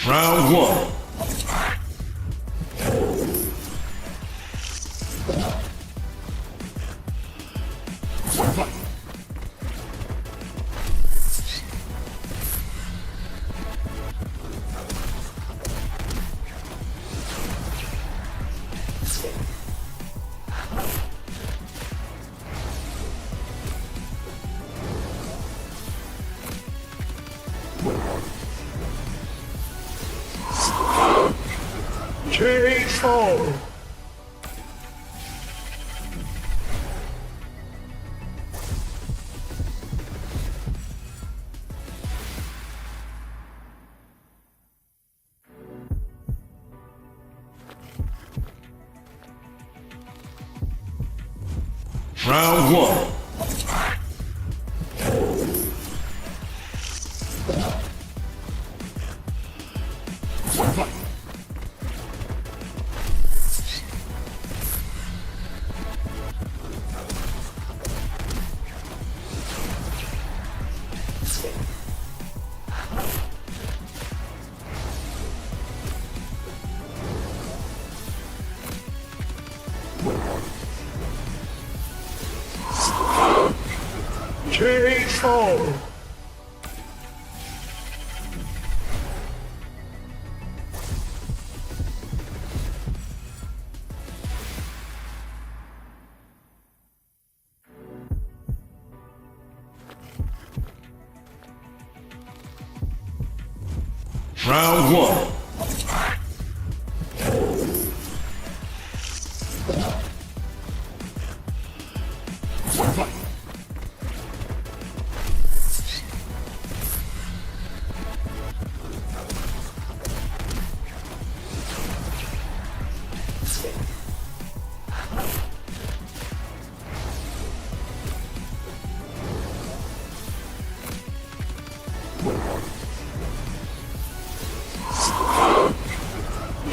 Round one. K.O. Round one. K.O. Round one.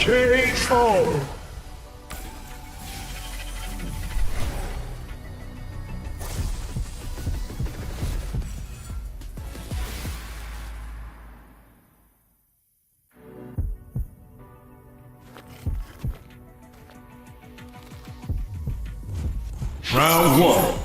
K.O. Round one.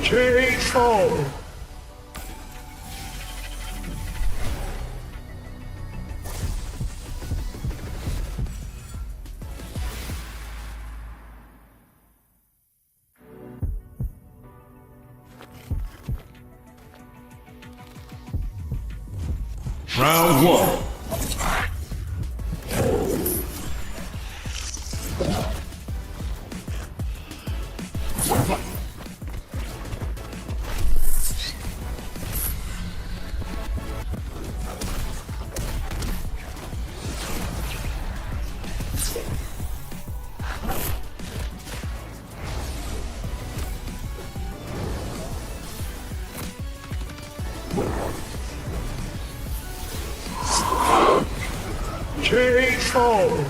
K.O. Round one. K.O.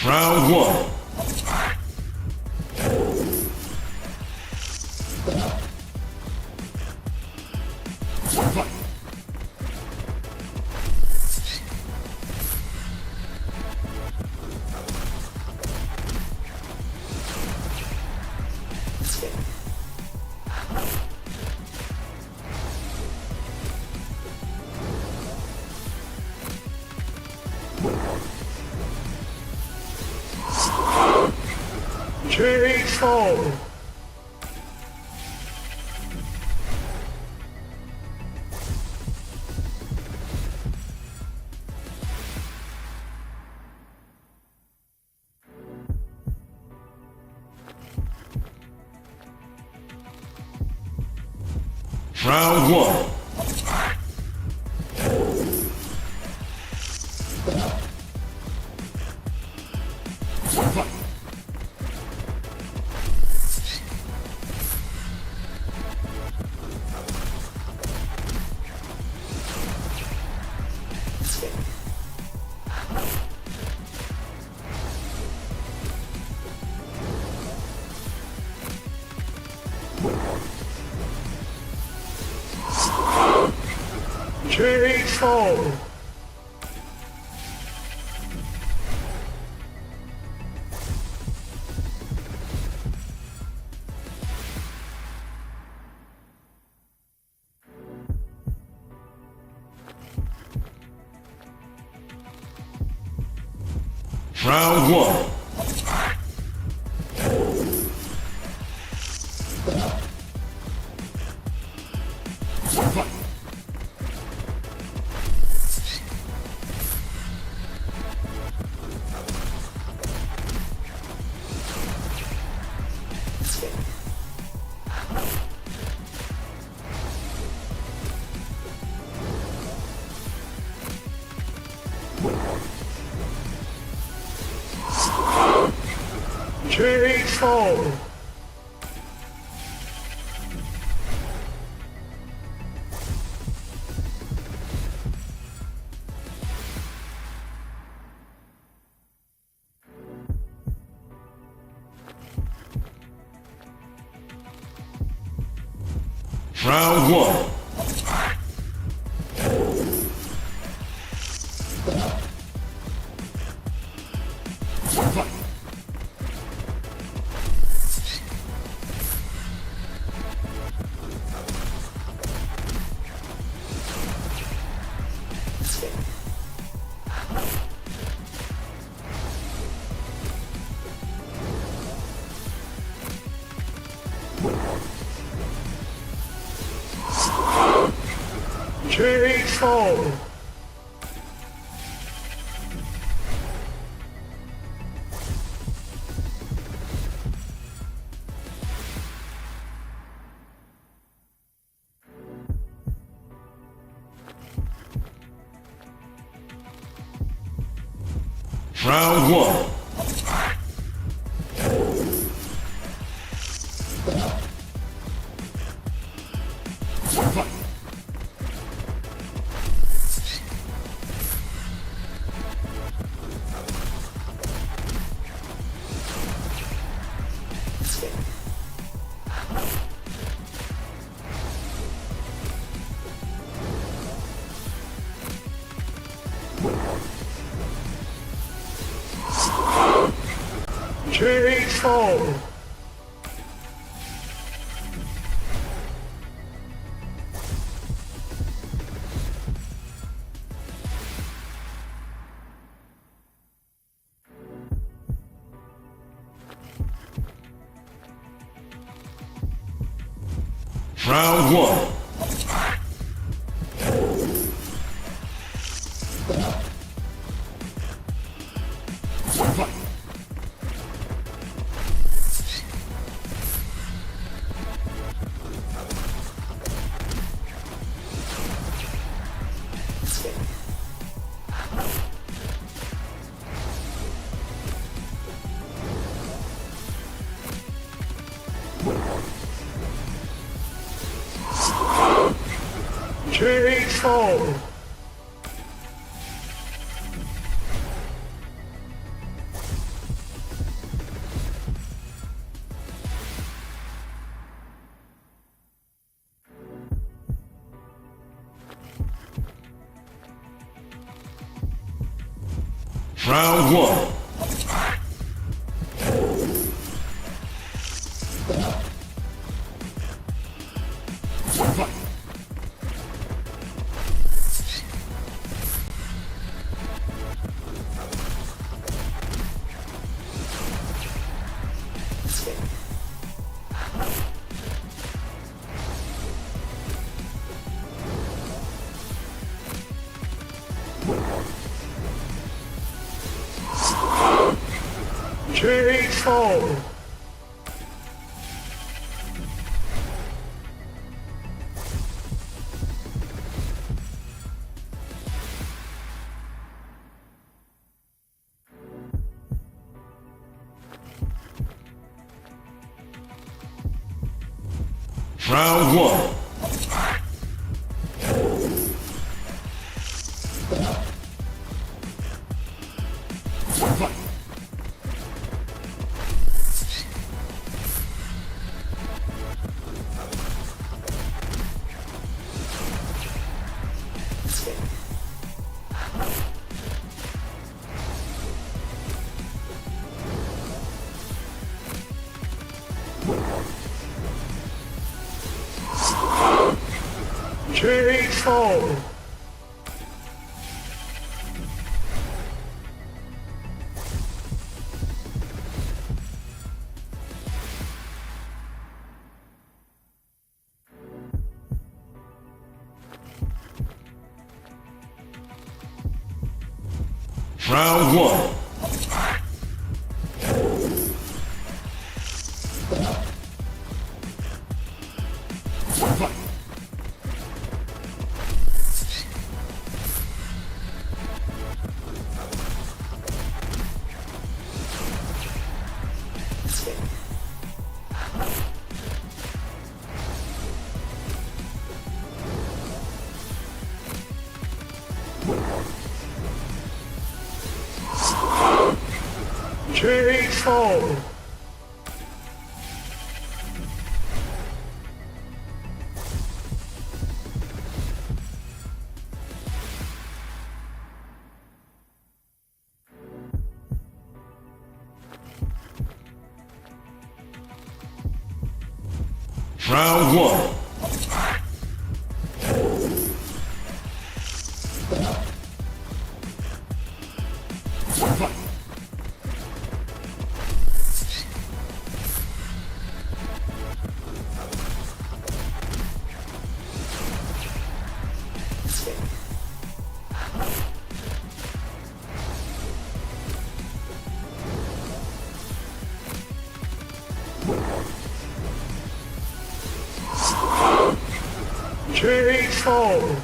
Round one. K.O. Round one. KO. Round one. KO. Round one. KO. Round one. KO. Round one. KO. Round one. KO. Round one. KO. Round one. KO. Round one. KO.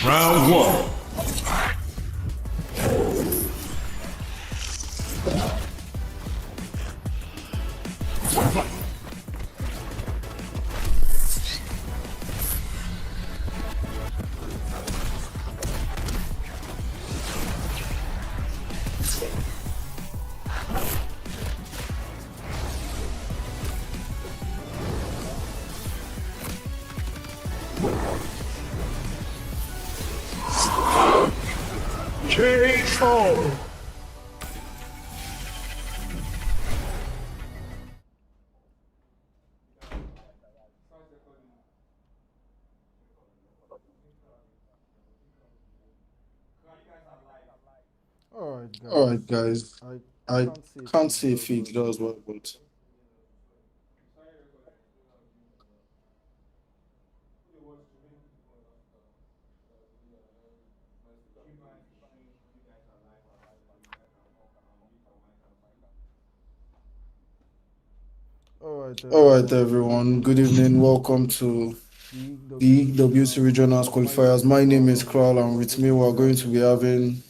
Round one. KO. All right, guys. I can't say if it does well, but all right, everyone. Good evening. Welcome to the WC Regionals Qualifiers. My name is Kral, and with me, we're going to be having.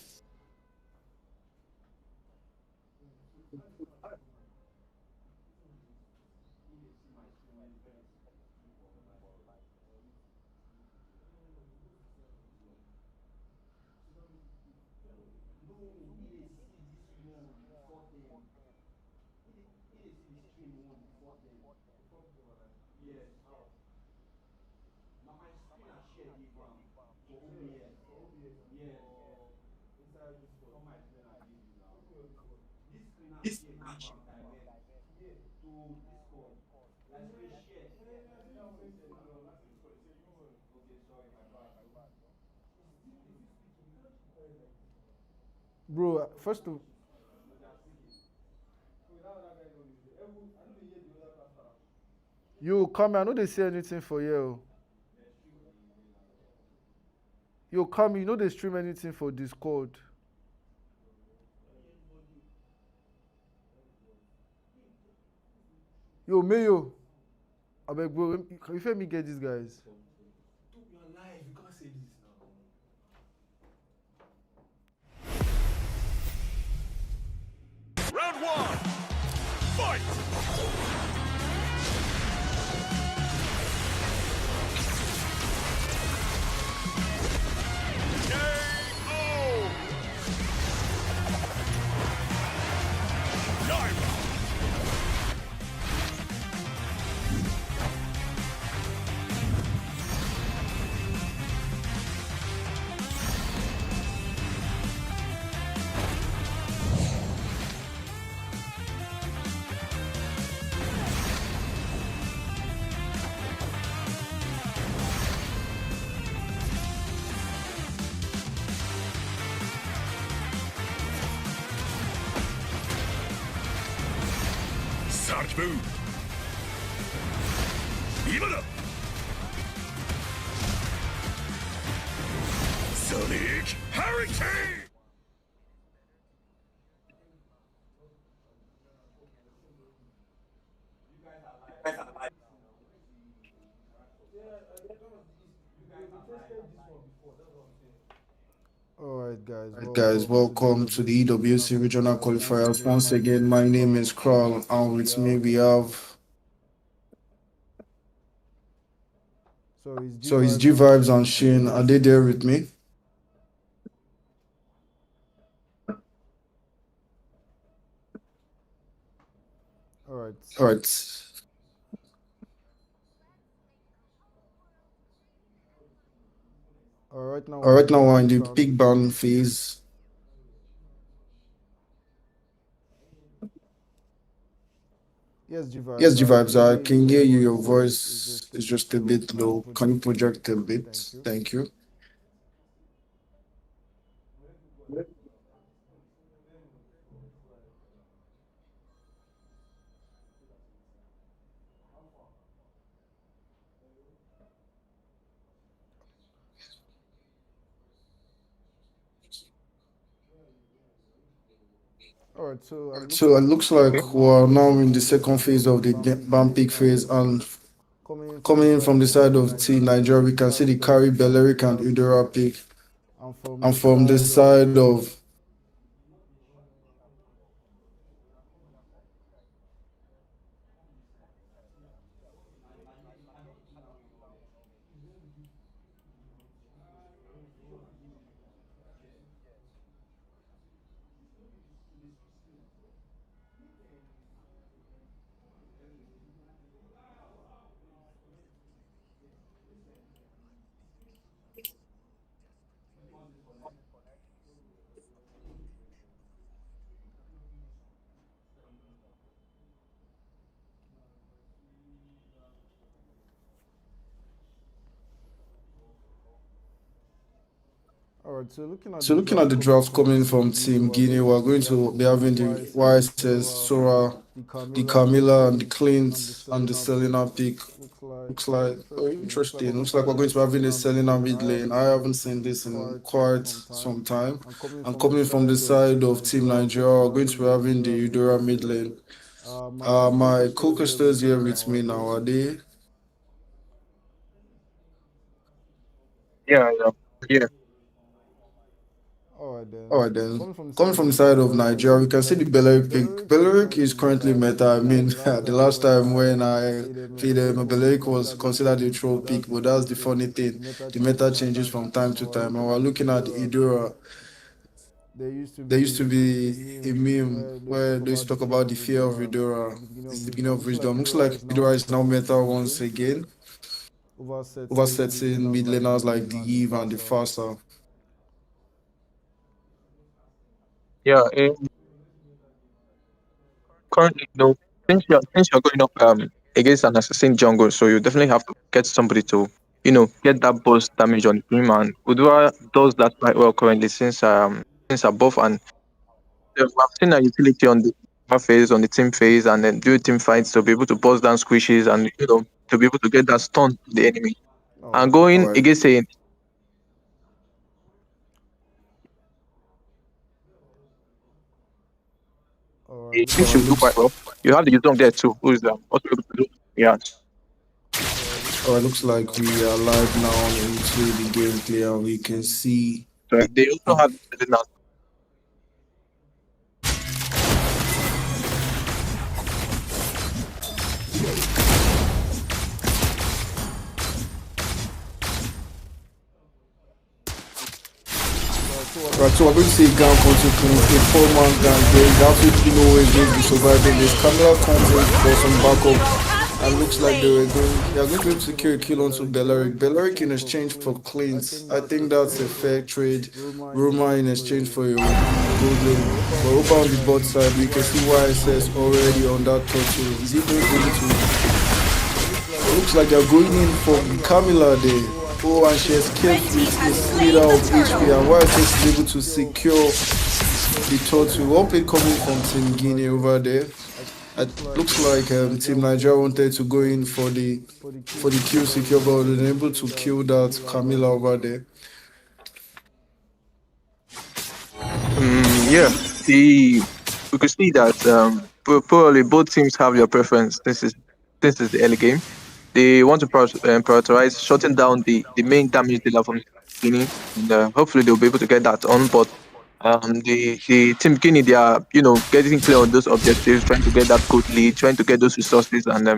Bro, first of you come, I know they say anything for you. You come, you know they stream anything for Discord. Yo, Mayo. I beg, bro. Can you help me get these guys? Round one. Fight. KO. Gyro. Sarge move. 今だ。Sonic Hurricane. Alright, guys. Right, guys, Welcome to the welcome to the EWC EWC Regional Regional Qualifiers. Once Qualifiers. again, Once my name again, is my name Carl, is and with Carl, me and we with me have. we have. So it's So G it's G Vibes and Vibes and Sheen. Are they Sheen. Are there they with there me? with me? Alright. All right. Alright, now All we're in right, the now we're in big the band big band phase. phase. Yes, G Yes, Vibes. G I Vibes, can I hear you. can Your hear you. Your voice is voice just a is bit just a low. bit Can you low. Can you project a bit? project a Thank bit? you. Thank you. Alright, so it looks So it like looks we're like now we're in the now in second the phase second of phase the of the band band pick pick phase, phase, and and coming from the coming in side from of the Team side of Nigeria, Team we can Nigeria, see we the can see Carry the Carry Belleric and Belleric and Udora pick, Udora pick. and from And the from the side of side of. Alright, so looking at So the looking at draft the coming draft from coming Team from Guinea, Team we're Guinea, going we're to going be to having be the having the YSS, YSS, Sora, Sora, the the Camila and the Camila, and the Clint, and the Clint, and the Selena pick. Selena pick. Looks Looks like like Looks like we're interesting. going Looks to be like we're having going a to be having a Selena mid Selena lane. mid I lane. haven't I seen haven't this seen in this in quite quite some time. some time. And coming And from the coming from the side of side Team of Team Nigeria, we're going Nigeria, to be we're going to having be the having Udora the mid Udora lane. mid lane. My My co-casters here co-casters with me here with now, are me now, they? are they? Yeah, yeah, yeah. Alright All then. right then. Coming from the Coming side from the of side of Nigeria, we can see Nigeria, the we can see the Belleric pick. Belleric pick. Belleric is Belleric is currently currently meta. I meta. mean, I mean, the last the time last when time I when I played him, played him, Belleric was Belleric was considered the considered troll the pick, troll but that's pick, the but that's funny the thing. funny The thing. meta The changes meta from changes time to from time. time And to we're time. And looking we're at looking at Idora. Idura. There used to There used to be a be a meme meme where they used to where talk they used about to the talk fear about of the fear of Idora. Idura. It's the beginning It's of the beginning wisdom. of Looks like wisdom. Looks Idora like is now Idura is meta now once meta once again, again, oversetting mid oversetting laners mid like the laners like Eve the and the Eve and the Fasa. Fasa. Yeah, currently, since you're going up against an assassin jungle, so you definitely have to get somebody to, get that burst damage on him. And Udua does that quite well currently since above, and I've seen a utility on the phase, on the team phase, and then do team fights to be able to bust down squishes and to be able to get that stun to the enemy. And Alright. All going right. against Alright. a team Looks All right. should do quite Looks well. You have the Yuzong there too, who is also able to do. Yeah, Oh, it looks like we are live now into the gameplay, and we can see. so they also have Selena. Right, so we're going to see a gang consequence, a four-man gang. There is absolutely no way going to be surviving this. Camila comes in for some backup, and looks like they are going to be able to secure a kill onto Belleric. Belleric in exchange for Clint. I think that's a fair trade. Roma in exchange for a gold lane. But over on the bot side, we can see YSS already on that turtle. Is he going to be able to? It looks like they're going in for Camila there. Oh, and she escaped with a slither of HP, and YSS is able to secure the turtle. Well played coming from Team Guinea over there. It looks like Team Nigeria wanted to go in for the kill secure, but they were able to kill that Camila over there. Yeah, the we could see that probably both teams have their preference. This is the early game. They want to prioritize shutting down the main damage dealer from the beginning, and hopefully they'll be able to get that on. But the team Guinea, they are getting clear on those objectives, trying to get that good lead, trying to get those resources, and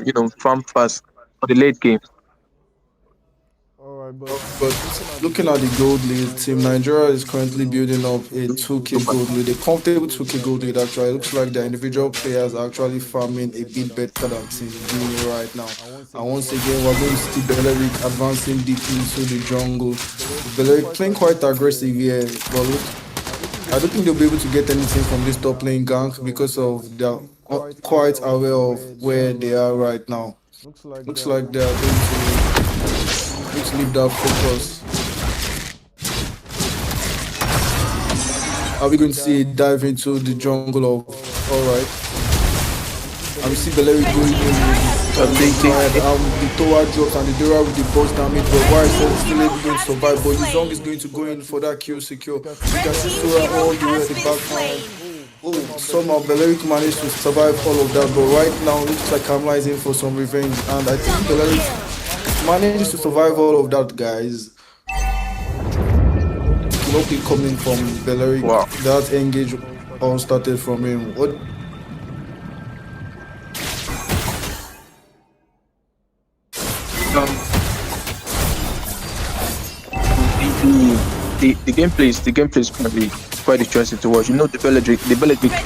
farm fast for the late game. All right, But looking at the gold lead, Team Nigeria is currently building up a 2K gold lead, a comfortable 2K gold lead actually. It looks like the individual players are actually farming a bit better than Team Guinea right now. And once again, we're going to see Belleric advancing deep into the jungle. Belleric playing quite aggressive here, but look, I don't think they'll be able to get anything from this top lane gank because of they're quite aware of where they are right now. Looks like they are going to let's leave that focus. Are we going to see it dive into the jungle of alright? And we see Belleric going in with the tower drops and the Dora with the burst damage, but YSL is still able to survive, but Yuzong is going to go in for that kill secure. You can see Sora all the way at the background. Oh, somehow Belleric managed to survive all of that, but right now it looks like Kamla is in for some revenge, and I think Belleric manages to survive all of that, guys. Lucky coming from Belleric. Wow. That engage all started from him. What? The gameplay is probably quite interesting to watch. The Belleric,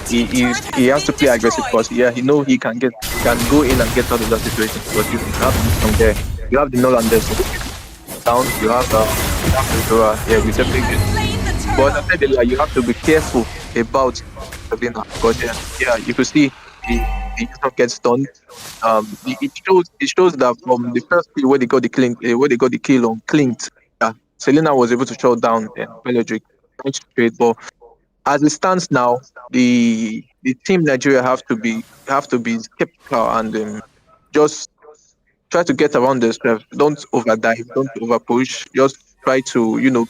he has to play aggressive because he know can go in and get out of that situation. But you have from there, you have the Nolan there, so down, you have the yeah, we definitely good. But I said you have to be careful about Sabina because you could see he does not get stunned. It shows that from the first kill where they got the kill on Clint, Selena was able to shut down Belleric straight. But as it stands now, the team Nigeria have to be skeptical and just try to get around themselves. Don't overdive, don't over push. Just try to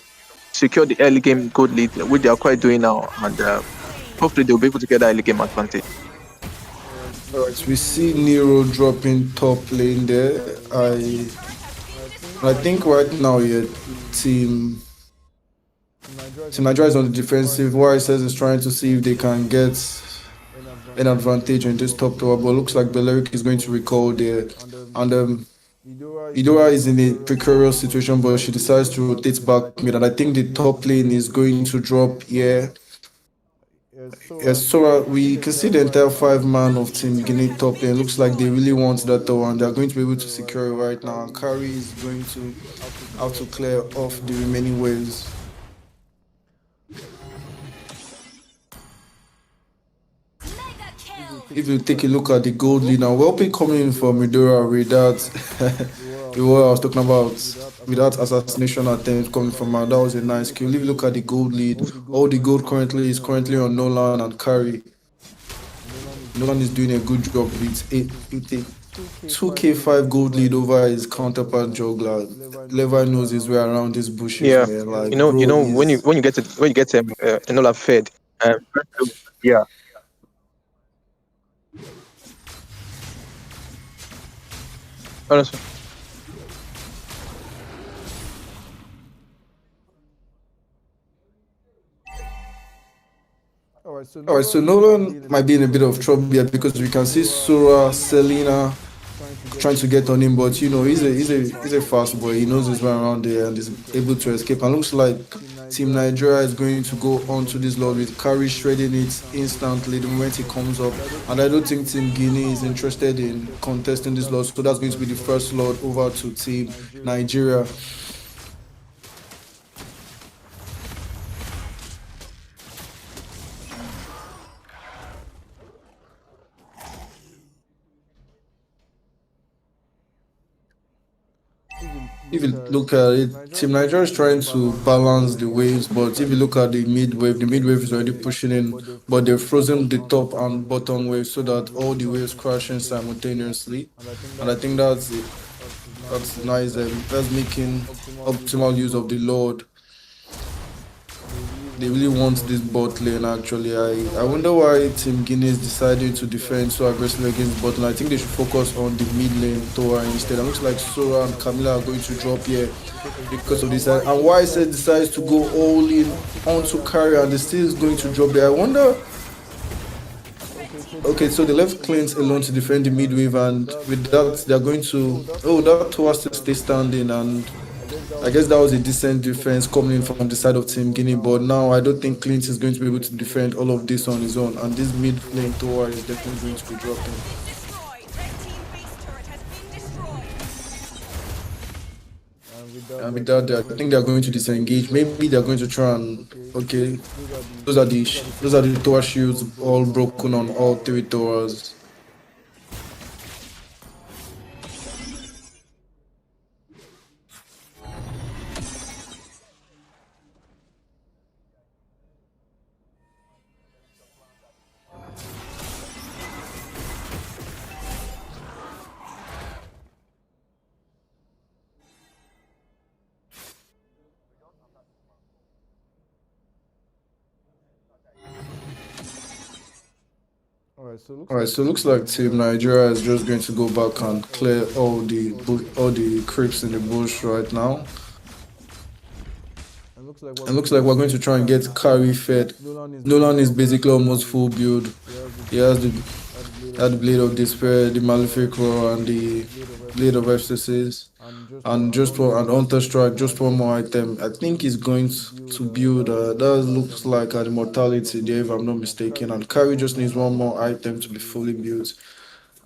secure the early game good lead, which they are quite doing now, and hopefully they'll be able to get that early game advantage. Alright, we see Nero dropping top lane there. I think right now, team Nigeria is on the defensive. YSS is trying to see if they can get an advantage in this top tower, but looks like Belleric is going to recall there. And Idora is in a precarious situation, but she decides to rotate back mid. And I think the top lane is going to drop here. Yes, so we can see the entire 5-man of Team Guinea top lane. Looks like they really want that tower, and they're going to be able to secure it right now. And Kari is going to have to clear off the remaining waves. If you take a look at the gold lead now, well pick coming in from Midora with that what I was talking about with that assassination attempt coming from her. That was a nice kill. If you look at the gold lead, all the gold currently is on Nolan and Kari. Nolan is doing a good job with a 2K5 gold lead over his counterpart juggler. Levi knows his way around these bushes, man. Like, When you get Nolan fed, yeah. Honestly, All right, so All right, so Nolan might be Nolan in a might bit be of in a bit trouble of here because trouble we here can because we see can see Sora, Sora, Selena Selena trying to trying get to on him, get on but him, but you know he's he's a a fast fast boy. boy. He He knows knows his his way way around around there there and and is is able able to to escape. escape. And And looks looks like like Team Team Nigeria Nigeria is is going going to to go go onto this onto lord this with lord with Curry Curry shredding shredding it it instantly instantly the the moment moment it it comes comes up. up. And I don't And think I Team don't think Guinea is Team Guinea is interested in interested in contesting contesting this this lord. lord. So So that's that's going going to to be be the the first first lord lord over over to to Team Team Nigeria. Nigeria. If you If look you at look at Team it, Nigeria is Team trying Nigeria is to trying to balance the balance waves, the but waves, if you look but if at you look at the the mid mid wave wave is is already already pushing pushing in, in, but but they've they've frozen the frozen the top and top the and bottom wave bottom so wave that so all that the all waves the crash waves in crashing simultaneously. simultaneously. And I think And I that's think it. that's it. That's That's nice. nice. That's making Optimal use of optimal the use of the Lord. Lord. They They really really want this want bot this lane bot lane actually. actually. I I wonder wonder why why Team Team Guinea Guinea is is deciding deciding to to defend defend so so aggressively aggressively against against bot lane. I bot think lane. they should I think they focus should on the focus mid on the lane mid lane Thor Thor instead. It looks instead. It like looks like Sora and Sora and Camila are Camila going are to going to drop drop here here because because of of this. this. And And why why said said decides decides to to go go all all in in onto onto Carry carry and and the the still still is is going going to to drop drop there. there. I I wonder. wonder. Okay, so they Okay, left so they left Clint Clint alone alone to to defend defend the the mid mid wave, wave, and and with with that that, they're they're going going to. to. Oh, that Oh, was that to stay was to stay standing, and standing, and I I guess guess that that was was a a decent decent defense defense coming coming in in from from the the side side of of Guinea. Team But Guinea. now But I don't now I think don't think Clint Clint is is going going to to be be able able to to defend defend all all of of this this on on his his own. own. And And this this mid mid lane lane Thor Thor is is definitely definitely going going to to be be dropping. dropping. And with that, And I with think that, they're I going think to they're going to disengage. disengage. Maybe they're going to try and Okay, okay. those are the Those are the Thor Thor shields shields all all broken on broken all on three all three Thors. Thors. Alright, so it looks Alright, like so it Team looks like Nigeria Team is just going Nigeria to is just going to go back clear and clear all the creeps in the bush right now. and looks like we're It going looks to like we're get going to try and carry get fed. carry And fed. Nolan is Nolan basically is almost basically full almost build. full build. He has the He has Blade of Blade of Despair, the Despair, the Malefic Roar, Malefic and Roar, and the the Blade of Blade of Ecstasies. Ecstasies. And just And one and just Hunter one and Strike, Hunter just one Strike, more just one item. more I think item. I he's think going he's going to to build. build. That That looks like an looks like an immortality, if immortality I'm not there, if I'm not mistaken. And mistaken. Carry And just needs Carrie one just more needs one item to more be item fully to be built. fully built.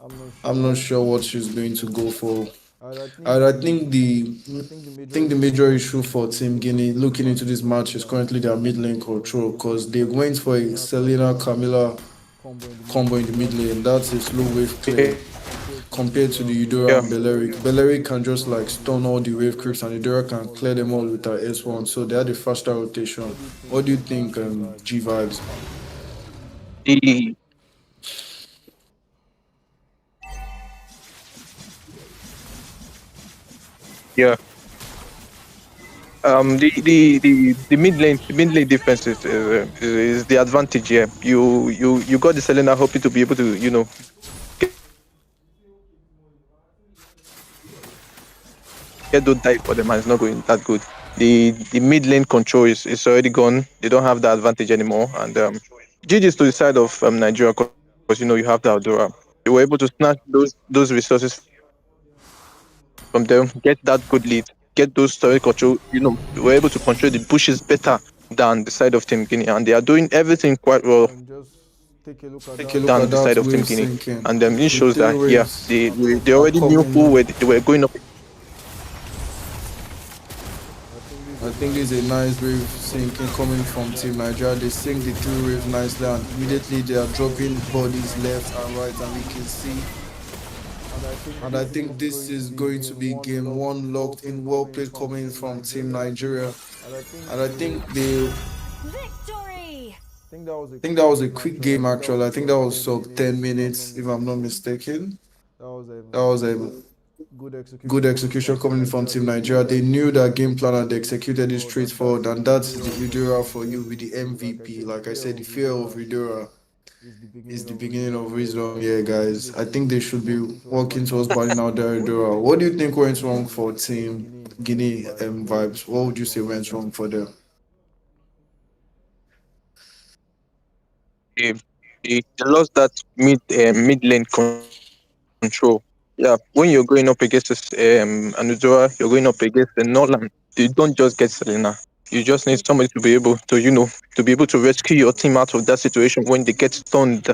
I'm not I'm not sure. sure what she's going to go for. And And I I think the major think the issue major for issue Team for Guinea Team looking Guinea into this looking match into is this currently match is their mid currently their lane mid lane control because control they went because they for a went for a Selena Selena Camilla Camila combo in the mid combo in the lane. mid That's a lane. slow That's a wave slow clear wave clear compared to the compared to Eudora and the Bellaric. Eudora yeah. and And Bellaric Bellaric. can just Bellaric like can just stun like all the wave stun all the creeps, and wave Eudora creeps and can Eudora clear them can all clear with them her all with her S1. So S1. So they had a faster rotation. what do you What think, do you think, G vibes? G Vibes? The yeah. The mid lane defense is the advantage here. You got the Selena hoping to be able to get those die for them, and it's not going that good. The mid lane control is already gone. They don't have that advantage anymore. And GG's to the side of Nigeria because you have the Aldora. They were able to snatch those resources from them, get that good lead, get those storage control. They were able to control the bushes better than the side of Team Guinea, and they are doing everything quite well And just take a look at Take a that look wave than at the that side sinking. of Team wave Guinea. sinking. And it The shows three that yeah, waves they are already knew coming in. they were going up. I think this is I a think it's nice a wave nice wave sinking coming sinking from coming Team from Team Nigeria. Nigeria. They sink the three waves nicely and immediately they are dropping bodies left and right and we can see. And I think this is going to be game one locked in, well played coming from Team Nigeria. And And I think that was a think that quick was a game quick actually. I game think that was actually. I think that sub was 10 sub 10 minutes if I'm not minutes if I'm not mistaken. mistaken. That was That was a good good execution coming from execution Team coming from Nigeria. Team They knew Nigeria. their They game knew plan their and they game plan and they executed it executed it straightforward. And straightforward. that's And the that's the Eudora for Eudora you, for with you the with the MVP. Like I MVP. said, the Like I fear said, the of fear of Eudora. Eudora. It's the beginning of wisdom. Yeah, guys. I think they should be working towards banning out Dora. What do you think went wrong for Team Guinea vibes? What would you say went wrong for them? They lost that mid lane control. Yeah, when you're going up against this Anudora, you're going up against the Norland. You don't just get Selena. You just need somebody to be able to, to be able to rescue your team out of that situation when they get stunned.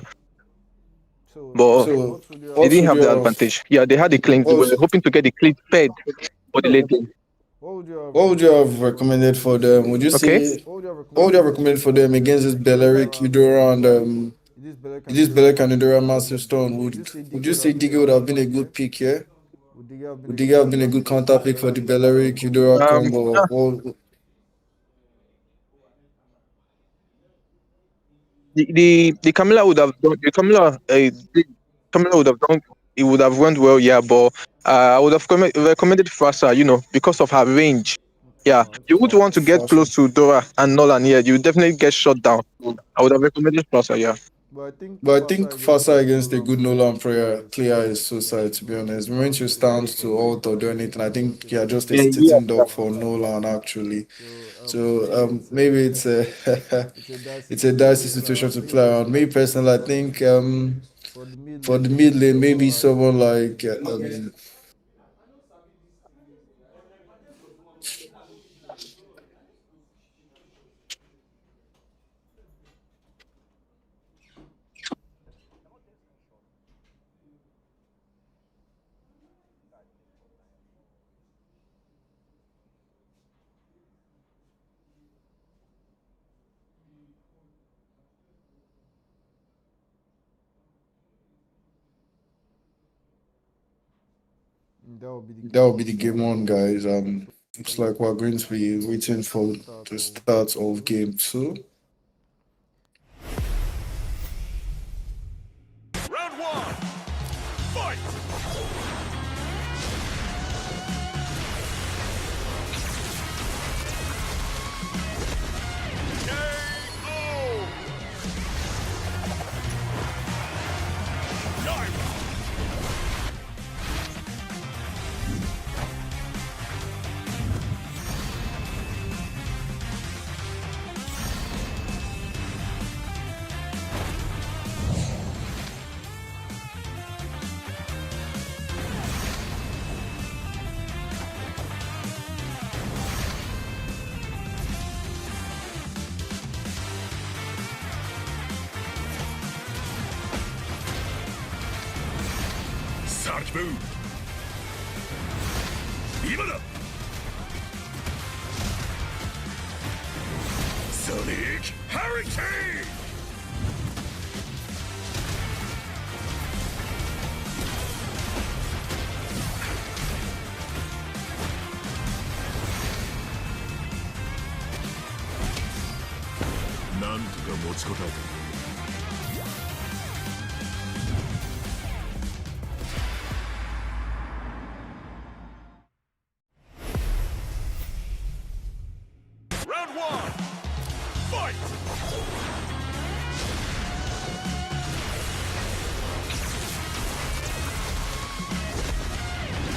But So, they what didn't would have the you have? advantage. Yeah, they had the clean. They were What, hoping to get the clean fed for the late game. what would you have recommended for them? Would you Okay. say what would you have recommended for them against this Belleric, Eudora, and this Belleric and Eudora Massive Stone? Would you say Diggy would have been a good pick here? Would Diggy have been a good counter pick for the Belleric Eudora combo? Yeah, the Camilla would have done. The Camilla would have done. It would have went well, yeah. But I would have recommended Frasa, because of her range. Yeah, you would want to get Fast. close to Dora and Nolan. Yeah, you definitely get shot down. I would have recommended Frasa. Yeah. But I think Fasa against a good Nolan player is suicide, to be honest. When you stand to alt or do anything, I think you're just a Yeah, yeah. sitting dog for Nolan, actually. So maybe it's a it's a dicey situation to play around. Me personally, I think for the mid lane, maybe someone like that would be the game one, guys. Looks like we're going to be waiting for the start of game two. Round one. Fight. KO. Naira. Sarge move. 今だ。ソニックハリケーン。なんとか持ちこたえた。Round one. Fight.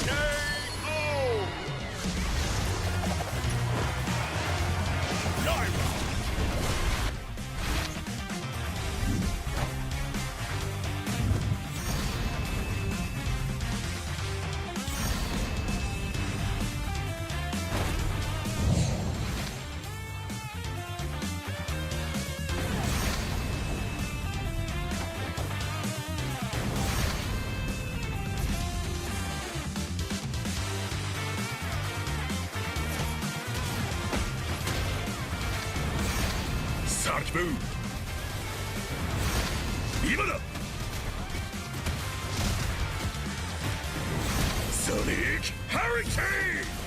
KO. Naira. Sarge move. 今だ。ソニックハリケーン。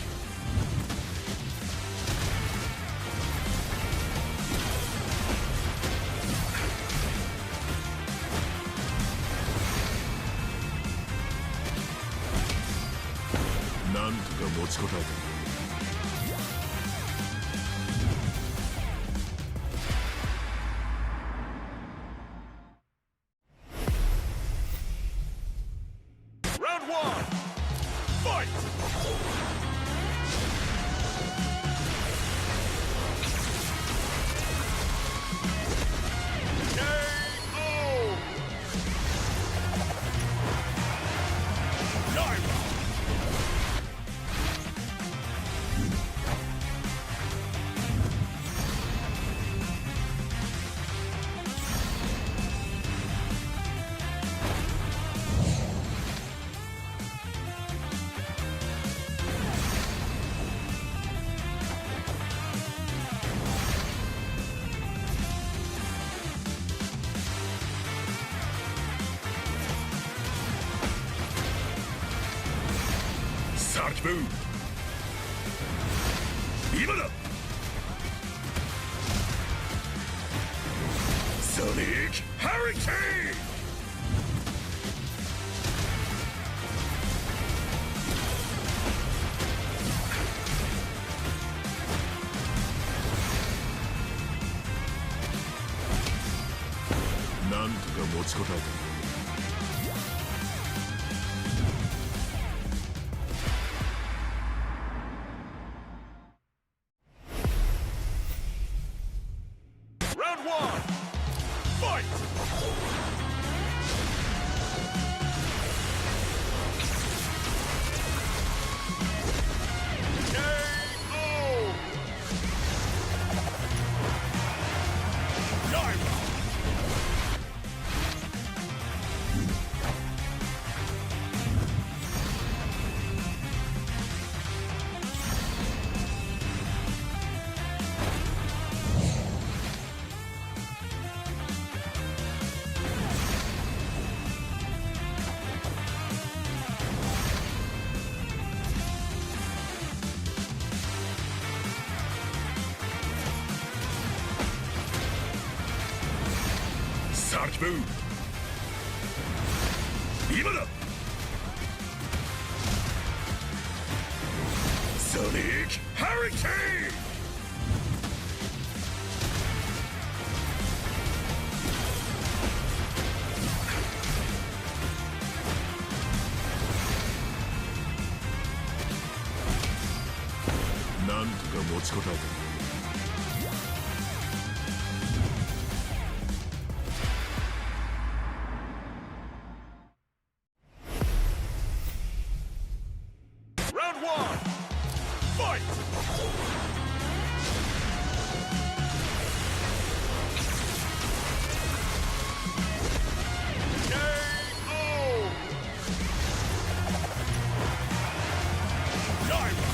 なんとか持ちこたえた。Round one. Fight! KO! Gyro! Sark move! 今だソニックハリケーンなんとか持ちこたえた Round one. Fight! KO! Gyro! Sark move! 今だソニックハリケーンなんとか持ちこたえた Round one. Fight! KO! Gyro!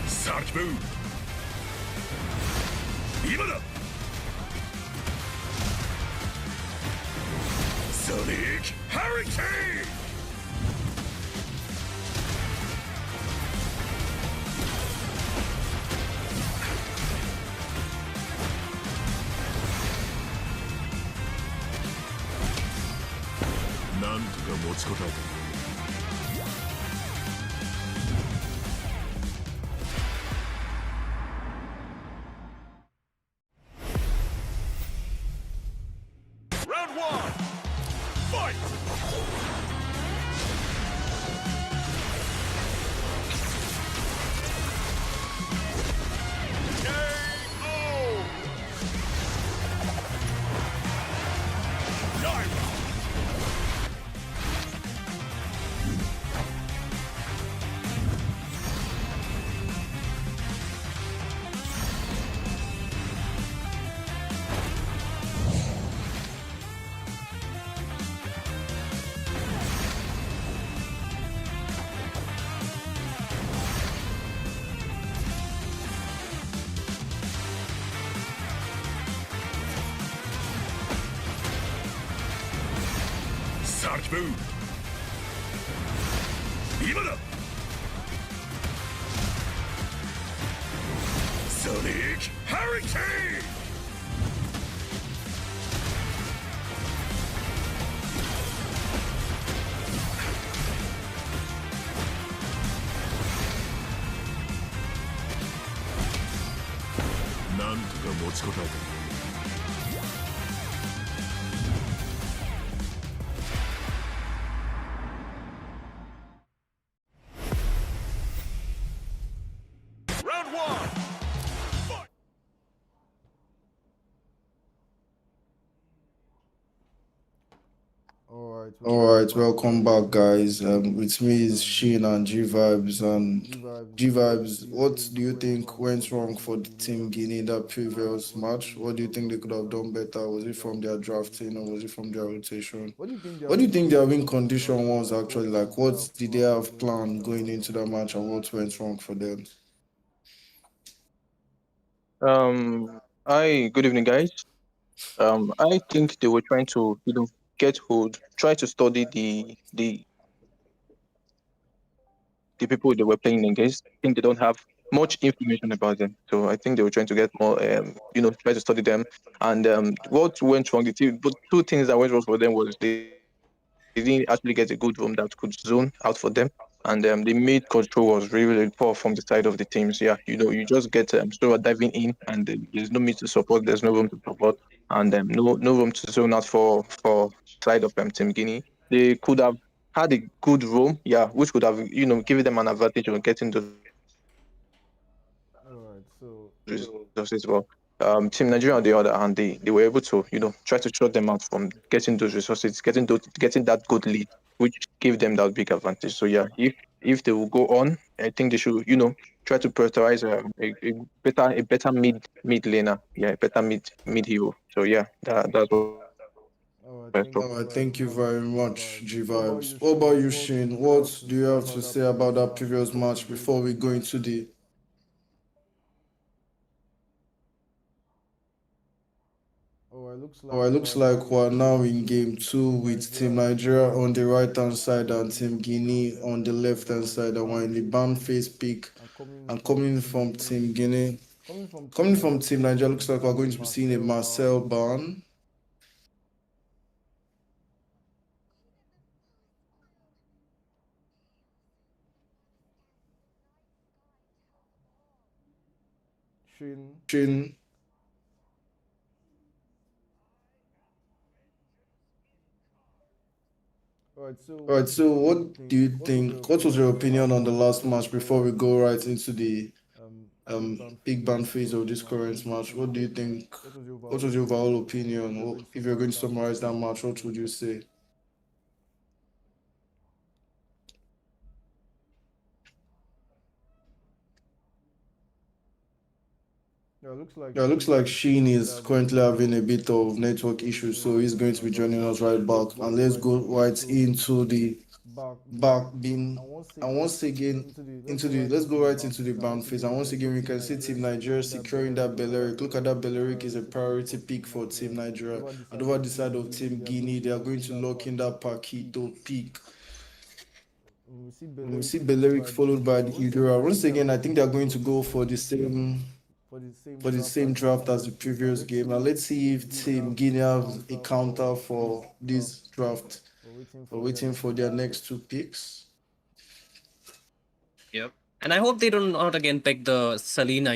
Sark move! 今だソニックハリケーンなんとか持ちこたえた Round one. Fight! KO! Gyro! Sark move! 今だソニックハリケーンなんとか持ちこたえた Round one. Fight. Alright, Alright, welcome back, guys. With me is Sheen and G Vibes. And G Vibes. G Vibes, what do you think went wrong for the team Guinea in that previous match? What do you think they could have done better? Was it from their drafting or was it from their rotation? What do you think their What do you win think their win condition was condition like? was actually What like? did they What have did they planned have going into planned that going match? into that match and what went wrong for them? Hi, good evening, guys. I think they were trying to, get hold, try to study the people they were playing against. I think they don't have much information about them, so I think they were trying to get more, try to study them. And what went wrong? The team, but two things that went wrong for them was they didn't actually get a good room that could zone out for them. And the mid control was really, really poor from the side of the teams. Yeah, you just get Sora diving in, and there's no mid to support. There's no room to support, and no room to zone out for side of Team Guinea. They could have had a good room, yeah, which could have given them an advantage on getting those resources. Well, Alright, so Team Nigeria on the other hand, they were able to try to shut them out from getting those resources, getting that good lead, which gave them that big advantage. So yeah, if they will go on, I think they should try to prioritize a better mid laner, yeah, a better mid hero. So yeah, that's what I thought. alright, thank you Alright, very thank you much, very G much, Vibes. G What about Vibes. you, What about Shane? you, What Shane? do you have What to do you say have about to that say about previous that match previous before we match go before into we the go into the Oh, it looks like we're now in game two with Team Nigeria on the right hand side and Team Guinea on the left hand side. And we're in the ban face pick. and coming And from coming Team from Team Guinea. Guinea, Coming from Team coming from Nigeria, Team looks like Nigeria, we'll be looks like we're seeing a going to be seeing a Marcel Marcel ban. ban. Shane. Shane. Alright, so Alright, what so do you what do think? you What was your think? What was opinion your on the opinion last on the match last before we match go before we go into right the into the big ban big phase ban of this phase of this current match? current match? What do you think? What was your What overall was your overall opinion if opinion? you're going to If you're going summarize to that match summarize for that me? match, what would you say? Yeah, looks like Yeah, looks Sheen like is Sheen currently is having a currently bit having a of bit of network network issues, issues, so so he's he's going to going to be join us joining right us back. right back. Let's And go let's right go right into the into the back back bin, bin. and once And again once again, into the let's into go the right let's into go the right ban into the phase, and ban once phase. again And we once can see again, we Team can see Nigeria Team Nigeria securing that securing Belleric. that Belleric. Look at that Belleric is a Priority pick priority for pick Team for Team Nigeria. Nigeria. Over the And side over of the Team side of Guinea, Team they are going Guinea, to they are lock going in to that lock in that pick. Paquito pick. We see And we Belleric see followed Belleric by the followed by Hydra. the Once again, Hydra. I think Once they are again, I going to think they are go going to go for the same for the draft same as the draft as the previous pick. And previous let's game. see And if let's see Team if Guinea Team have Guinea a have a counter counter for for this this draft. draft We're for waiting for waiting their for next their two next two picks. picks. Yep. And I hope they do not again pick the Selena,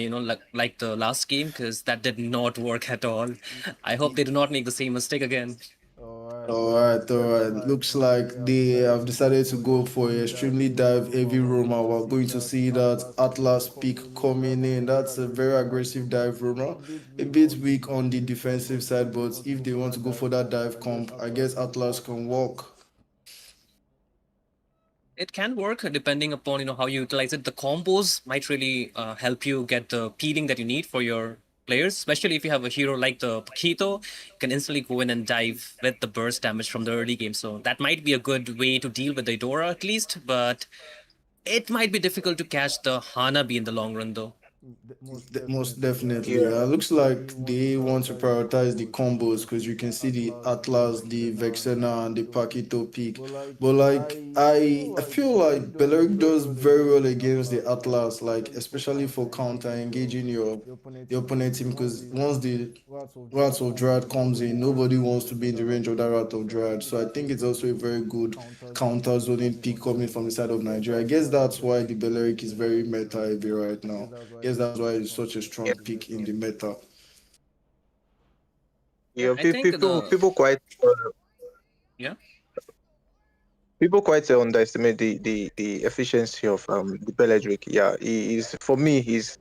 like the last game, because that did not work at all. I hope they do not make the same mistake again. All right. All right. Looks like They have they have decided to go decided to for go for a extremely dive extremely heavy dive Roma. heavy We're Roma. going to We're see going to that see that Atlas pick Atlas pick coming in. coming in. That's a very aggressive Roma. dive Roma. A bit A weak bit on the weak on the defensive side, defensive but if side, they but want to if go they for want to that go dive for that comp, dive comp, I Atlas guess can Atlas walk. can walk. It can work depending upon how you utilize it. The combos might really help you get the peeling that you need for your players, especially if you have a hero like the Paquito. You can instantly go in and dive with the burst damage from the early game. So that might be a good way to deal with the Idora at least, but it might be difficult to catch the Hanabi in the long run though. Most Most definitely. definitely. Looks like they want to prioritize the combos because you can see the Atlas, the Vexena, and the Paquito pick. But like I feel like Belleric does very well against the Atlas, like especially for counter engaging your opponent team because once the Rats of Dryad comes in, nobody wants to be in the range of that Rat of Dryad. So I think it's also a very good counter zoning pick coming from the side of Nigeria. I guess that's why the Belleric is very meta heavy right now. Guess that's why it's such a yeah, strong pick in the meta. Yeah, yeah. I think the Uh, people quite underestimate the efficiency of the Beledric. Yeah, he is for me. He's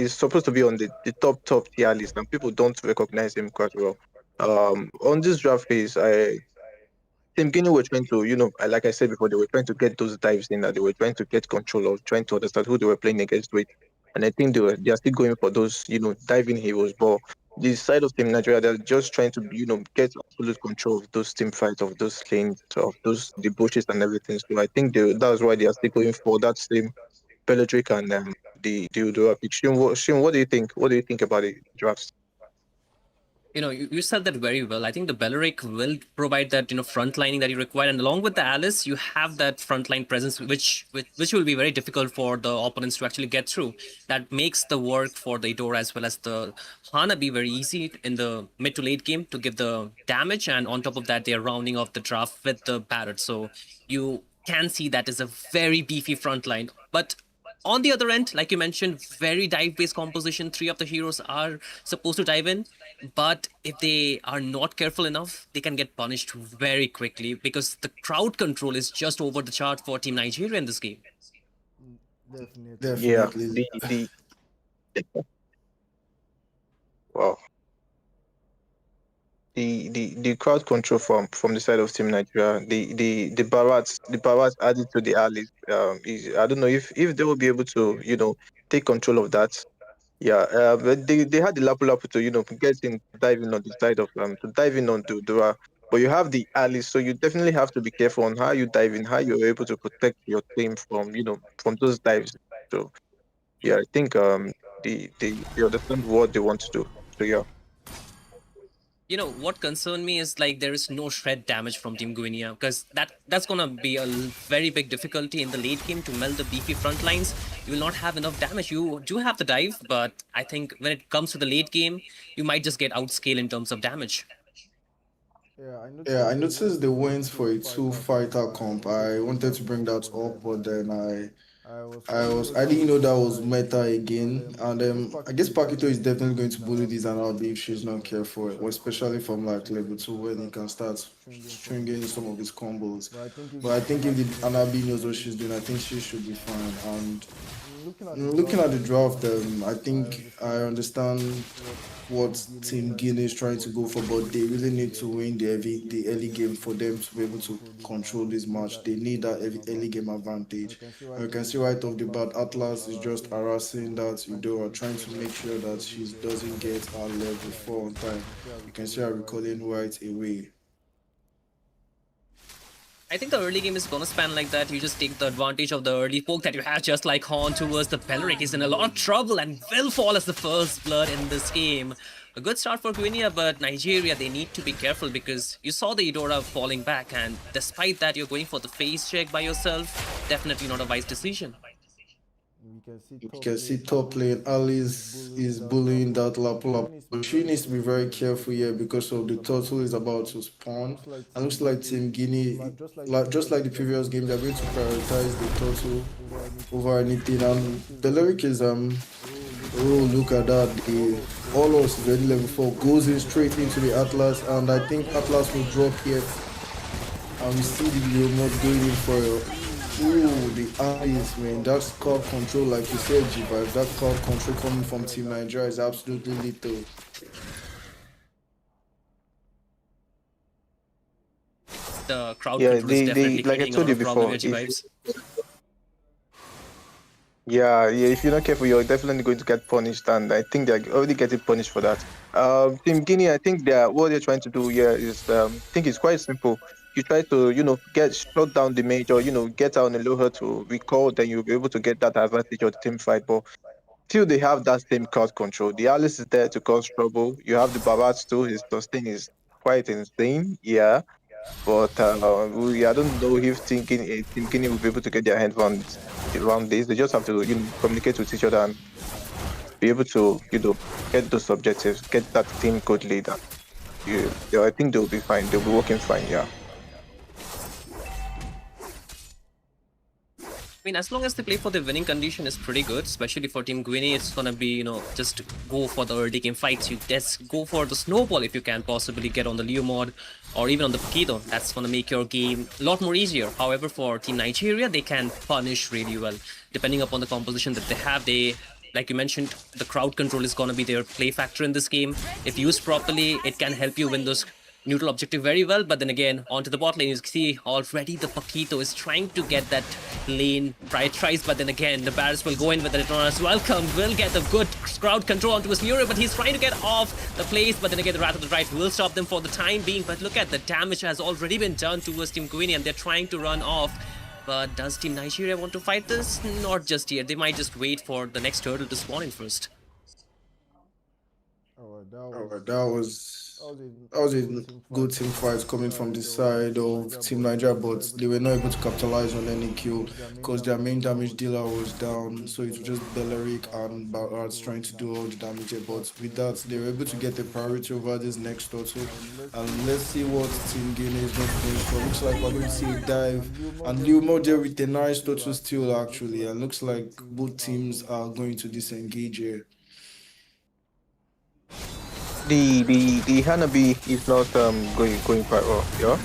supposed to be on the top tier list, and people don't recognize him quite well. On this draft phase, Team Guinea were trying to, like I said before, they were trying to get those dives in, that they were trying to get control of, trying to understand who they were playing against with. And I think they are still going for those, diving heroes. But the side of Team Nigeria, they're just trying to, get absolute control of those team fights, of those lanes, of those the bushes and everything. So I think that's why they are still going for that same Bellatric and the Udora pick. Shin, what do you think? What do you think about the drafts? You said that very well. I think the Belleric will provide that front lining that you require, and along with the Alice, you have that frontline presence, which will be very difficult for the opponents to actually get through. That makes the work for the Idora as well as the Hana be very easy in the mid to late game to give the damage, and on top of that, they are rounding off the draft with the Barret. So you can see that is a very beefy front line, but on the other end, like you mentioned, very dive based composition. Three of the heroes are supposed to dive in, but if they are not careful enough, they can get punished very quickly because the crowd control is just over the chart for Team Nigeria in this game. Definitely. Yeah, Definitely. the wow. The crowd control from the side of Team Nigeria, the Barats added to the allies. I don't know if they will be able to take control of that. Yeah, but they had the Lapu Lapu to get in diving on the side of to dive in onto Dura. But you have the allies, so you definitely have to be careful on how you dive in, how you're able to protect your team from from those dives. So yeah, I think they understand what they want to do. So yeah. What concerned me is like there is no shred damage from Team Guinea because that's gonna be a very big difficulty in the late game to melt the beefy front lines. You will not have enough damage. You do have the dive, but I think when it comes to the late game, you might just get outscaled in terms of damage. Yeah, I noticed they went for a two fighter comp. I wanted to bring that up, but then I didn't know that was meta again. And I guess Paquito is definitely going to bully this and out if she's not careful, especially from like level two when he can start stringing some of his combos. But I think if the Anabi knows what she's doing, I think she should be fine. And looking at the draft, I think I understand what Team Guinea is trying to go for, but they really need to win the early game for them to be able to control this match. They need that early game advantage. And you can see right off the bat, Atlas is just harassing that Udora, trying to make sure that she doesn't get her level 4 on time. You can see her recalling right away. I think the early game is gonna span like that. You just take the advantage of the early poke that you have, just like Horn towards the Belleric is in a lot of trouble and will fall as the first blood in this game. A good start for Guinea, but Nigeria, they need to be careful because you saw the Idora falling back, and despite that, you're going for the face check by yourself. Definitely not a wise decision. You can see top lane Alice is bullying that Lapula. But she needs to be very careful here because of the turtle is about to spawn. And looks like Team Guinea, like just like the previous game, they're going to prioritize the turtle over anything. And the lyric is oh look at that, the Olos is already level 4, goes in straight into the Atlas, and I think Atlas will drop here. And we see the Leomord going in for ooh, the eyes, man. That's card control, like you said, G-Vibe. That card control coming from Team Nigeria is absolutely lethal. The crowd Yeah, control is the definitely like I creating a told lot you of problem before, here, if G-Vibes. yeah, if you're not careful, you're definitely going to get punished, and I think they're already getting punished for that. Team Guinea, I think what they're trying to do here is, I think it's quite simple. You try to, get shut down the major, get out on a low hurt to recall, then you'll be able to get that advantage of the team fight. But Still, they have that same crowd control. The Alice is there to cause trouble. You have the Babats too. His sustain is quite insane. Yeah. But I don't know if Team Guinea will be able to get their hand around this. They just have to, communicate with each other and be able to, get those objectives, get that team code leader. Yeah, I think they'll be fine. They'll be working fine. Yeah. I mean, as long as they play for the winning condition, is pretty good. Especially for Team Guinea, it's gonna be just go for the early game fights. You just go for the snowball if you can possibly get on the Leo mod or even on the Paquito. That's gonna make your game a lot more easier. However, for Team Nigeria, they can punish really well depending upon the composition that they have. Like you mentioned, the crowd control is going to be their play factor in this game. If used properly, it can help you win those neutral objective very well. But then again, onto the bot lane, you see already the Paquito is trying to get that lane prioritized. But then again, the Barris will go in with the Retornas. Welcome, will get the good crowd control onto his Lure, but he's trying to get off the place. But then again, the Wrath of the Right will stop them for the time being. But look at the damage has already been done towards Team Guinea, and they're trying to run off. But does Team Nigeria want to fight this? Not just yet. They might just wait for the next turtle to spawn in first. That was a good team fight coming from the side of Team Nigeria, but they were not able to capitalize on any kill because their main damage dealer was down. So it was just Belleric and Barats trying to do all the damage. But with that, they were able to get the priority over this next turtle. And let's see what Team Guinea is going to finish for. Looks like we're going to see a dive. And Leumo there with a nice turtle steal actually. And looks like both teams are going to disengage here. The Hanabi is not going quite well. Yeah.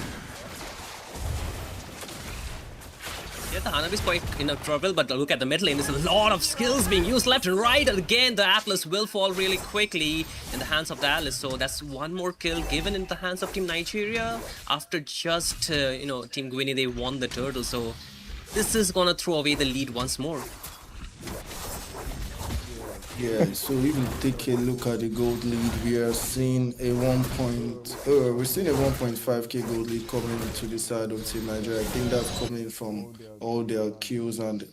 Yeah, the Hanabi is quite in trouble, but look at the mid lane. There's a lot of skills being used left and right. And again, the Atlas will fall really quickly in the hands of the Atlas. So that's one more kill given in the hands of Team Nigeria. After just, Team Guinea, they won the turtle. So this is going to throw away the lead once more. Yeah, so if we take a look at the gold lead, we are seeing a 1.5k gold lead coming to the side of Team Nigeria. I think that's coming from all their kills, and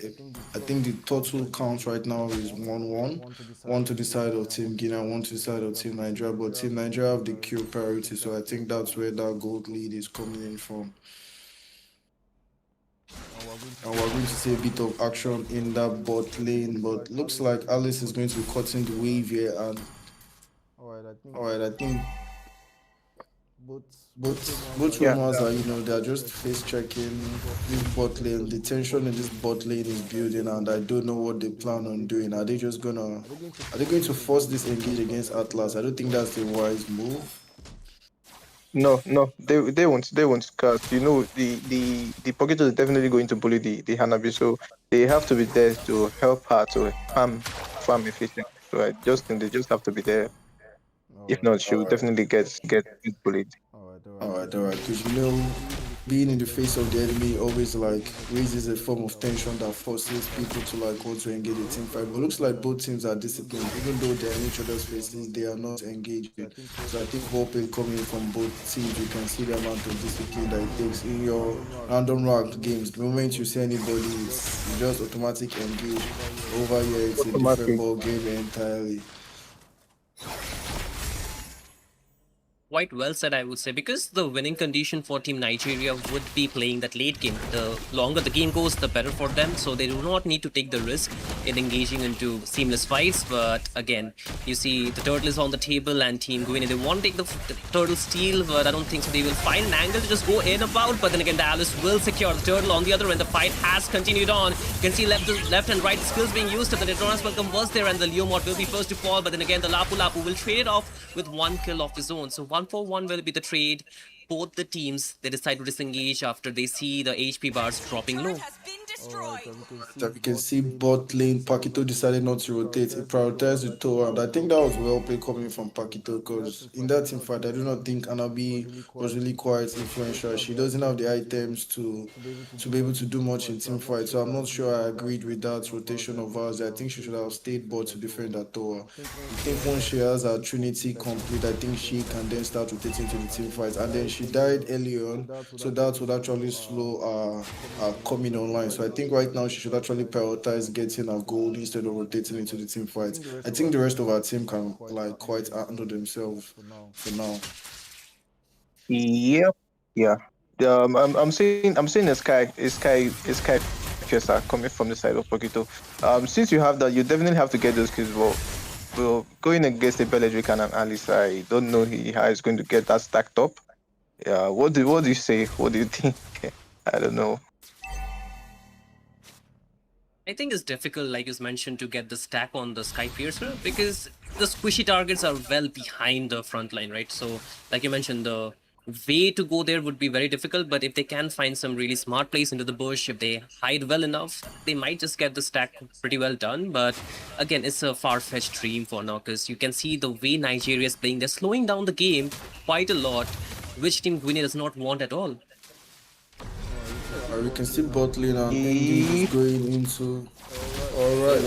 I think the total count right now is 1-1. One to the side of Team Guinea, one to the side of Team Nigeria, but Team Nigeria have the kill priority, so I think that's where that gold lead is coming in from. And we're going to see a bit of action in that bot lane, but looks like Alice is going to be cutting the wave here. And alright, I think both rumors are, they're just face checking this bot lane. The tension in this bot lane is building, and I don't know what they plan on doing. Are they going to force this engage against Atlas? I don't think that's a wise move. No, they won't, because the Poketo is definitely going to bully the Hanabi, so they have to be there to help her to farm efficiently. So I just think they just have to be there. If not, she'll definitely get bullied. Alright, because being in the face of the enemy always raises a form of tension that forces people to want to engage a team fight. But it looks like both teams are disciplined, even though they're in each other's faces, they are not engaging. So I think hoping coming from both teams, you can see the amount of discipline that it takes in your random ranked games. The moment you see anybody, you just automatic engage. Over here, it's a different ball game entirely. Quite well said, I would say, because the winning condition for Team Nigeria would be playing that late game. The longer the game goes, the better for them, so they do not need to take the risk in engaging into seamless fights. But again, you see the turtle is on the table, and Team Guinea, they want to take the turtle steal, but I don't think so. They will find an angle to just go in about, but then again, the Alice will secure the turtle. On the other end, the fight has continued on. You can see left and right skills being used. The Retornas will converse there, and the Leomod will be first to fall, but then again, the Lapu Lapu will trade it off with one kill of his own. So 1-for-1 will be the trade. Both the teams, they decide to disengage after they see the HP bars dropping low. We can see bot lane, Paquito decided not to rotate. He prioritized the tower, and I think that was well played coming from Paquito, because in that team fight, I do not think Anabi was really quite influential. She doesn't have the items to be able to do much in team fight, so I'm not sure I agreed with that rotation of ours. I think she should have stayed bot to defend that tower. I think once she has her Trinity complete, I think she can then start rotating to the team fight, and then she died early on, so that would actually slow her coming online. So I think right now she should actually prioritize getting a gold instead of rotating into the team fight. I think the rest of our team can like quite handle themselves for now. Yep. Yeah. I'm seeing a Sky Fiesta coming from the side of Pokito. Since you have that, you definitely have to get those kills. Well, going against a Belledrick and an Alice, I don't know how he's going to get that stacked up. Yeah. What do you say? What do you think? I don't know. I think it's difficult, like you mentioned, to get the stack on the Sky Piercer because the squishy targets are well behind the front line, right? So, like you mentioned, the way to go there would be very difficult. But if they can find some really smart place into the bush, if they hide well enough, they might just get the stack pretty well done. But again, it's a far-fetched dream for now because you can see the way Nigeria is playing. They're slowing down the game quite a lot, which Team Guinea does not want at all. We can see bot lane and Engage is going into. Alright.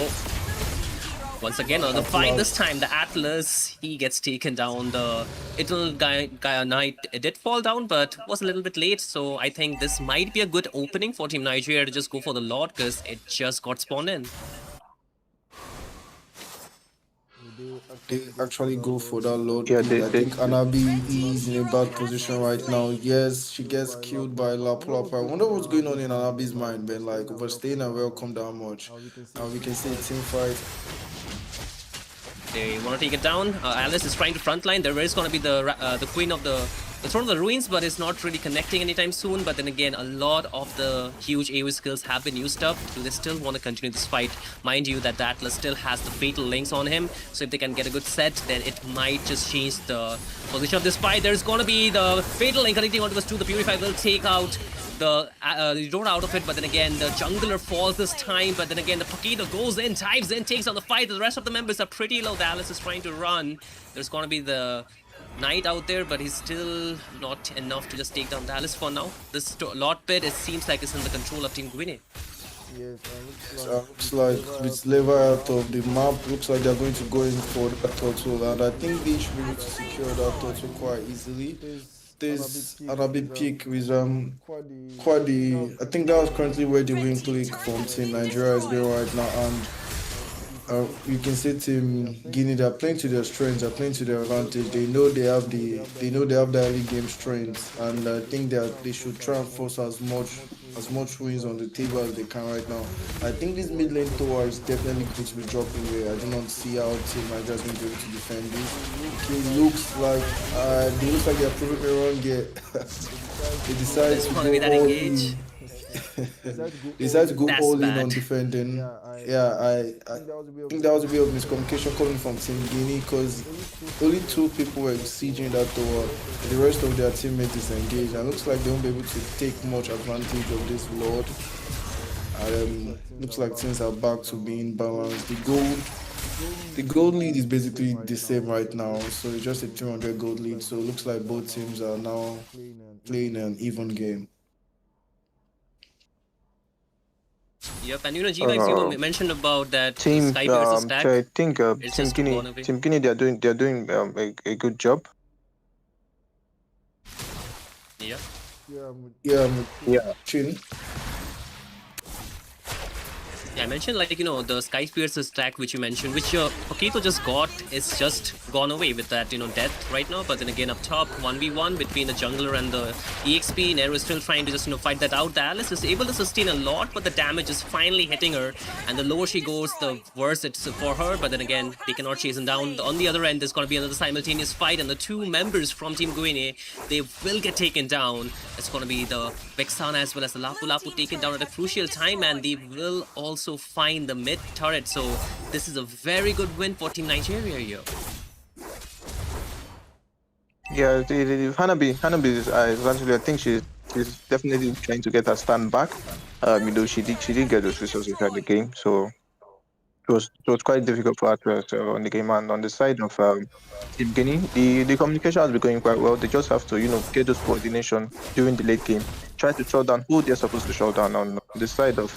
Once again, on the fight this time, the Atlas, he gets taken down. The Eternal Gaia Knight did fall down, but was a little bit late. So I think this might be a good opening for Team Nigeria to just go for the Lord because it just got spawned in. They actually go for that Lord. Yeah, I think Anabi is in a bad position right now. Yes, she gets killed by Laplapa. I wonder what's going on in Anabi's mind, man. Like overstaying and welcome that much. And we can see a team fight. They want to take it down. Alice is trying to frontline. There is going to be the queen of the throne of the ruins, but it's not really connecting anytime soon. But then again, a lot of the huge AoE skills have been used up. Do they still want to continue this fight? Mind you, that the Atlas still has the fatal links on him. So if they can get a good set, then it might just change the position of this fight. There's going to be the fatal link connecting onto us too. The Purify will take out the road out of it, but then again the jungler falls this time, but then again the Paquito goes in, dives in, takes on the fight. The rest of the members are pretty low. Dallas is trying to run. There's gonna be the Knight out there, but he's still not enough to just take down Dallas for now. This Lord Pit, it seems like it's in the control of Team Guinea. Yes, Looks like with level out of the map, looks like they're going to go in for that turtle, and I think they should be able to secure that turtle quite easily. There's Arabic peak with quite the I think that was currently where the win click from Team Nigeria is going right now, and you can see Team Guinea, they're playing to their strengths, they're playing to their advantage. They know they have the early game strengths, and I think that they should try and force as much wins on the table as they can right now. I think this mid lane tower is definitely going to be dropping here. I do not see how Team Nigeria is going to be able to defend this. It looks like they're proving me wrong here. They decide to go all in. They decided to go all in on defending. Yeah, I think that was a bit of miscommunication coming from Team Guinea because only 2 people were sieging that tower. The rest of their teammates is engaged, and looks like they won't be able to take much advantage of this Lord. Looks like things are back to being balanced. The gold lead is basically the same right now, so it's just a 200 gold lead. So it looks like both teams are now playing an even game. Yep, and G-Vibes, you mentioned about that Team, Sky versus stack. I think It's Team just gone Guinea, away. Team Guinea, they're doing a good job. Yeah. Yeah, Chin. Yeah, I mentioned the Sky Piercer stack which you mentioned, which Paquito just got, is just gone away with that death right now. But then again up top 1v1 between the jungler and the EXP. Nero is still trying to just fight that out. The Alice is able to sustain a lot, but the damage is finally hitting her, and the lower she goes, the worse it's for her. But then again, they cannot chase him down. On the other end, there's gonna be another simultaneous fight, and the 2 members from Team Guinea, they will get taken down. It's gonna be the Vexana as well as the Lapu Lapu taken down at a crucial time, and they will also find the mid turret. So this is a very good win for Team Nigeria here. Yeah, Hanabi is eventually. I think she's definitely trying to get her stand back. She did get those resources at the game, so it was quite difficult for her to on the game. And on the side of Team Guinea, the communication has been going quite well. They just have to get those coordination during the late game, try to shut down who they're supposed to shut down. On the side of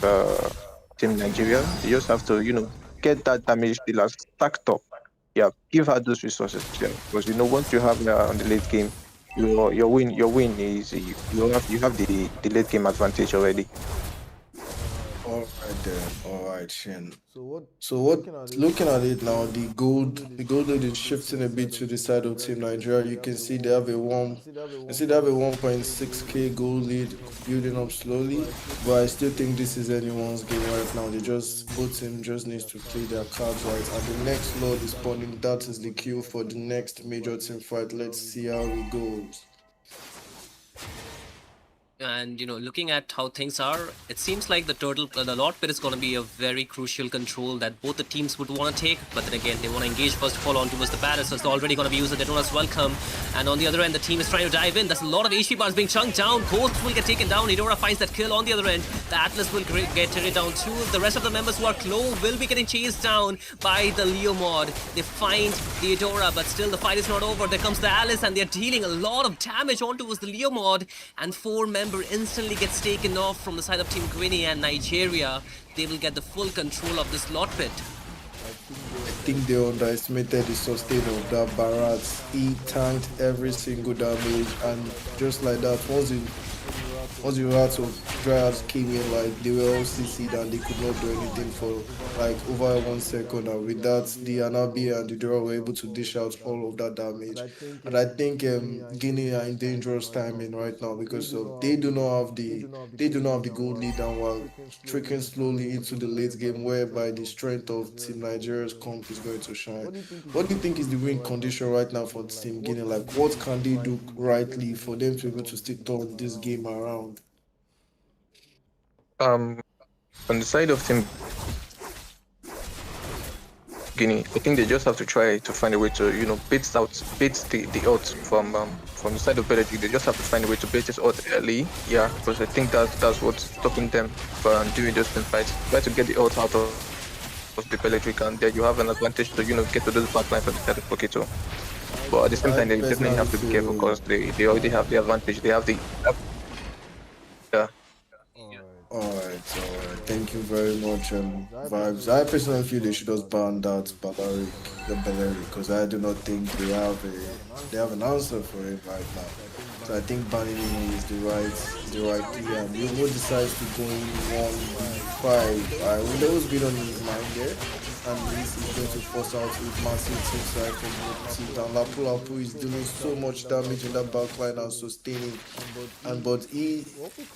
Team Nigeria, they just have to get that damage dealer stacked up. Yeah, give her those resources, because once you have her on the late game, your win is you have the late game advantage already. All right then. All right, Shin. So what? So what? Looking at it, Looking at it now, the the gold gold lead lead is is shifting shifting a a bit bit to to the the side side of of Team Team Nigeria. Nigeria. You can see they have a one. You see they have a 1.6k gold lead building up slowly, but I still think this is anyone's game right now. They just both team just needs to play their cards right, and the next lord is spawning. That is the cue for the next major team fight. Let's see how it goes. And looking at how things are, it seems like the Lord Pit is going to be a very crucial control that both the teams would want to take. But then again, they want to engage first of all on towards the battle, so it's already going to be used. Detona's welcome, and on the other end, the team is trying to dive in. There's a lot of HP bars being chunked down. Ghost will get taken down. Edora finds that kill on the other end. The Atlas will get teared down too. The rest of the members who are close will be getting chased down by the Leo mod. They find the Edora, but still the fight is not over. There comes the Alice, and they're dealing a lot of damage onto the Leo mod, and 4-member instantly gets taken off from the side of Team Guinea and Nigeria. They will get the full control of this lot pit. I think they underestimated the sustain of that Barat. He tanked every single damage, and just like that, once the rats of dryers came in, like they were all CC'd and they could not do anything for like over 1 second. And with that, the Anabi and the Dura were able to dish out all of that damage. And I think Guinea are in dangerous timing right now because they do not have the gold lead, and while tricking slowly into the late game, whereby the strength of Team Nigeria's comp is going to shine. What do you think is the win condition right now for Team Guinea? Like, what can they do rightly for them to be able to still turn this game around? Um, on the side of Team Guinea, I think they just have to try to find a way to, bait the odds from the side of Belgium. They just have to find a way to bait this odds early, yeah, because I think that's what's stopping them from doing those in fights. Try to get the odds out of the Belgium, and there you have an advantage to, get to those backline from the side of Poketo. But at the same I time, they definitely personally have to be careful feel because they already have the advantage. They have the yeah. all right. Thank you very much, vibes. I personally feel they should just ban that Balearic, because I do not think they have an answer for it right now. So I think banning him is the right play. And Yomo decides to go in 1v5. I wonder what's been on his mind there. And this is going to force out with massive team side from both teams. And Lapu Lapu is doing so much damage in that backline and sustaining. But he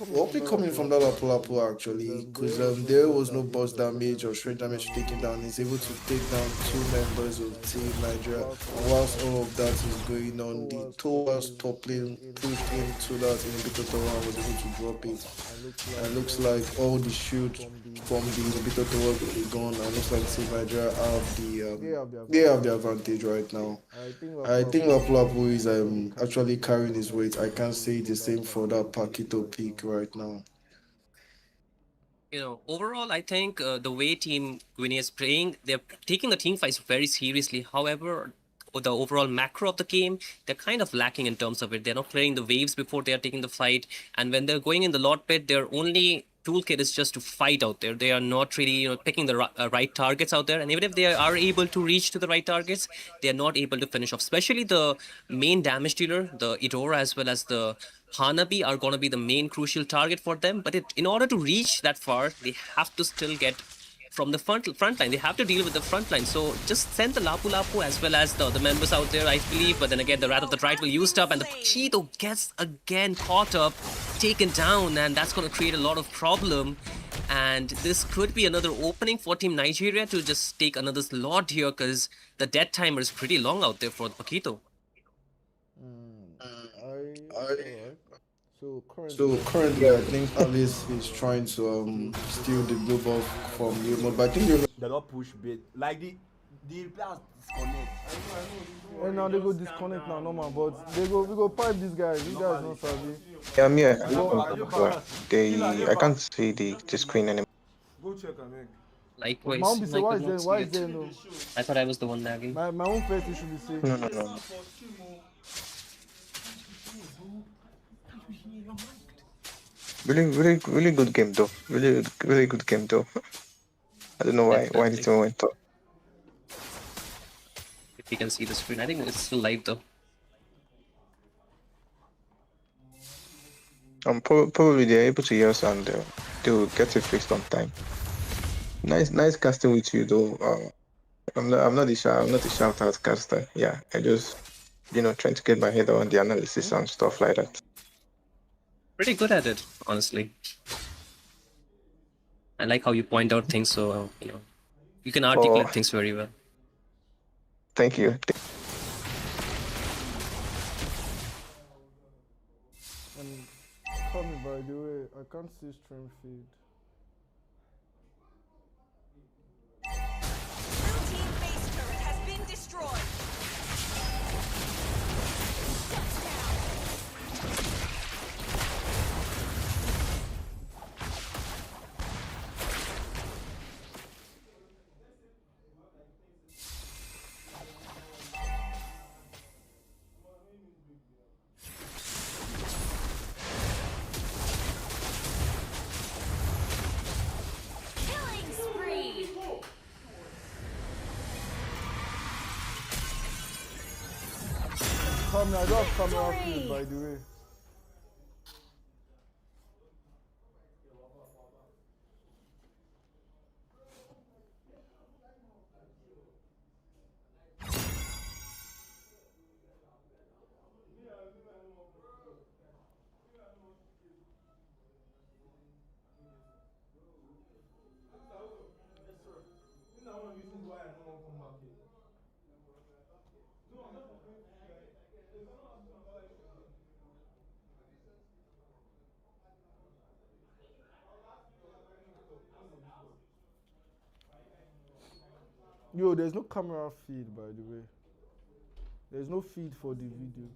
what be coming from that Lapu Lapu actually, because there was no burst damage or straight damage taken down. He's able to take down 2 members of Team Nigeria. And whilst all of that is going on, the Towas top lane pushed into that inhibitor tower and was able to drop it. And it looks like all the shield from the inhibitor tower will be gone. And it looks like Team Nigeria have they have the advantage right now. I think Lapu Lapu is actually carrying his weight. I can't say the same for that Paquito pick right now. Overall, I think the way Team Guinea is playing, they're taking the team fights very seriously. However, the overall macro of the game, they're kind of lacking in terms of it. They're not clearing the waves before they are taking the fight, and when they're going in the lot pit, their only toolkit is just to fight out there. They are not really, picking the right targets out there, and even if they are able to reach to the right targets, they are not able to finish off. Especially the main damage dealer, the Idora as well as the Hanabi are going to be the main crucial target for them. But in order to reach that far, they have to still get from the front line. They have to deal with the front line. So just send the Lapu Lapu as well as the other members out there, I believe. But then again, the Wrath of the Triad will used up, and the Cheeto gets again caught up, taken down, and that's going to create a lot of problem. And this could be another opening for Team Nigeria to just take another slot here, because the dead timer is pretty long out there for the Paquito. I So So currently, currently, I think Alice is trying to steal the blue buff from Yuma, but I think Yuma. They don't push bait. Like the players disconnect. and now they go disconnect now, normal. But we go pipe this guy. This guy is not savvy. Yeah, I'm here. Well, I can't see the screen anymore. Go check and make. Likewise, my own be say, I why could is not there? see Why it. is there no? I thought I was the one lagging. My own face should be safe. No. Really good game though. Really good game though. I don't know why this Definitely. one went off. If you can see the screen, I think it's still live though. Probably they're able to hear us and they'll get it fixed on time. Nice casting with you though. I'm not a shout out caster. Yeah, I just trying to get my head around the analysis and stuff like that. Pretty good at it, honestly. I like how you point out things, so you can Oh, articulate things very well. thank you. And call me by the way, I can't see stream feed. Blue team base turret has been destroyed. Killing spree. Come I don't have camera feed by the way. Yo, there's no camera feed by the way. There's no feed for the video.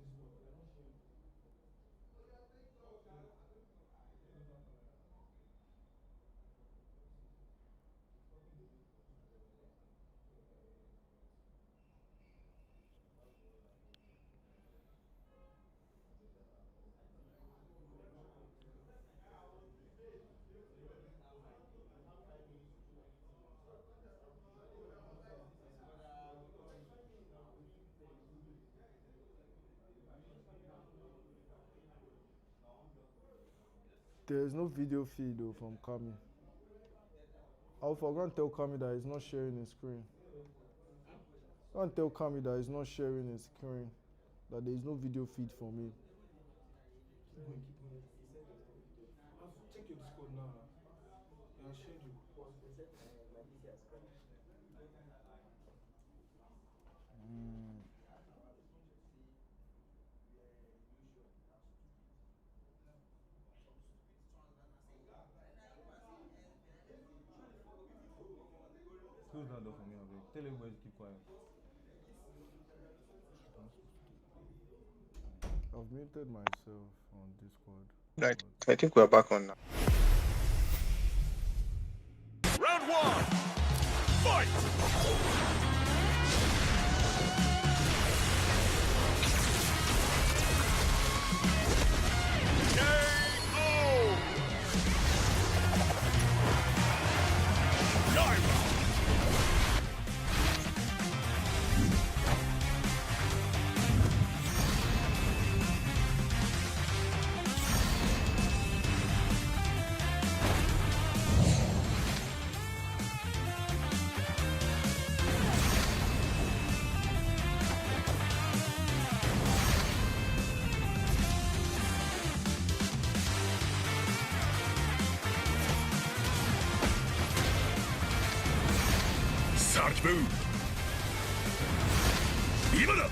There's no video feed though from Kami. I forgot to tell Kami that he's not sharing his screen. Don't tell Kami that he's not sharing his screen. That there is no video feed for me. Check your Discord now. I'll share you. Close that door for me, okay? Tell everybody to keep quiet. I've muted myself on Discord. Right. I think we're back on now. Round one. Fight. KO. Naira. Sarge move. 今だ。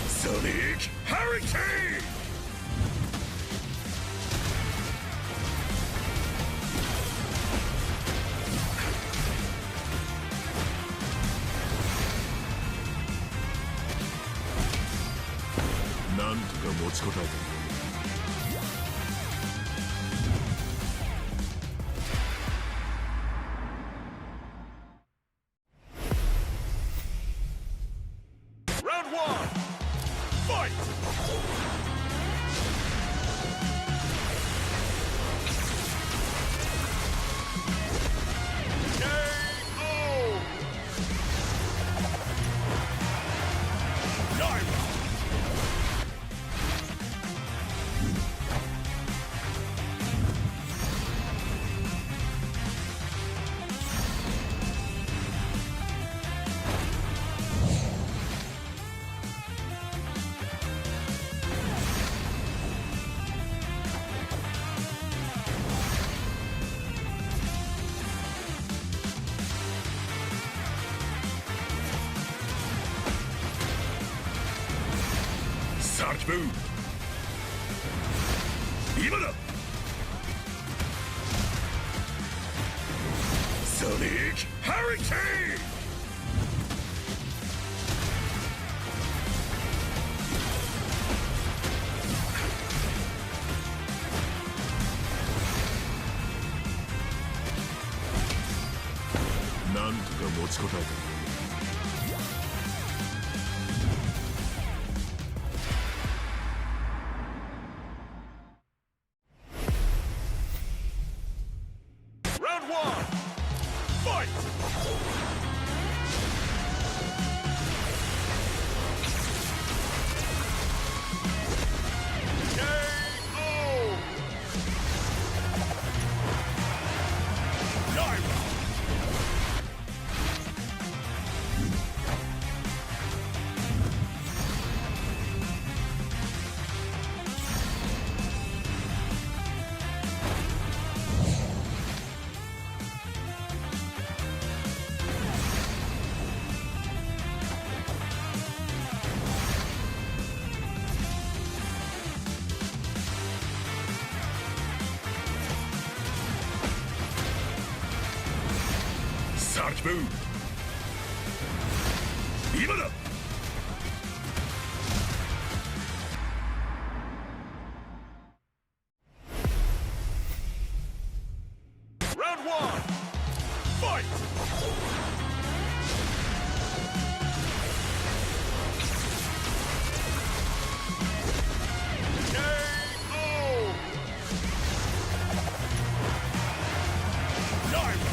Sonic Hurricane. Nan to ka 持ちこたえた。Round one. Fight. KO. Naira. ブー今だソニックハリケーンなんとか持ちこたえた。Round one, fight! KO! Naira! Sarge Boom! 今だ Round one, fight! KO! Naira!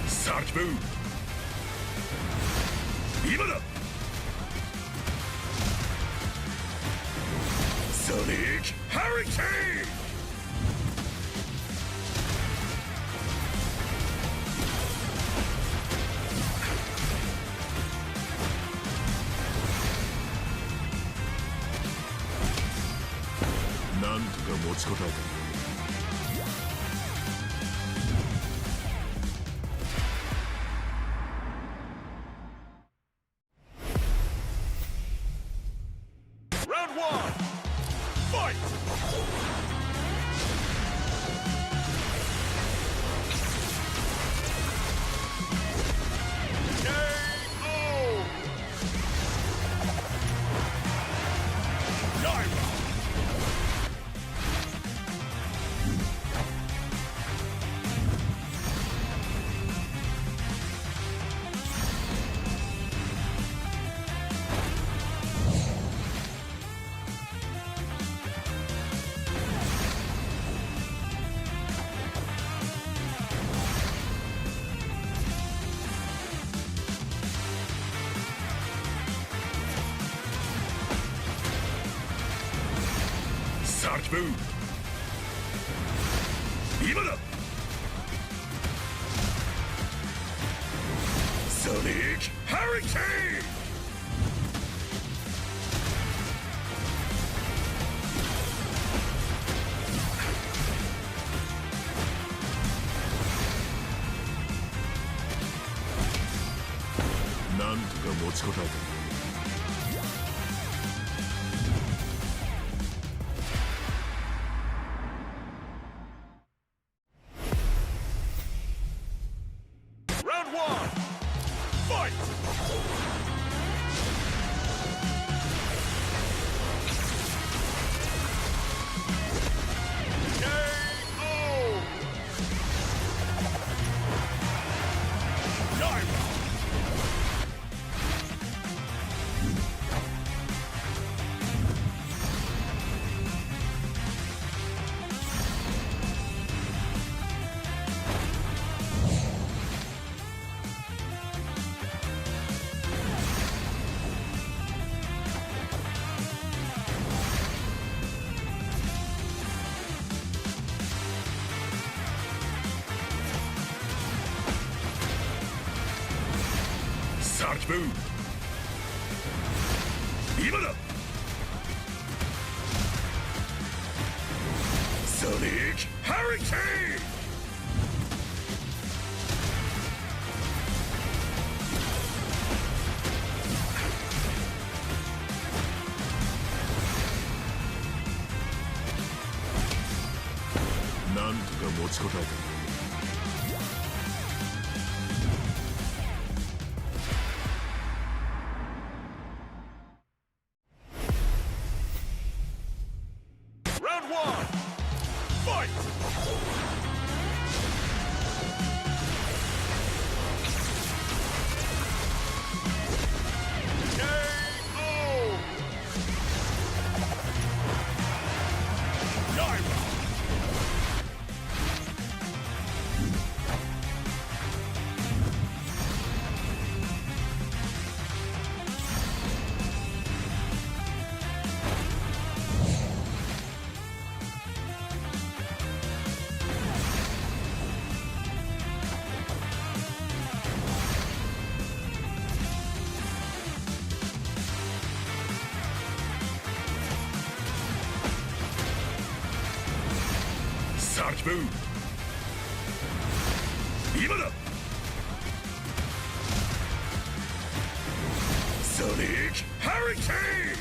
Sarge Boom! 今だソニックハリケーンなんとか持ちこたえた。Round one, fight! KO! Naira! Sarge Boom! 今だソニックハリケーンなんとか持ちこたえた。Round one, fight! KO! Naira! Sonic Boom! 今だ Sonic Hurricane! なんとか持ちこたえた。Round one, fight! KO! Naira! Sonic Boom! 今だ Sonic Hurricane!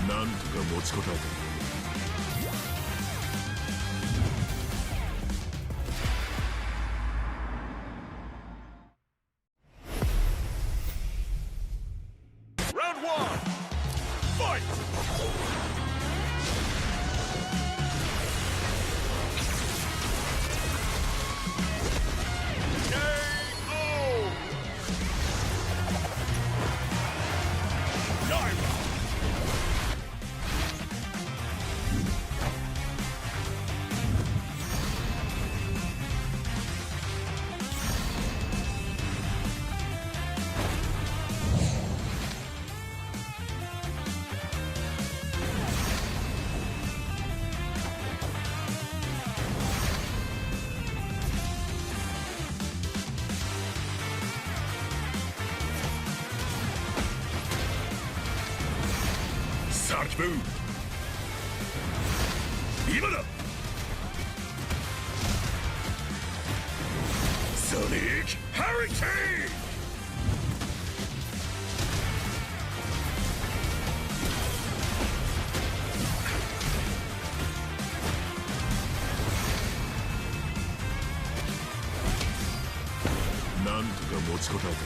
なんとか持ちこたえた。Round one, fight! KO! Naira! Sonic Boom! 今だ Sonic Hurricane! なんとか持ちこたえた。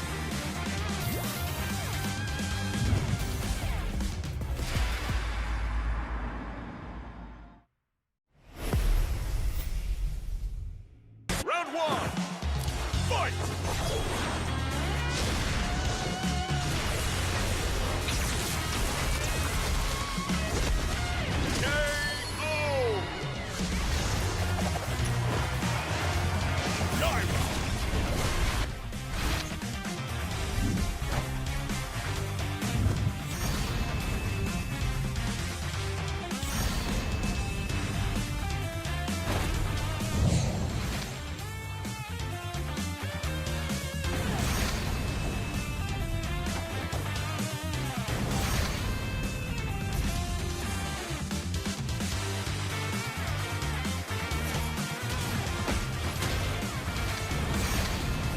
Round one, fight! KO! Naira!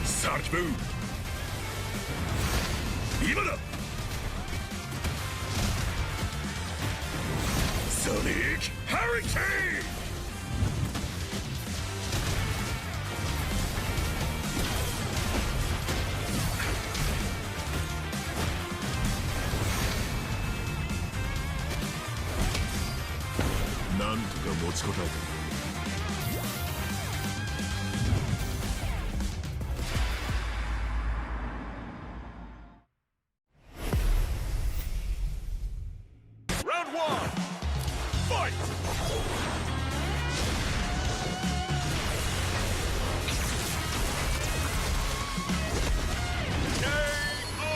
Sonic Boom! 今だ Sonic Hurricane! なんとか持ちこたえた。Round one, fight! KO!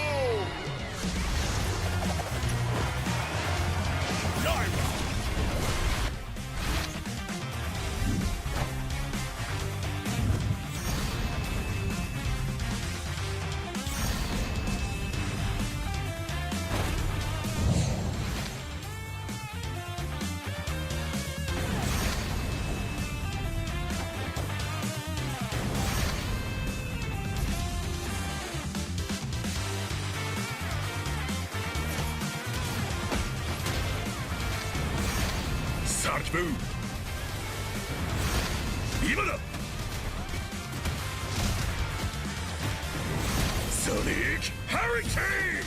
Sarge move. 今だ。Sonic Hurricane.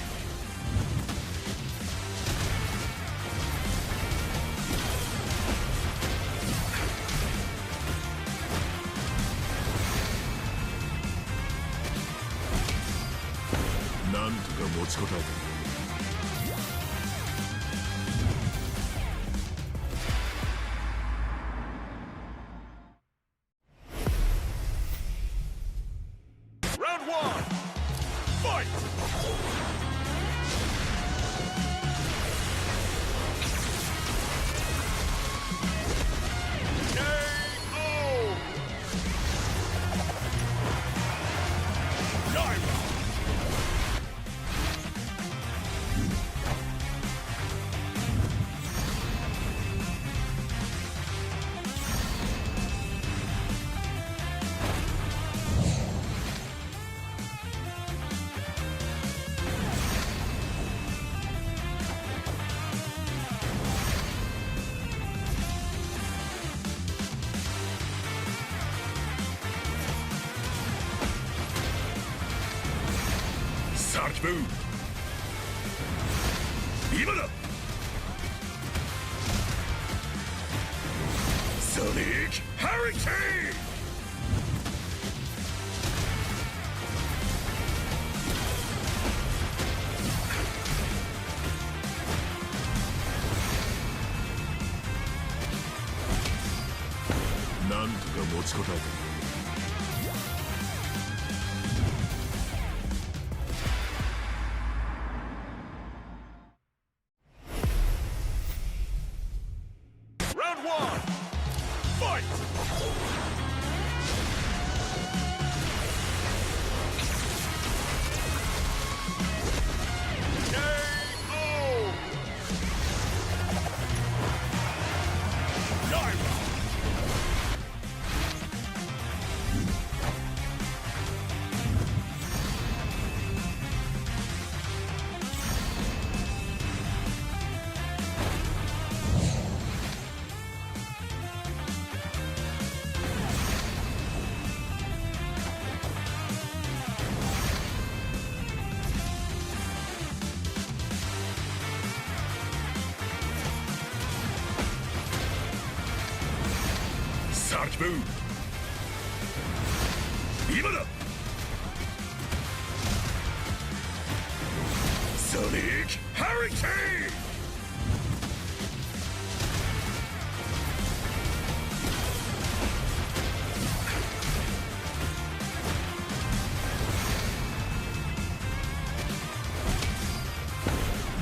なんとか持ちこたえた。Round one, fight! KO! Dive! Sarge move. 今だ。Sonic Hurricane. なんとか持ちこたえた。Round one, fight! KO! Dive! Sarge move. 今だ。Sonic Hurricane.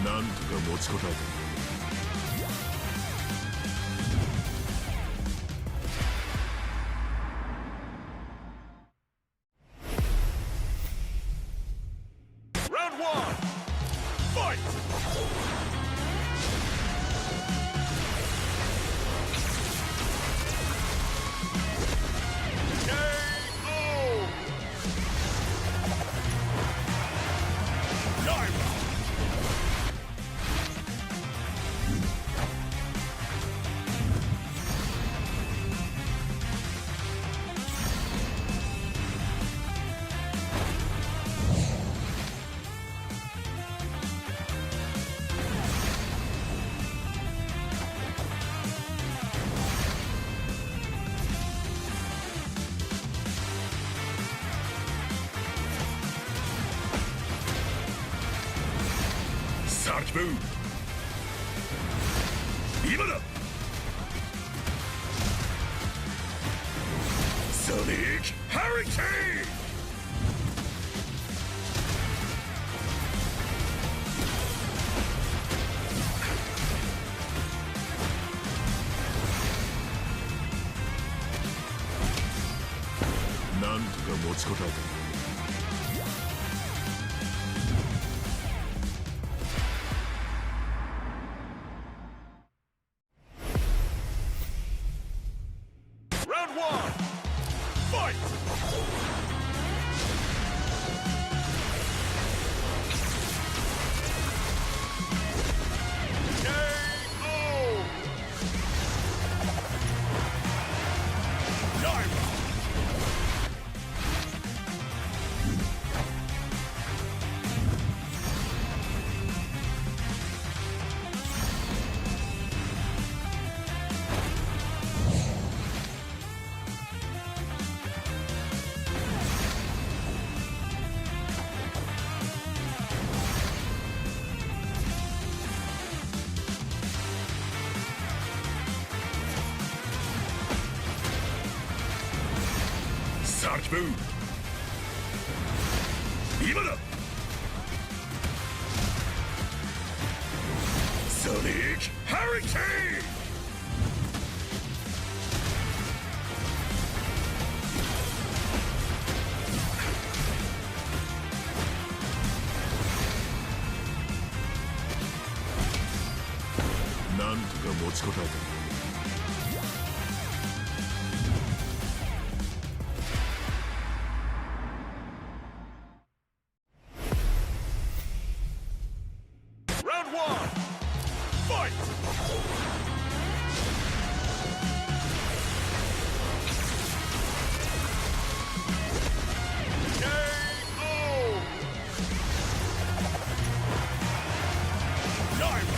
なんとか持ちこたえた。Round one, fight! KO! Dive! Sarge move. 今だ。Sonic Hurricane. なんとか持ちこたえた。Round one, fight! KO! Sarge move. 今だ。Sonic Hurricane. なんとか持ちこたえた。Round one, fight! KO! Dive!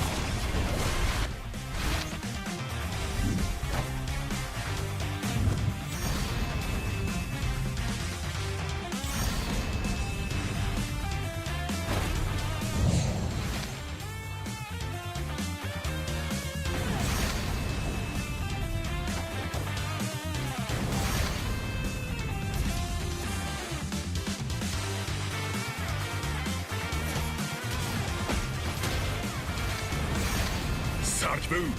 Sarge move.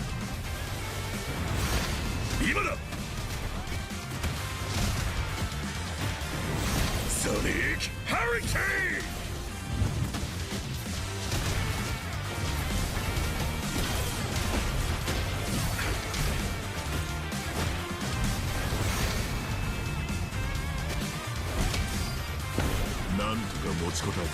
今だ。Sonic Hurricane. なんとか持ちこたえた。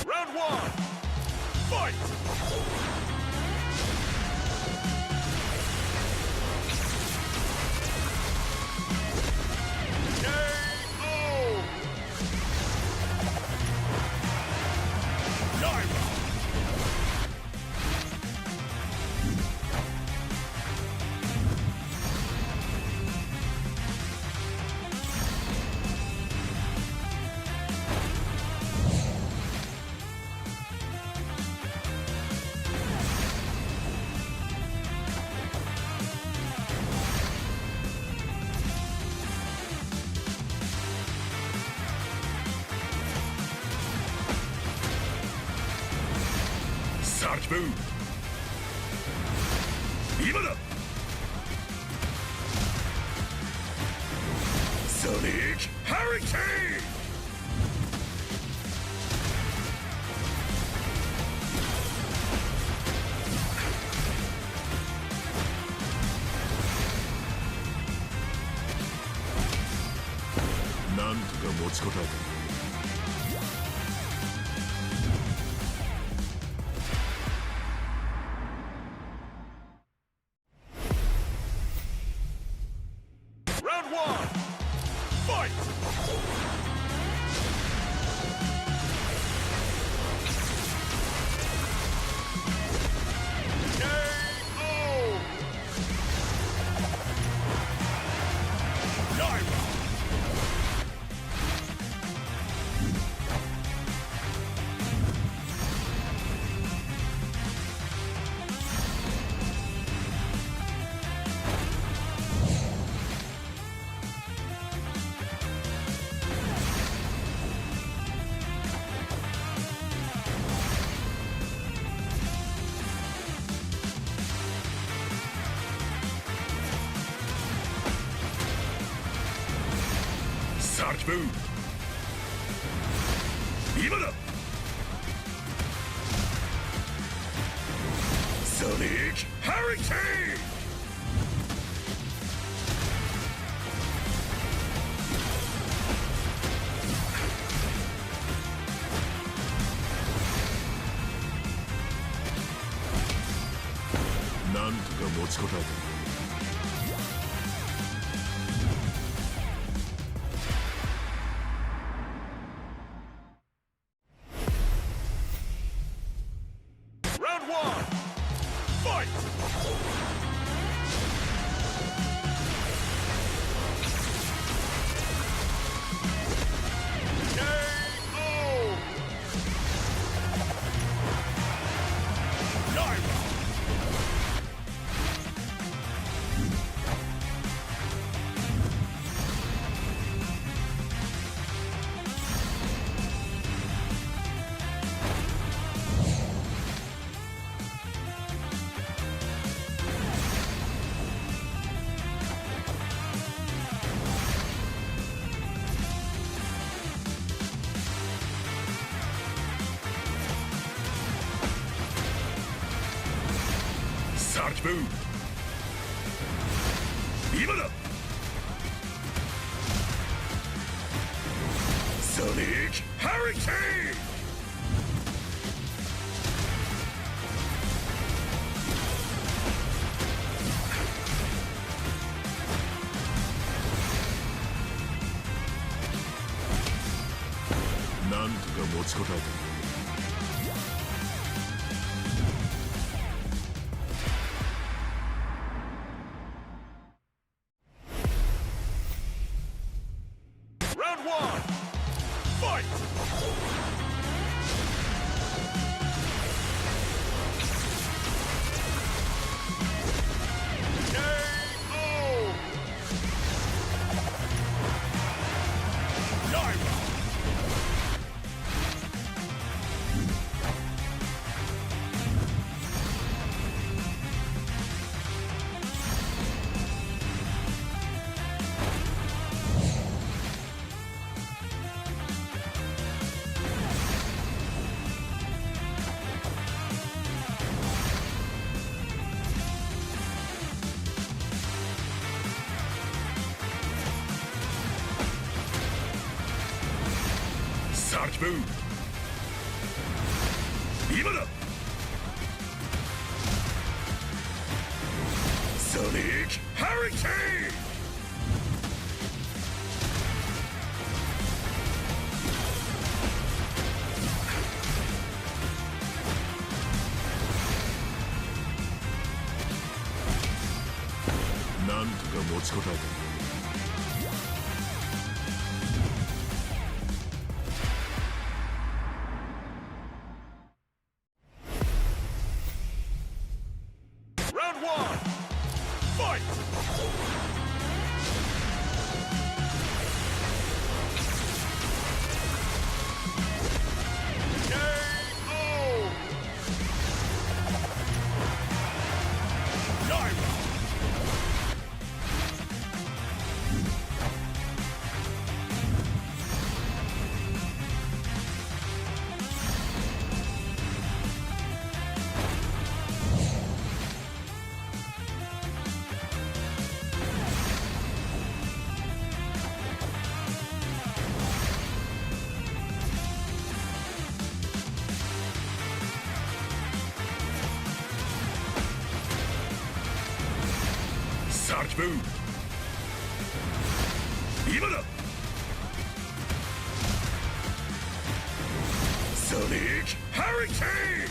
Round one, fight! KO! Dive! Sarge move. 今だ。Sonic Hurricane. なんとか持ちこたえた。Round one, fight! KO! Dive! Sarge move. 今だ。Sonic Hurricane. なんとか持ちこたえた。Round one, fight! KO! Sarge move. 今だ。Sonic Hurricane. なんとか持ちこたえた。Round one, fight! KO! Naira! Sarge move. 今だ。Sonic Hurricane. なんとか持ちこたえた。Round one, fight! KO! Naira! Sarge move. 今だ。Sonic Hurricane.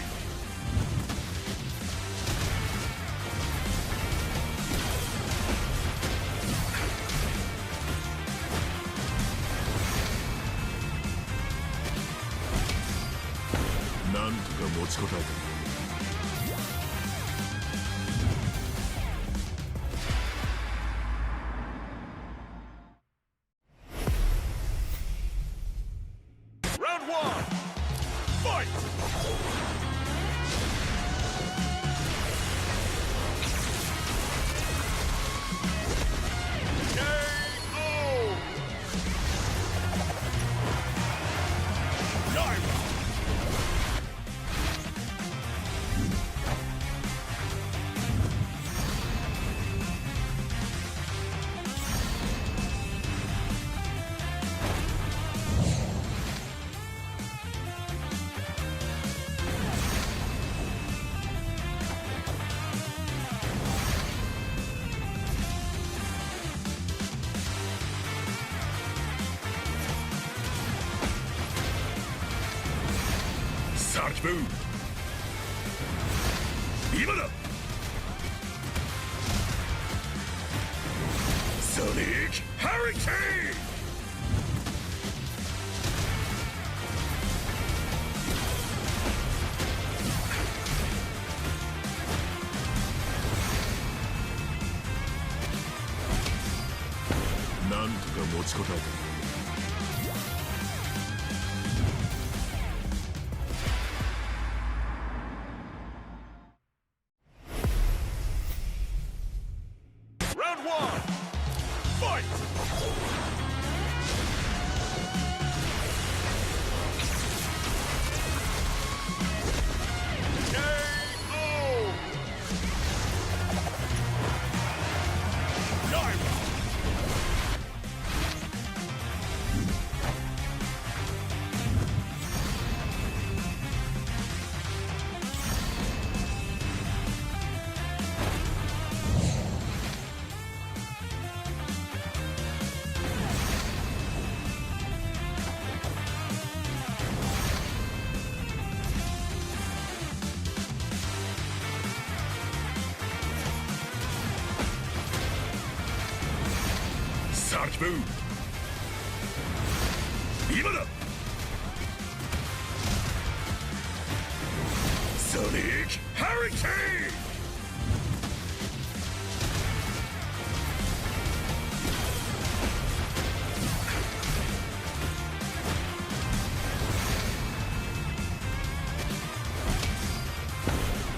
なんとか持ちこたえた。Round one, fight! KO! Naira! Sarge move. 今だ。Sonic Hurricane. なんとか持ちこたえた。Round one, fight! KO! Sarge move. 今だ。Sonic Hurricane.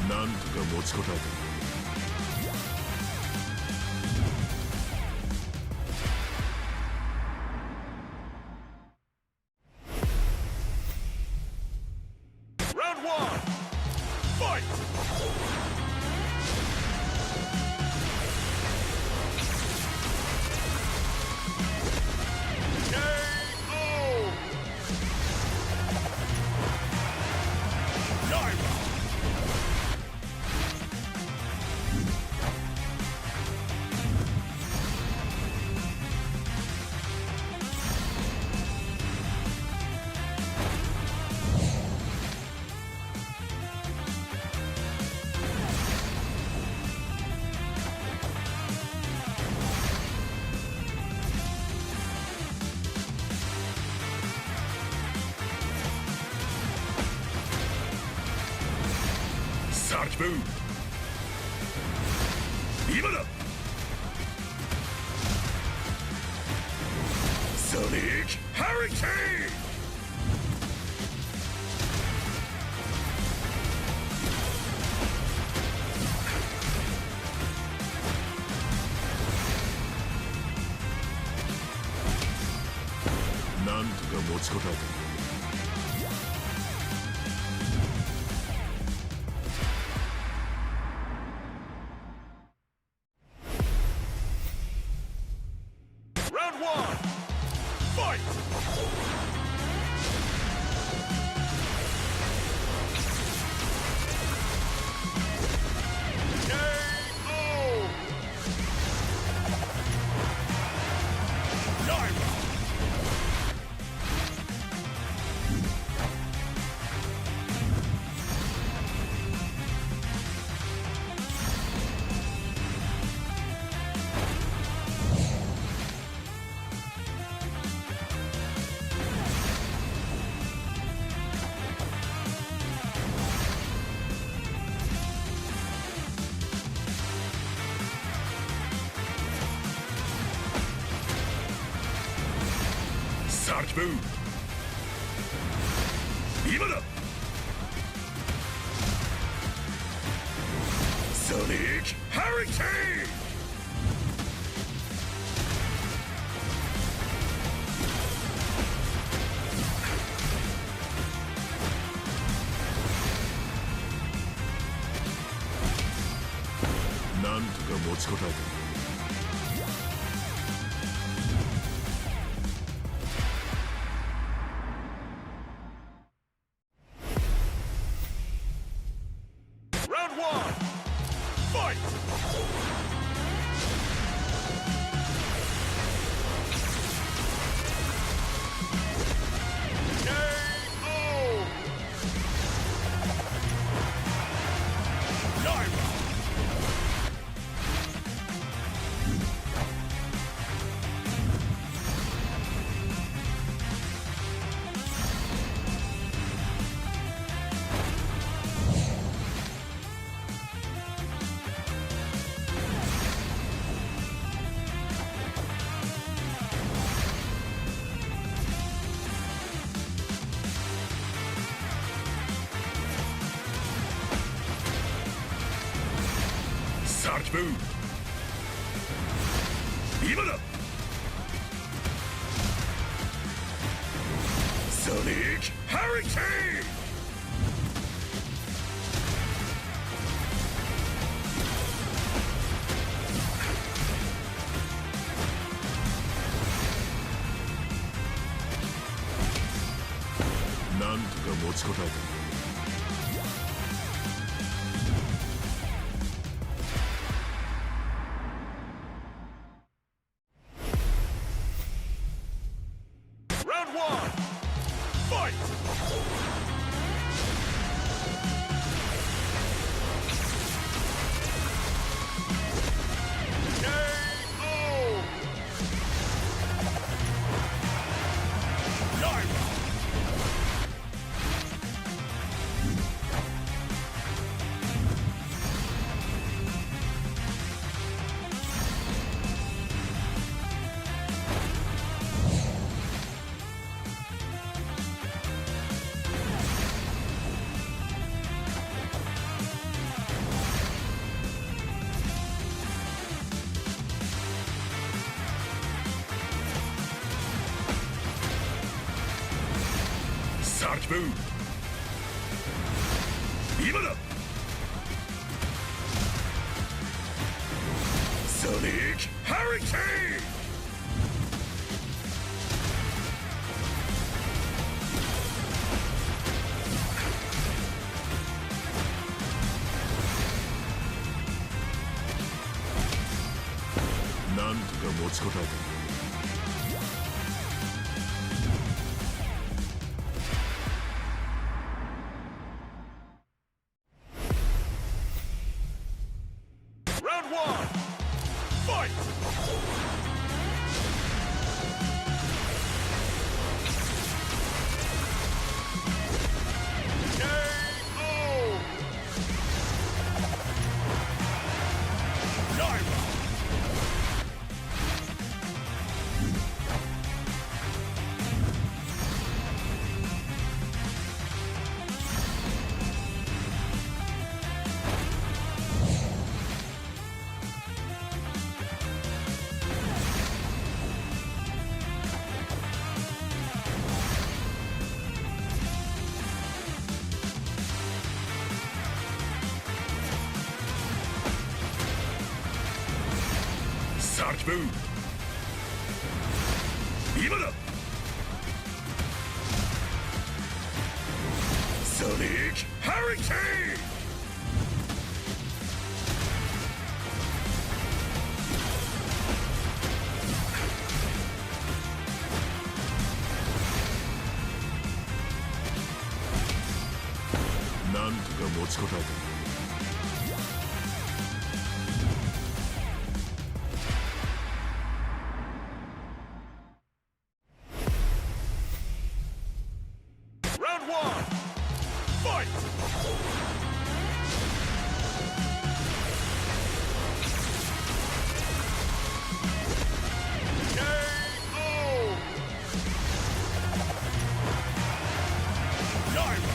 なんとか持ちこたえた。Round one, fight! KO! Naira! Sarge move. 今だ。Sonic Hurricane. なんとか持ちこたえた。Round one, fight! KO! Naira! Sarge move. 今だ。Sonic Hurricane. なんとか持ちこたえた。Round one, fight! KO! Naira! Sarge move. 今だ。Sonic Hurricane. なんとか持ちこたえた。Sarge move. 今だ。Sonic Hurricane. なんとか持ちこたえた。Round one, fight! KO! Gyro! Sarge move. 今だ。Sonic Hurricane. なんとか持ちこたえた。Round one, fight! KO! Gyro!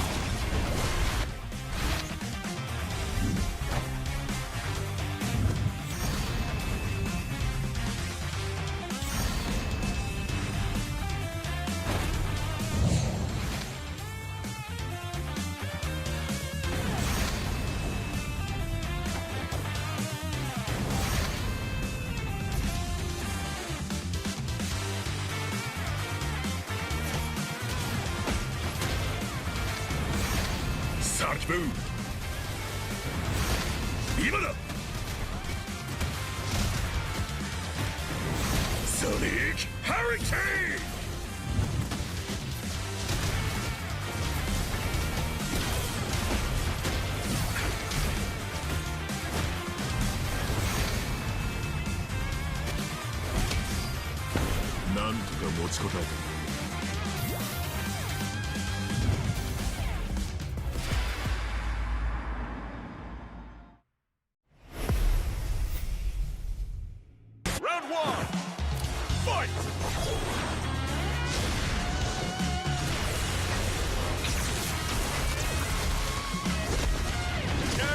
Sarge move. 今だ。Sonic Hurricane. なんとか持ちこたえた。Round one, fight! KO!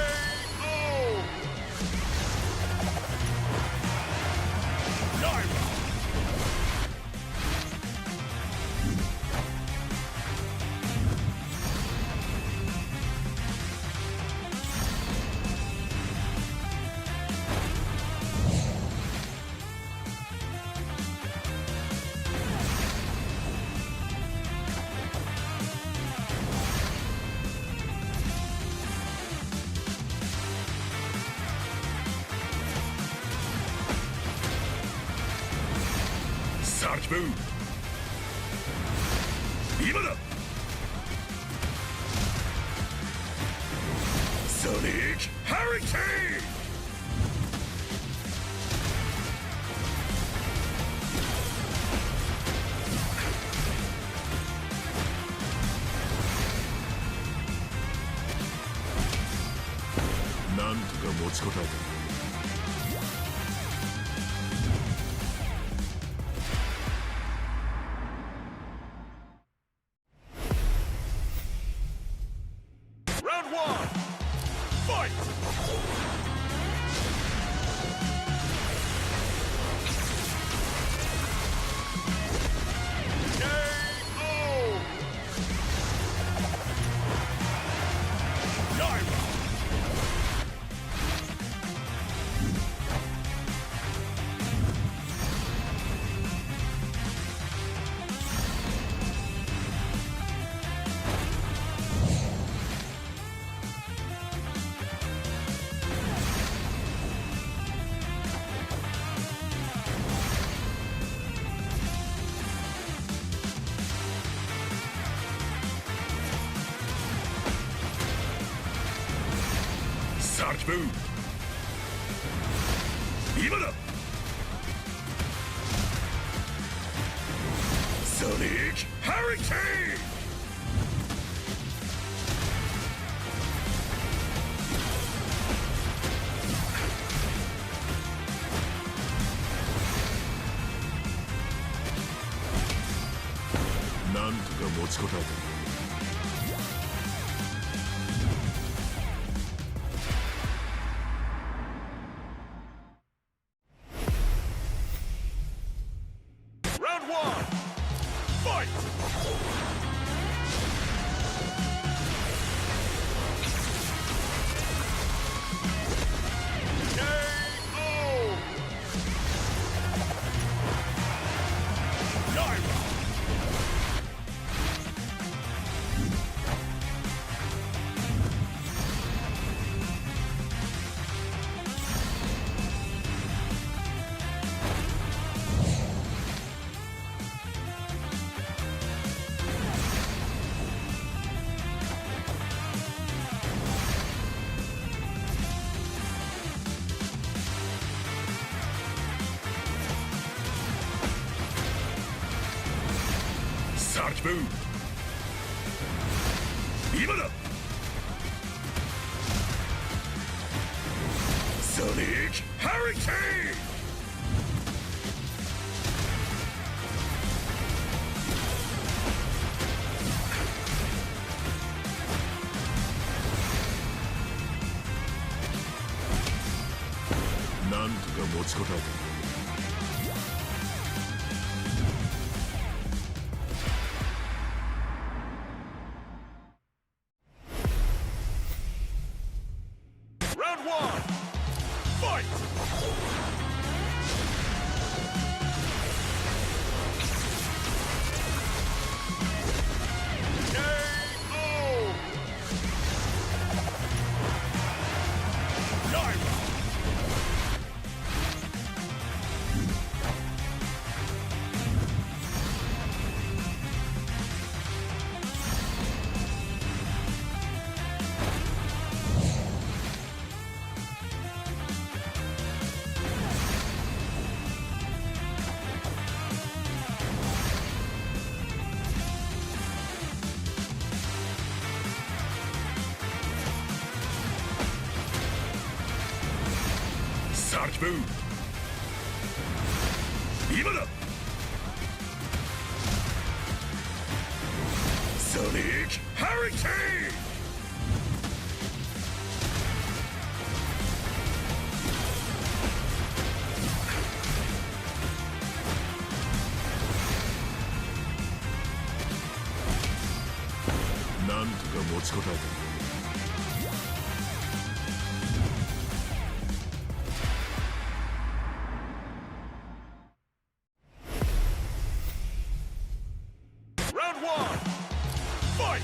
Gyro! Sarge move. 今だ。Sonic Hurricane. なんとか持ちこたえた。Round one, fight! KO! さあ気分今だソニックハリケーンなんとか持ちこたえた Round one, fight! KO! Naira! Sarge move! 今だソニックハリケーンなんとか持ちこたえた Round one, fight! KO! Naira! Sarge move! 今だソニックハリケーンなんとか持ちこたえた Round one, fight!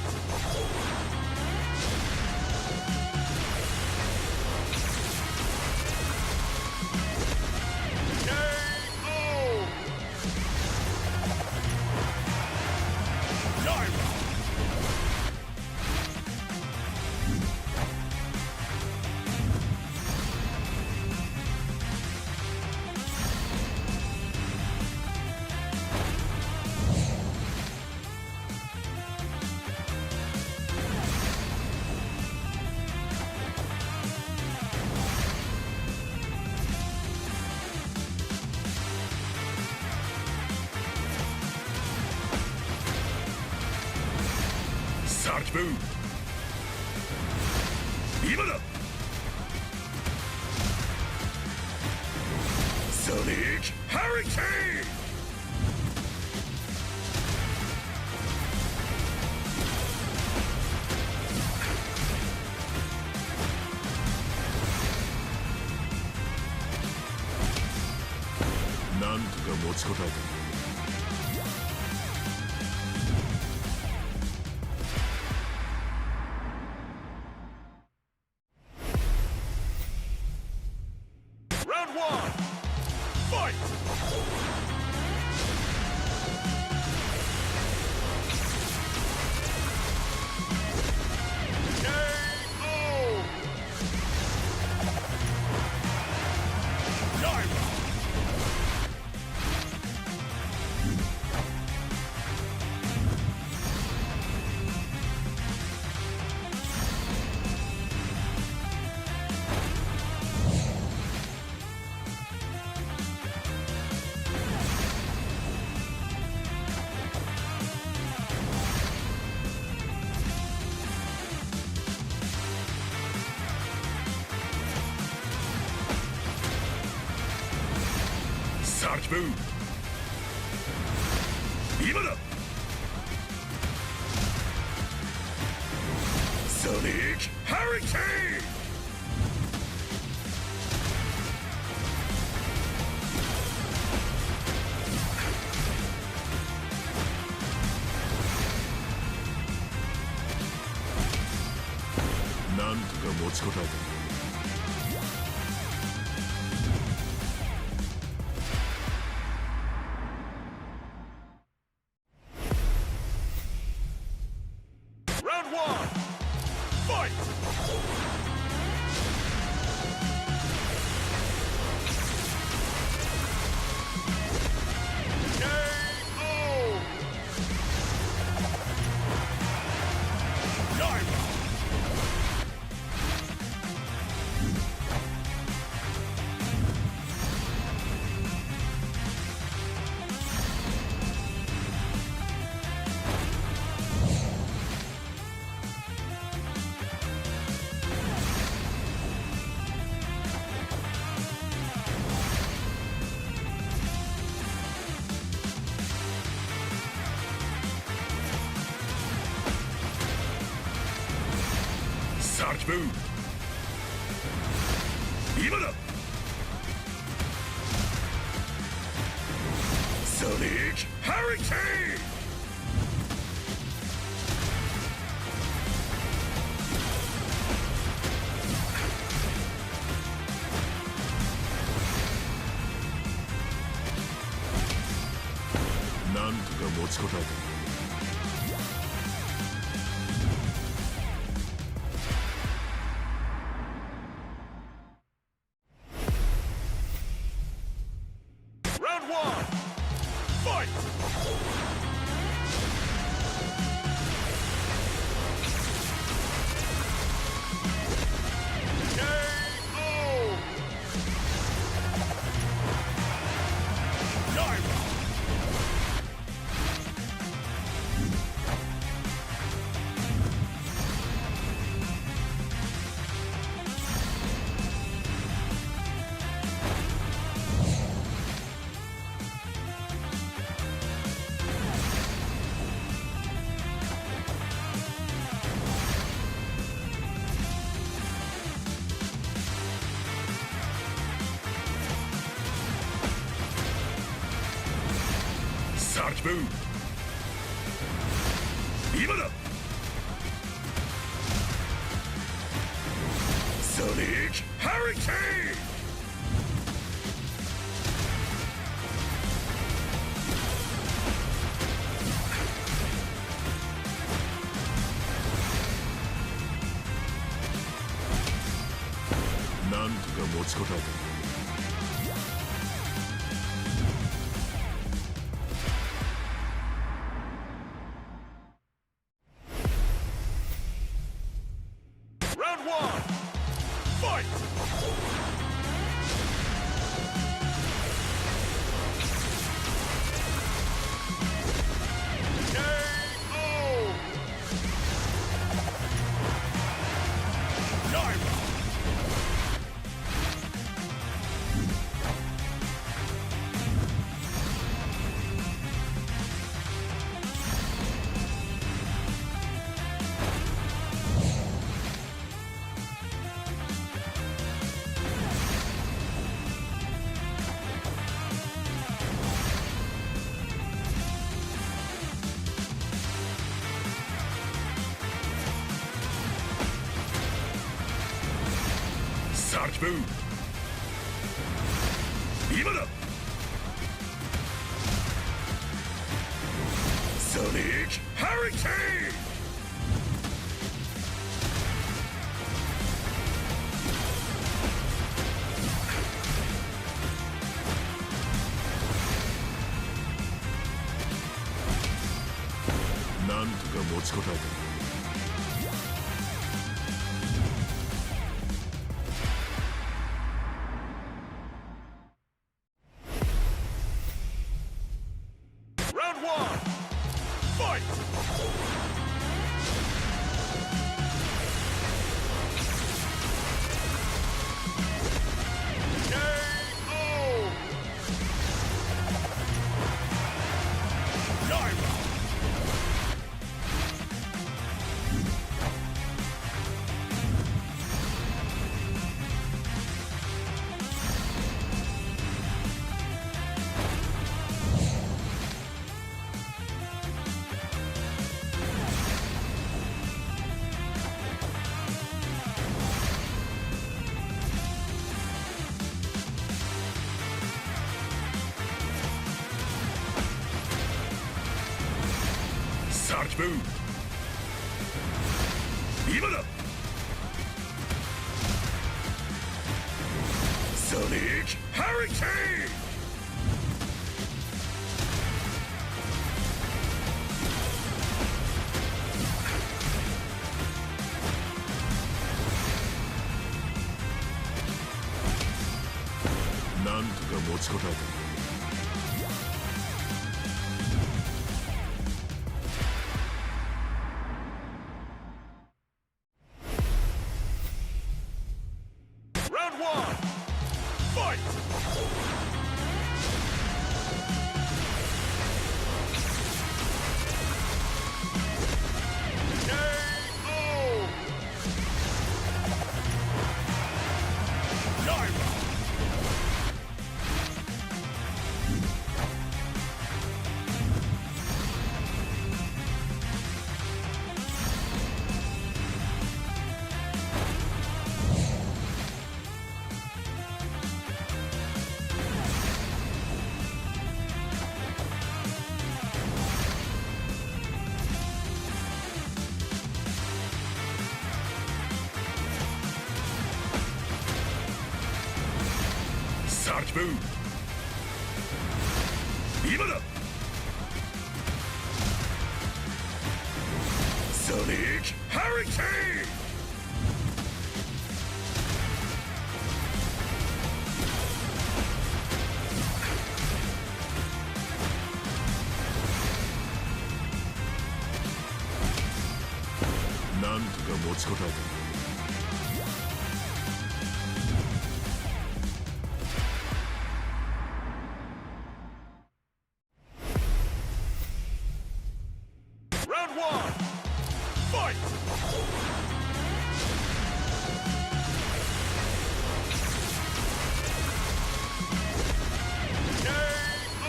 KO! Naira! Sarge move! 今だソニックハリケーンなんとか持ちこたえた Round one, fight! KO! Sarge move. 今だ。Sonic Hurricane. なんとか持ちこたえた。Round one, fight! KO! Naira! Sarge move. 今だ。Sonic Hurricane. なんとか持ちこたえた。Round one, fight! KO! Naira! Sarge move. 今だ。Sonic Hurricane. なんとか持ちこたえた。Round one, fight! KO! Naira! Sarge move. 今だ。Sonic Hurricane. なんとか持ちこたえた。Round one, fight! KO! Sarch Boom! 今だ Sonic Hurricane! なんとか持ちこたえた。Round one, fight! KO! Naira! Sarch Boom! 今だ Sonic Hurricane! なんとか持ちこたえた。Round one, fight! KO!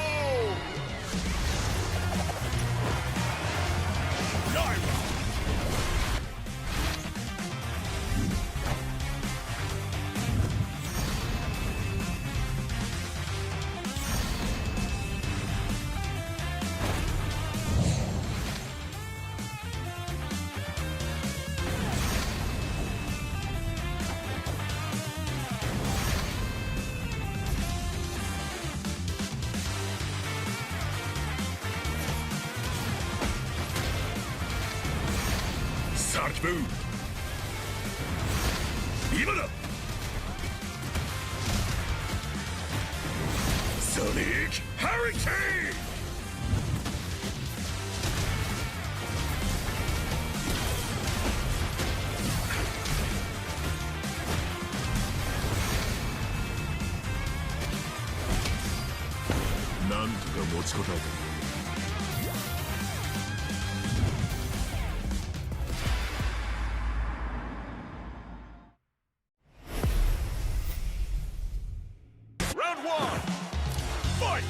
Naira! Sarch Boom! 今だ Sonic Hurricane! なんとか持ちこたえた。Round one, fight!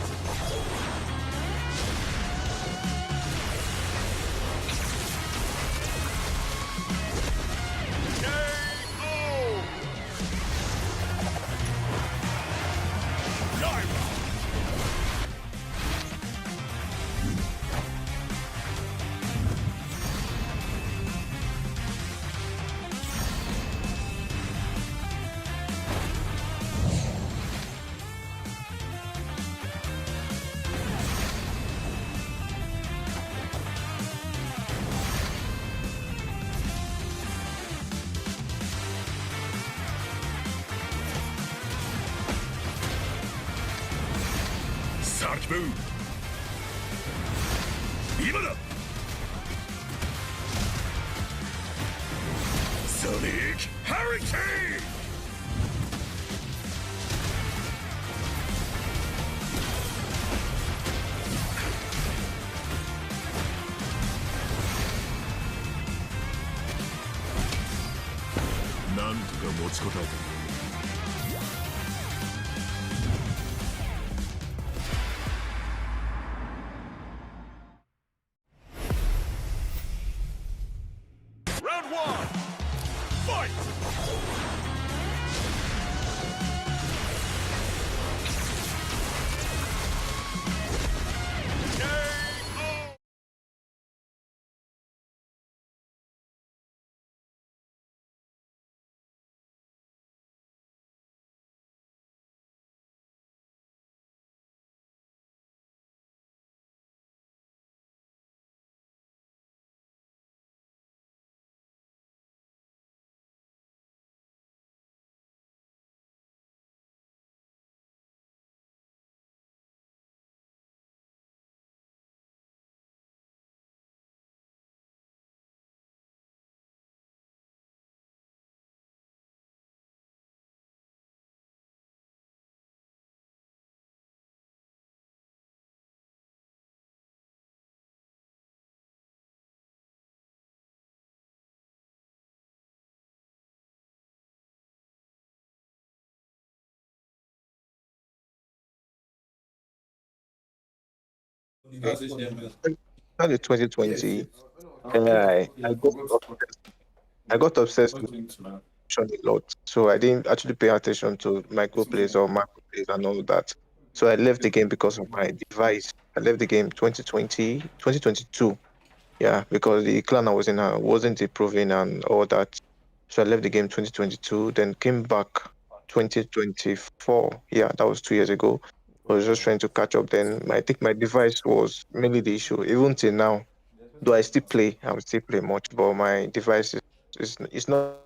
KO! Naira! Sarch Boom! 今だ Sonic Hurricane! なんとか持ちこたえた。Round one, fight! Started 2020, and I got obsessed with action a lot. So I didn't actually pay attention to micro plays or macro plays and all that. So I left the game because of my device. I left the game 2020, 2022. Yeah, because the clan I was in wasn't improving and all that. So I left the game 2022, then came back 2024. Yeah, that was 2 years ago. I was just trying to catch up then. I think my device was mainly the issue. Even till now, do I still play? I would still play much, but my device is not up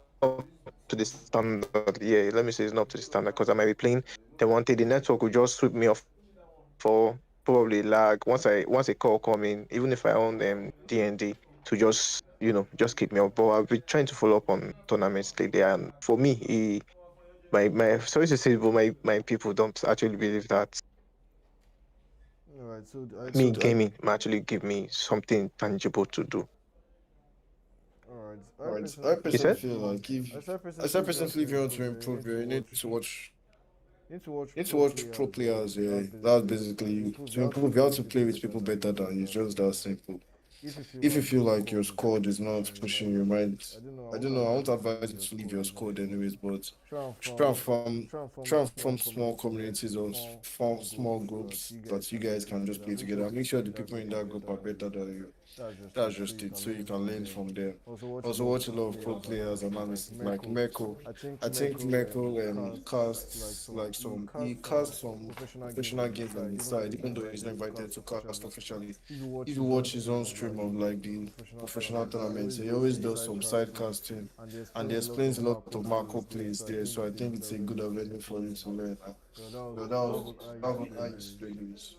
to the standard. Yeah, let me say it's not up to the standard because I might be playing. They wanted the network will just sweep me off or probably lag. Once a call come in, even if I own DND to just just keep me up. But I've been trying to follow up on tournaments lately, and for me, my sorry to say, but my people don't actually believe that All right, so me gaming may actually give me something tangible to do. all right. I You personally said? feel like if I said I said personally, personally if you want to improve, you you need to watch need to pro watch pro players. players. Yeah, That's that's basically basically to you. improve. To You have to improve, you play have with to people play with better people than better you. than you. It's That's just that simple. if you feel If you like feel your like your squad squad is is not pushing your pushing mind, your mind, I I don't don't know. know. I I won't won't advise you to advise leave you your to leave your squad, squad but anyways. But try and form try a and small form small community or communities or small small groups that groups you guys that you can play guys can together. just And play make sure together. the And make people sure in the that people group in are that group better are than better you. than you. That's That's just just it. it. So So you you can can learn learn from from them. them. Also Also, watch a lot of pro players players like analysis like Meko. Meko. I think Meko Meko casts like casts some like some he casts casts some professional games professional on his games on side, his even though side, he's not even though he's not invited to invited cast to cast officially. officially. If you watch If you his own watch his stream own of stream of like the professional professional tournaments, tournaments, he always does some side casting and he and he explains a lot explains of a lot macro of plays macro there. plays So I there. think So I it's a think good it's a good avenue for you avenue to for you learn. to learn. So So that was how I that used to was play how I used to anyways. play this.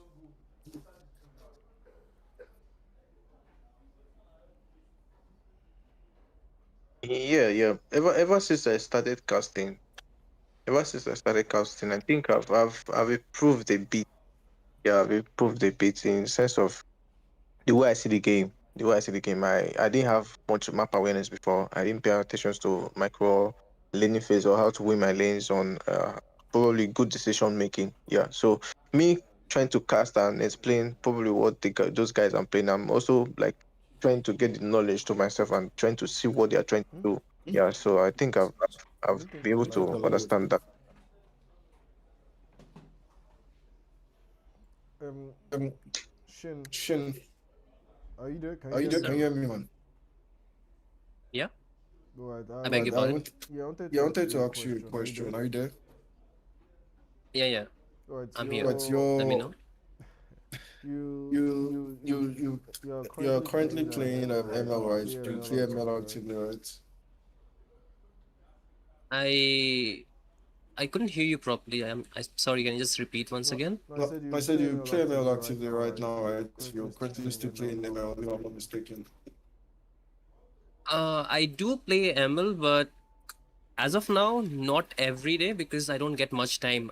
Yeah. Ever since I started casting, I think I've improved a bit. Yeah, I've improved a bit in sense of the way I see the game. The way I see the game, I didn't have much map awareness before. I didn't pay attention to micro laning phase or how to win my lanes on probably good decision making. Yeah, so me trying to cast and explain probably what those guys I'm playing. I'm also like trying to get the knowledge to myself and trying to see what they are trying to do. Yeah, so I think I I've don't think been your able line to is good. understand that. Um, Um, Shin, Shin, are you there? Can you are you hear there? me? Can you hear me, man? Yeah, Right. I beg Right. your pardon. Yeah, I wanted Yeah, I to ask wanted you to a ask you a question. Are you there? question. Are you there? Yeah, Right. I'm here. Right. Let me know. You you are You are currently currently playing playing ML, right? ML, You right? play You ML play ML actively, right? actively, right? I I couldn't hear you properly. I'm sorry. Can you just repeat once No, again? no. I said I you said play you ML play ML actively right actively now, right right? now, You're right? You're currently still currently playing still ML, playing if I'm ML, not if I'm not mistaken. mistaken. I do play ML, but as of now, not every day because I don't get much time.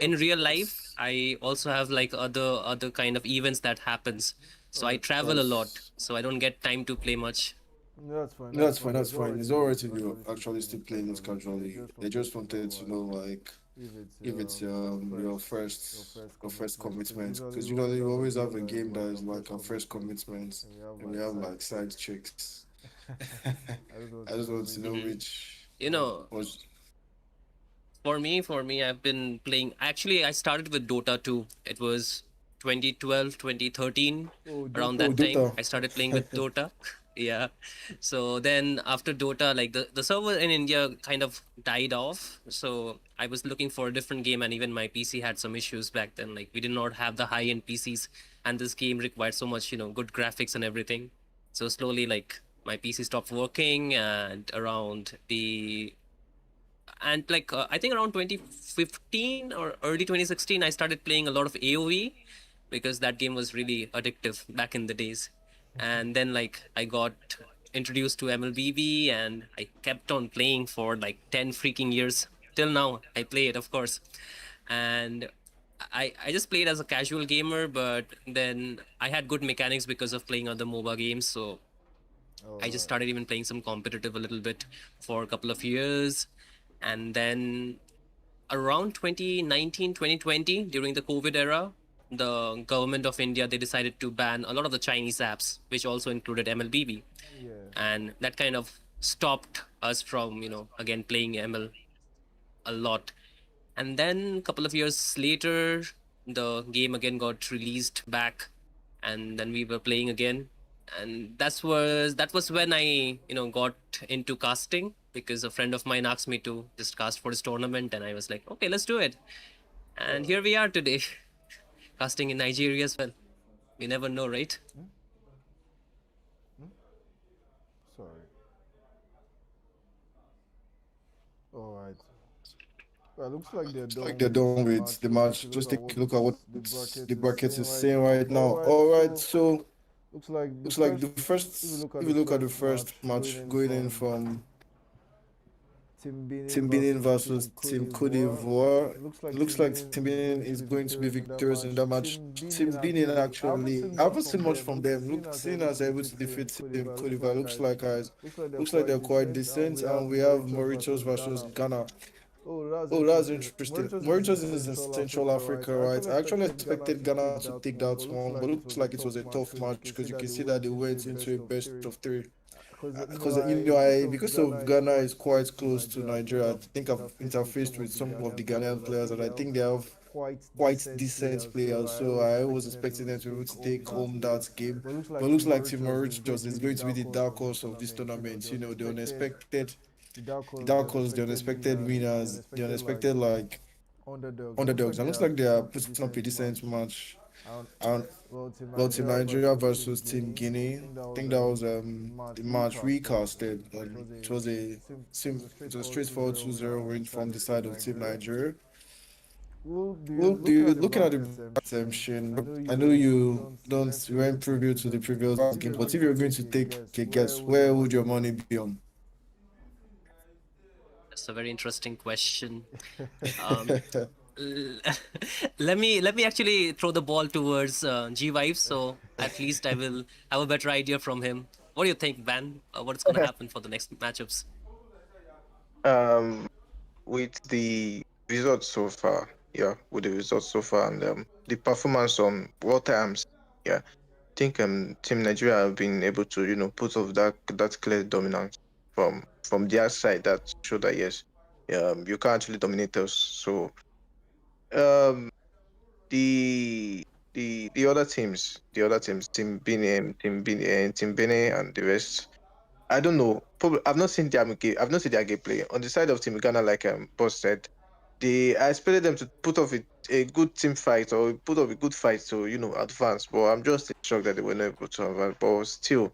In real life, That's I also have like other kind of events that happens. So I Right. travel a lot, that's so I don't get time to play much. No, that's fine. That's that's fine. fine. That's It's fine. alright It's if alright you if you actually still actually playing still it playing it casually. They casually. just They wanted just to know wanted to know like if it's your your first your first commitment. Because commitment, usually because you always usually you have a always have game a that is game that like is a like first a first commitment, commitment, and you have and we like have side like side chicks. chicks. I just want I to just know want to know which Hmm. which You know, was. for me, I've been playing. Actually, I started with Dota 2. It was 2012, 2013, oh around Oh, Dota. that time. Dota. I started playing with Dota. Yeah. So then after Dota, like the server in India kind of died off. So I was looking for a different game, and even my PC had some issues back then. Like we did not have the high end PCs, and this game required so much, good graphics and everything. So slowly, like my PC stopped working, and around the and like I think around 2015 or early 2016 I started playing a lot of AoV because that game was really addictive back in the days. And then like I got introduced to MLBB and I kept on playing for like 10 freaking years till now. I play it, of course. And I just played as a casual gamer, but then I had good mechanics because of playing other MOBA games. So I just Alright. started even playing some competitive a little bit for a couple of years. And then around 2019, 2020, during the COVID era, the government of India, they decided to ban a lot of the Chinese apps, which also included MLBB, Yeah. and that kind of stopped us from again playing ML a lot. And then a couple of years later, the game again got released back, and then we were playing again. And that was when I got into casting, because a friend of mine asked me to just cast for his tournament, and I was like, okay, let's do it. And here we are today, casting in Nigeria as well. We never know, right? Sorry. All right. Well, looks like they're Looks like done they're with done the with match. the Just take match. a look Just at take what a look at what the the bracket is bracket saying is right saying now. right now. All right, so Looks like the looks like the first. first, If you look if at you the look at the first first match going match in going in from from Team Benin Team Benin versus versus Team Cote Team Cote d'Ivoire, d'Ivoire, it looks it like looks Team like Benin Team is Benin going to is be going to be victorious in that victorious in match. that match. Team Benin Team Benin actually, I haven't actually, seen I much haven't seen from much them. from Look, them. Look, seeing as they're seeing able as to they're able to defeat defeat Cote d'Ivoire, Cote d'Ivoire, looks looks like like they're they're quite quite decent, decent, and we and we have have Mauritius Mauritius versus versus Ghana. Ghana. Oh, that's Oh, that's interesting. interesting. Mauritius is in Mauritius is in Central Central Africa, right? Africa, I right? actually I actually expected Ghana expected to Ghana take to that take one, that but looks one, but like it looks was a like it was tough a match tough because you match can see because you that can they see that went they into a went into best a of best three. of three. Because Because because of Ghana is quite close to Nigeria. I think I've interfaced with some of the Ghanaian players, and I think they have quite quite decent decent players. So players. I So was I was expecting them to be expecting able them to to be able take to home take that home game. that game. But looks But like looks Team like Team Mauritius is going Mauritius to be is the going to be dark the horse dark of this horse of this tournament. tournament. You know, The the the the unexpected like unexpected like underdogs. And looks underdogs. like And they looks are like they putting are up a putting up a decent decent match. match. And And well, Team well, Team Nigeria Nigeria versus versus Team Team Guinea. I Guinea. think that I was think that was the match the match recasted, recasted, which and was it was a it was a it was a straightforward straightforward 2-0 win 2-0 from the win side from the of Team side of Team Nigeria. Nigeria. Well, do you Well, looking at the looking at the brackets, bracket, Shane? I Shane, know I know you you weren't don't you privy weren't to the privy to the previous games, previous but if game. you're But going if to you're going take to a take guess, a where guess, would your where would money your be money on? be on? That's a very interesting question. Um, let me actually throw the ball towards G Vibes, so at least I will have a better idea from him. What do you think, Van? What's gonna happen for the next matchups? Um, with the results so far, yeah, with the results so far and the performance on World Times, yeah, I think Team Nigeria have been able to put off that clear dominance from their side that show that yes, you can actually dominate us. So um the the other teams, Team Benin, and the rest. I don't know. Probably I've not seen I've not seen their gameplay on the side of Team Ghana. Like Boss said, I expected them to put off a good team fight or put off a good fight to advance. But I'm just shocked that they were not able to advance. But still,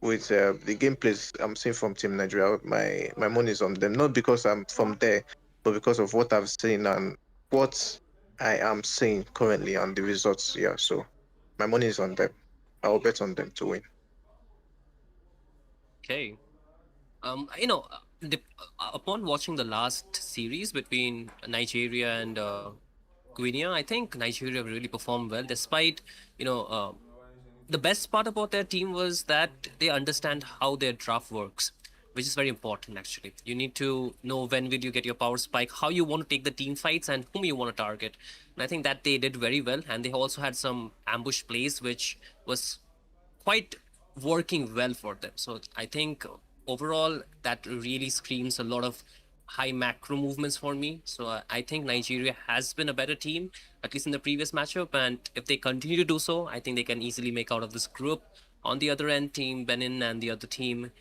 with the gameplays I'm seeing from Team Nigeria, my money is on them. Not because I'm from there, but because of what I've seen and what I am seeing currently and the results. Yeah, so my money is on them. I'll bet on them to win. Okay. Upon watching the last series between Nigeria and Guinea, I think Nigeria really performed well, despite you know the best part about their team was that they understand how their draft works, which is very important actually. You need to know when will you get your power spike, how you want to take the team fights, and whom you want to target. And I think that they did very well, and they also had some ambush plays which was quite working well for them. So I think overall that really screams a lot of high macro movements for me. So I think Nigeria has been a better team, at least in the previous matchup. And if they continue to do so, I think they can easily make out of this group. On the other end, Team Benin and the other team,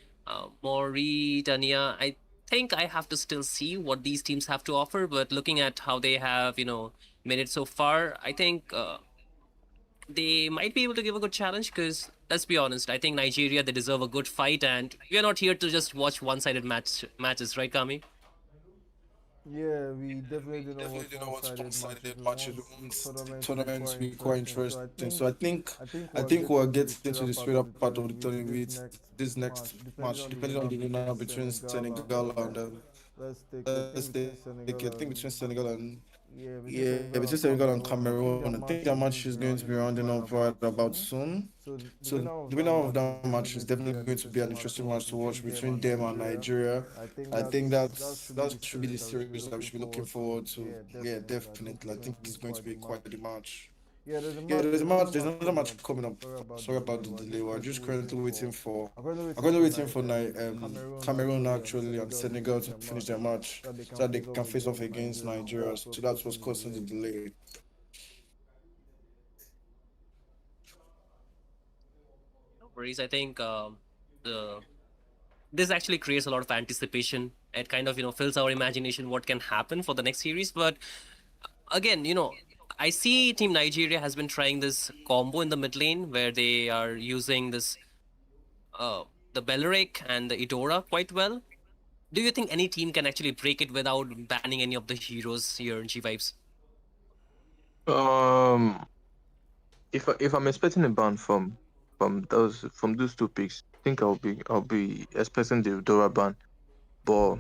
Mauritania, I think I have to still see what these teams have to offer. But looking at how they have, made it so far, I think they might be able to give a good challenge, because let's be honest, I think Nigeria, they deserve a good fight, and we are not here to just watch one-sided matches, right, Kami? Yeah, we definitely don't watch Definitely don't want one-sided matches. one-sided We matches. want We the want the tournament to be tournament quite to be quite interesting. interesting. So I think I we're think getting we're into the getting into straighter the part of straighter the part of the tournament with tournament this with next this next match, depending match, on the depending on winner the winner between between Senegal and Senegal and let's take a think between I think between Senegal and Senegal and yeah, between Senegal Senegal and and Cameroon. Cameroun. I I think think their that match match is is going going to to be be rounding rounding up up right right about about soon. soon. So So the winner the of winner that of match that is match is definitely going definitely to be going an to be an interesting match interesting to match watch to watch between them between and them and Nigeria. Nigeria. I I think think that that should should be be the the series that we series should that be we should be looking looking forward to. forward to. Yeah, Yeah, definitely. I think definitely. it's I going think to be it's going to quite be the quite the match. match. Yeah, there's a There's match. another There's match another coming match up. coming up. Sorry about the Sorry about delay. the We're delay. just We're currently just waiting currently waiting for. for. I'm I'm currently currently waiting waiting for for Cameroon Cameroon actually and actually and Senegal to Senegal to finish their finish their match match so that so they that they can can face face off off against against Nigeria. Nigeria. So So that's that's what's what's causing the causing the delay. delay. No worries. I think the this actually creates a lot of anticipation. It kind of fills our imagination what can happen for the next series. But again, I see Team Nigeria has been trying this combo in the mid lane where they are using this uh, the Belleric and the Idora quite well. Do you think any team can actually break it without banning any of the heroes here in G Vibes? Um, if I'm expecting a ban from those two picks, I think I'll be expecting the Dora ban. But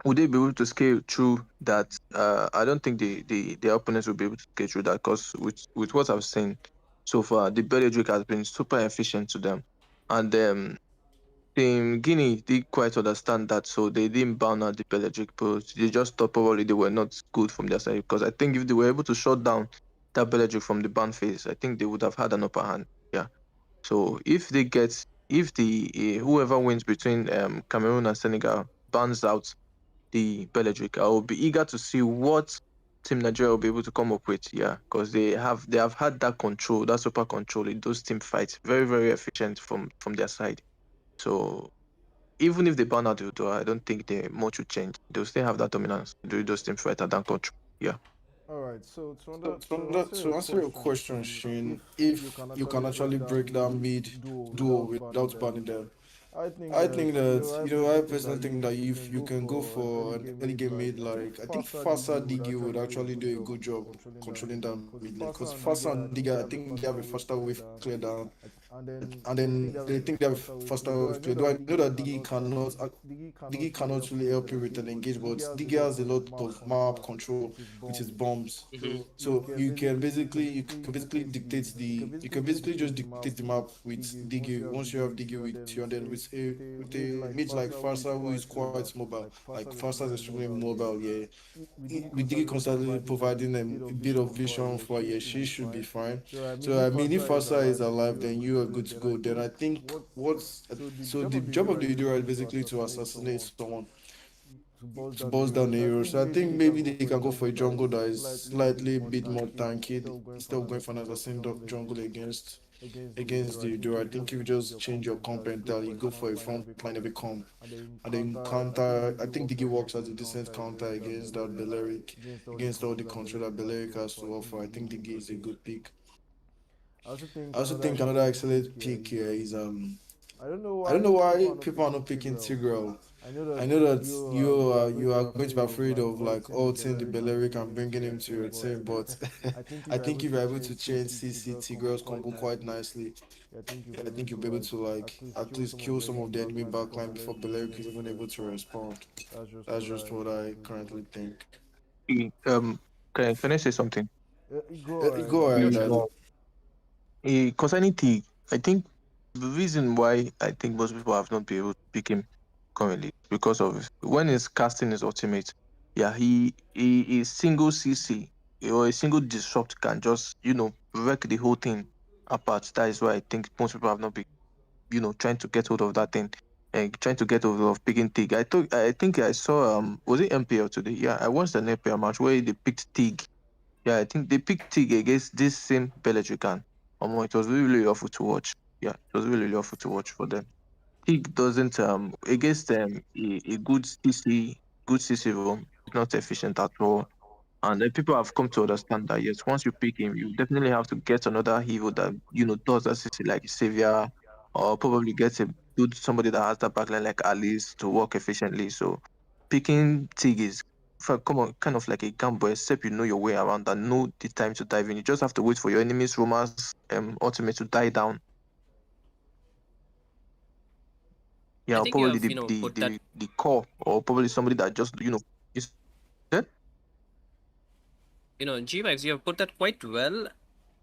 would they be able to scale through that? I don't think the opponents will be able to scale through that because with what I've seen so far, the Belledrick has been super efficient to them, and Team Guinea did quite understand that, so they didn't ban out the Pelagic post. They just thought probably they were not good from their side because I think if they were able to shut down that Pelagic from the ban phase, I think they would have had an upper hand. Yeah. So if the whoever wins between Cameroon and Senegal bans out the Pelagic, I will be eager to see what Team Nigeria will be able to come up with. Yeah, because they have had that control, that super control in those team fights, very very efficient from their side. So even if they ban out the Udora, I don't think they much will change. They'll still have that dominance during those teams fight at that control. Yeah. All right. So to So answer to your answer your question, question, Shane, Shane, if you if can you actually can actually break that break that mid mid duo duo without without banning banning them, them, I I think think that that I I personally personally think think that that if if you you can can go go for for an an early early game game mid, mid, like like I I think think Faster Fasa DG Digi would would actually actually do a do a good good job job controlling that controlling mid that lane. mid Because lane. Because Faster and Fasa Diga, and I think Diga, they I have a think they have a faster way faster to way clear to down, clear down, and then and they think then they have they a think they have a faster way to faster play. way Though to I know play. Though that I know Digi that Digi Digi cannot cannot really really help help you you with with an an engage, engage, but but Digi has a Which is lot map of map control, control, which is which is bombs. bombs. Hmm. So So you can basically basically dictate you can basically just just dictate dictate the the map map with with Digi Digi. once Once you you have have Digi Digi with with you, and you, then and then with with a a mid mid like like Farsa Farsa who who is is quite quite mobile. mobile. Like Like Farsa is Farsa is extremely extremely mobile, mobile. yeah. Yeah. With With Digi Digi constantly constantly providing providing them them a a bit bit of of vision vision for for, yeah, yeah, she she should should be be fine. fine. So So I mean, if If Farsa Farsa is is alive, alive, then then you you are are good good to to go. go. Then Then I I think think what's so so the the job job of of the the Idura Idura is is basically basically to to assassinate assassinate someone, someone, to to buzz buzz down down the the hero. hero. So I So I think think maybe maybe they they can can go go for for a a jungle jungle that that is is slightly slightly a a bit bit more more tanky tanky instead instead of of going going for for an an assassin assassin jungle against against the the Idura. I Idura. I think think if if you you just just change your change your comp comp entirely, entirely, you go go for for a a front front line of a line of a comp, comp, and then you and then counter. I think counter. I Digi think works Digi as a works as a decent decent counter counter against that against all Against the all the control that control that Belleric has Belleric to has offer. to I offer, think I Digi think is a Digi good is a pick. good pick. I also think I also another think another excellent pick excellent here pick is here is I I don't don't know know why why people people are are not not picking picking Tigreal. Tigreal. I know I that know that you you are are going going to to be be afraid afraid of of like like ulting ulting the the Belleric Belleric and and bringing bringing him him to to your your team, team, but but I think if I you're able think if to you're able change to change CC Tigral's combo Tigral's quite combo quite nicely, nicely, I think you'll yeah, be I able think to you'll be able like to at least at kill least some of kill the some enemy of the enemy backline before backline before Belleric is even Belleric is able even to able to respond. respond. That's That's just what just what I I currently currently think. think. Can I say something? Go ahead, Go ahead, Yes. Daddy. Concerning T, I think the reason why I think most people have not been able to pick him currently is because of when he's casting his ultimate. Yeah, he is single CC or a single disrupt can just wreck the whole thing apart. That is why I think most people have not been trying to get hold of that thing and trying to get hold of picking Tig. I think I saw was it MPL today? Yeah, I watched an MPL match where they picked Tig. Yeah, I think they picked Tig against this same Beletrican. It was really, really awful to watch. Yeah, it was really, really awful to watch for them. Tig doesn't against a good CC room is not efficient at all. And then people have come to understand that yes, once you pick him, you definitely have to get another hero that does that CC like Savior, or probably get a good somebody that has that backline like Alice to work efficiently. So picking Tig is come on, kind of like a gamble, except you know your way around and know the time to dive in. You just have to wait for your enemy's romance ultimate to die down. I Yeah, or think you probably have the the put that the, the core, or probably somebody that just is that G Vibes. You have put that quite well.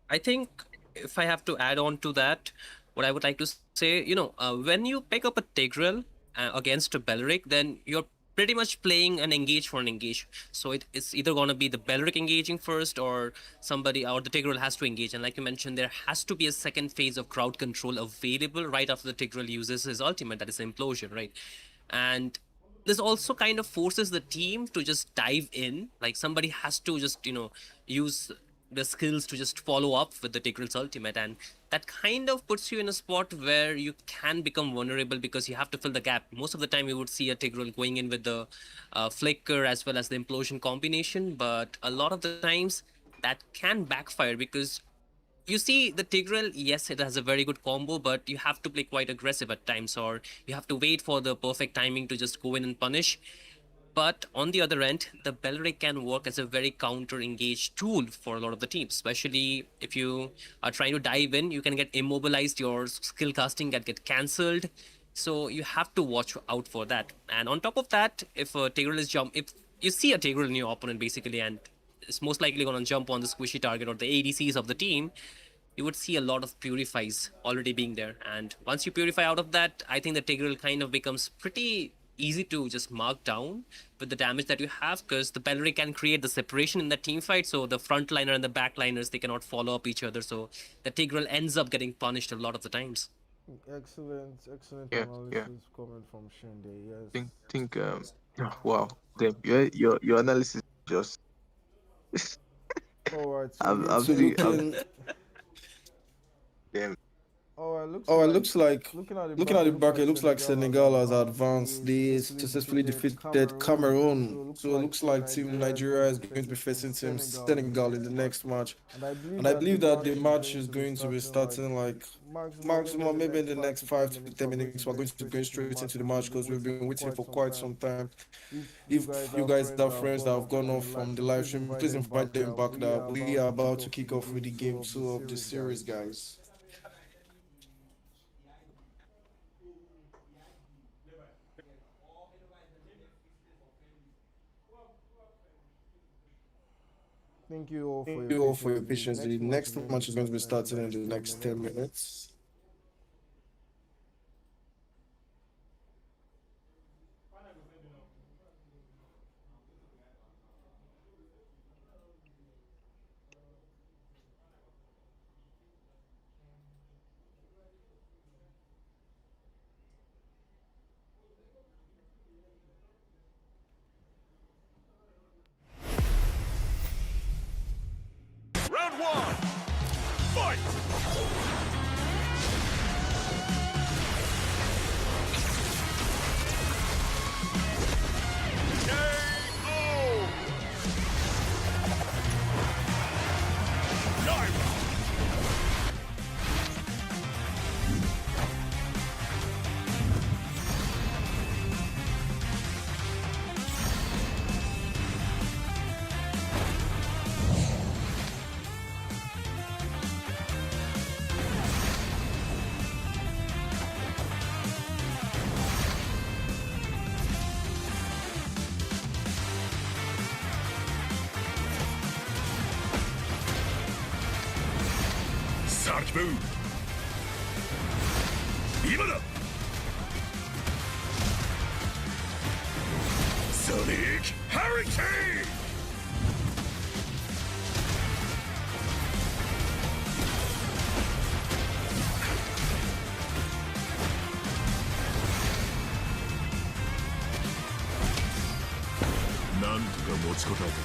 I think if I have to add on to that, what I would like to say, when you pick up a Tigreal against a Belleric, then you're pretty much playing an engage for an engage. So it's either going to be the Belric engaging first, or somebody, or the Tigreal has to engage. And like you mentioned, there has to be a second phase of crowd control available right after the Tigreal uses his ultimate, that is implosion, right? And this also kind of forces the team to just dive in. Like somebody has to just, use the skills to just follow up with the Tigreal's ultimate, and that kind of puts you in a spot where you can become vulnerable because you have to fill the gap. Most of the time, you would see a Tigreal going in with the flicker as well as the implosion combination, but a lot of the times that can backfire because you see the Tigreal, yes, it has a very good combo, but you have to play quite aggressive at times, or you have to wait for the perfect timing to just go in and punish. But on the other end, the Belric can work as a very counter engaged tool for a lot of the teams, especially if you are trying to dive in, you can get immobilized, your skill casting can get cancelled. So you have to watch out for that. And on top of that, if a Tigreal is if you see a Tigreal in your opponent basically, and it's most likely going to jump on the squishy target or the ADCs of the team, you would see a lot of purifies already being there. And once you purify out of that, I think the Tigreal kind of becomes pretty easy to just mark down with the damage that you have, because the Bellery can create the separation in the team fight, so the frontliner and the backliners, they cannot follow up each other, so the Tigreal ends up getting punished a lot of the times. Excellent Yeah, yeah. analysis coming from Shinde. Yes. Think wow, damn, your analysis is just All right, so I'm looks I'm So seeing looking, damn. all right, looks oh, it like looks like looking at the bracket, it looks like Senegal Senegal has has advanced. advanced. They They successfully successfully defeated defeated Cameroon. Cameroon. So it looks like Team Nigeria is going to be facing Team Senegal in the next match. And I believe And I that the believe that the match is match going is to be going to be starting like starting like maximum maybe maximum in maybe the in the next next 5 5 to to 10 10 minutes. minutes. We're We're going going to to be be going going straight straight into into the the match match because because we've we've been been waiting waiting for for quite quite some some time. time. If If you you guys guys have have friends friends that that have have gone gone off off from from the the live live stream, stream, please please invite invite them them back back that that we are about to kick off with the game 2 of the series, guys. Thank you all for Thank your you all for your patience. The patience. The next match is next going to be match is going to be starting in the starting in next the 10 next 10 minutes. minutes. Round one. Fight! KO! Dive! さあ気分今だソニックハリケーンなんとか持ちこたえた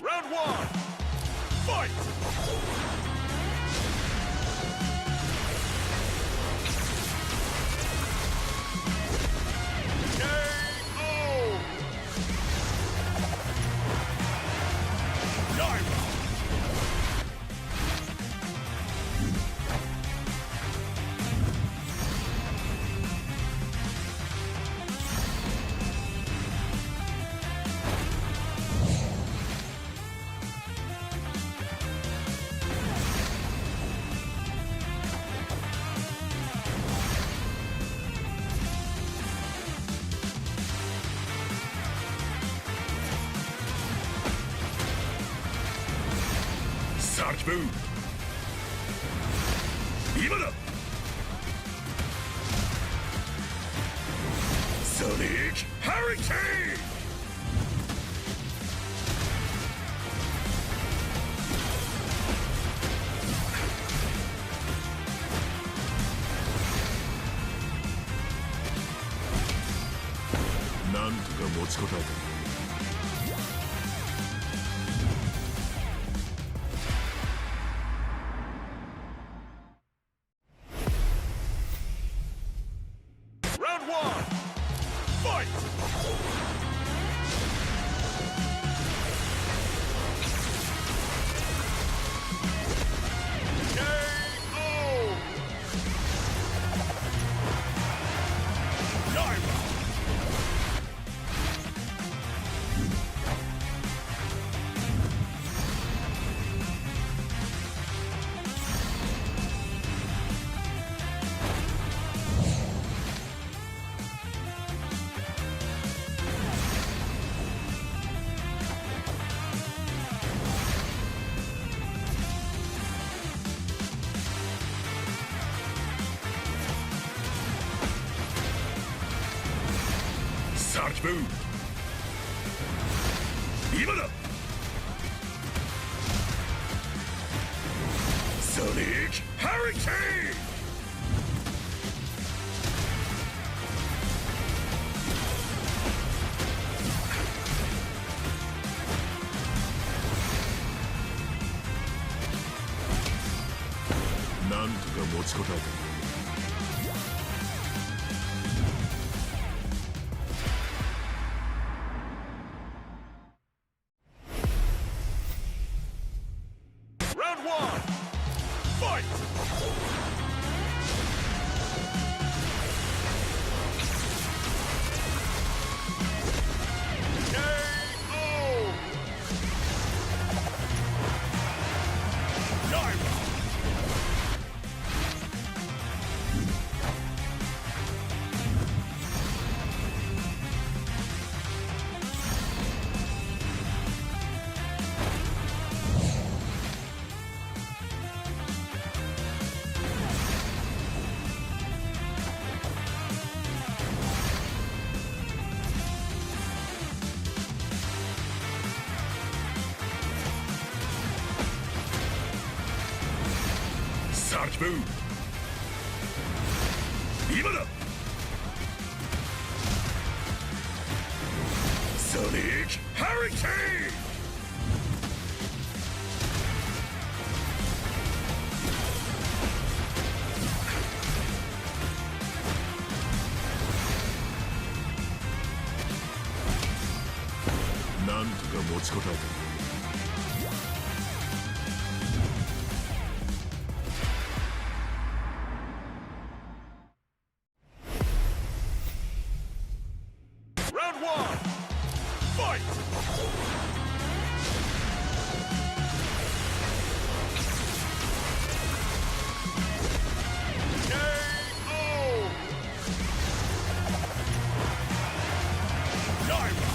Round one. Fight! KO! Dive! Sarge Boom. Imada. Sonic Hurricane. Nanto ka mochikotaeta. Round one. Fight! KO! Naira! Sarge Boom. Imada. Sonic Hurricane. Nanto ka mochikotaeta. Round one. Fight! KO! Naira! Sarge Boom. Imada. Sonic Hurricane. Nanto ka mochikotaeta. Round one. Fight! KO! Naira!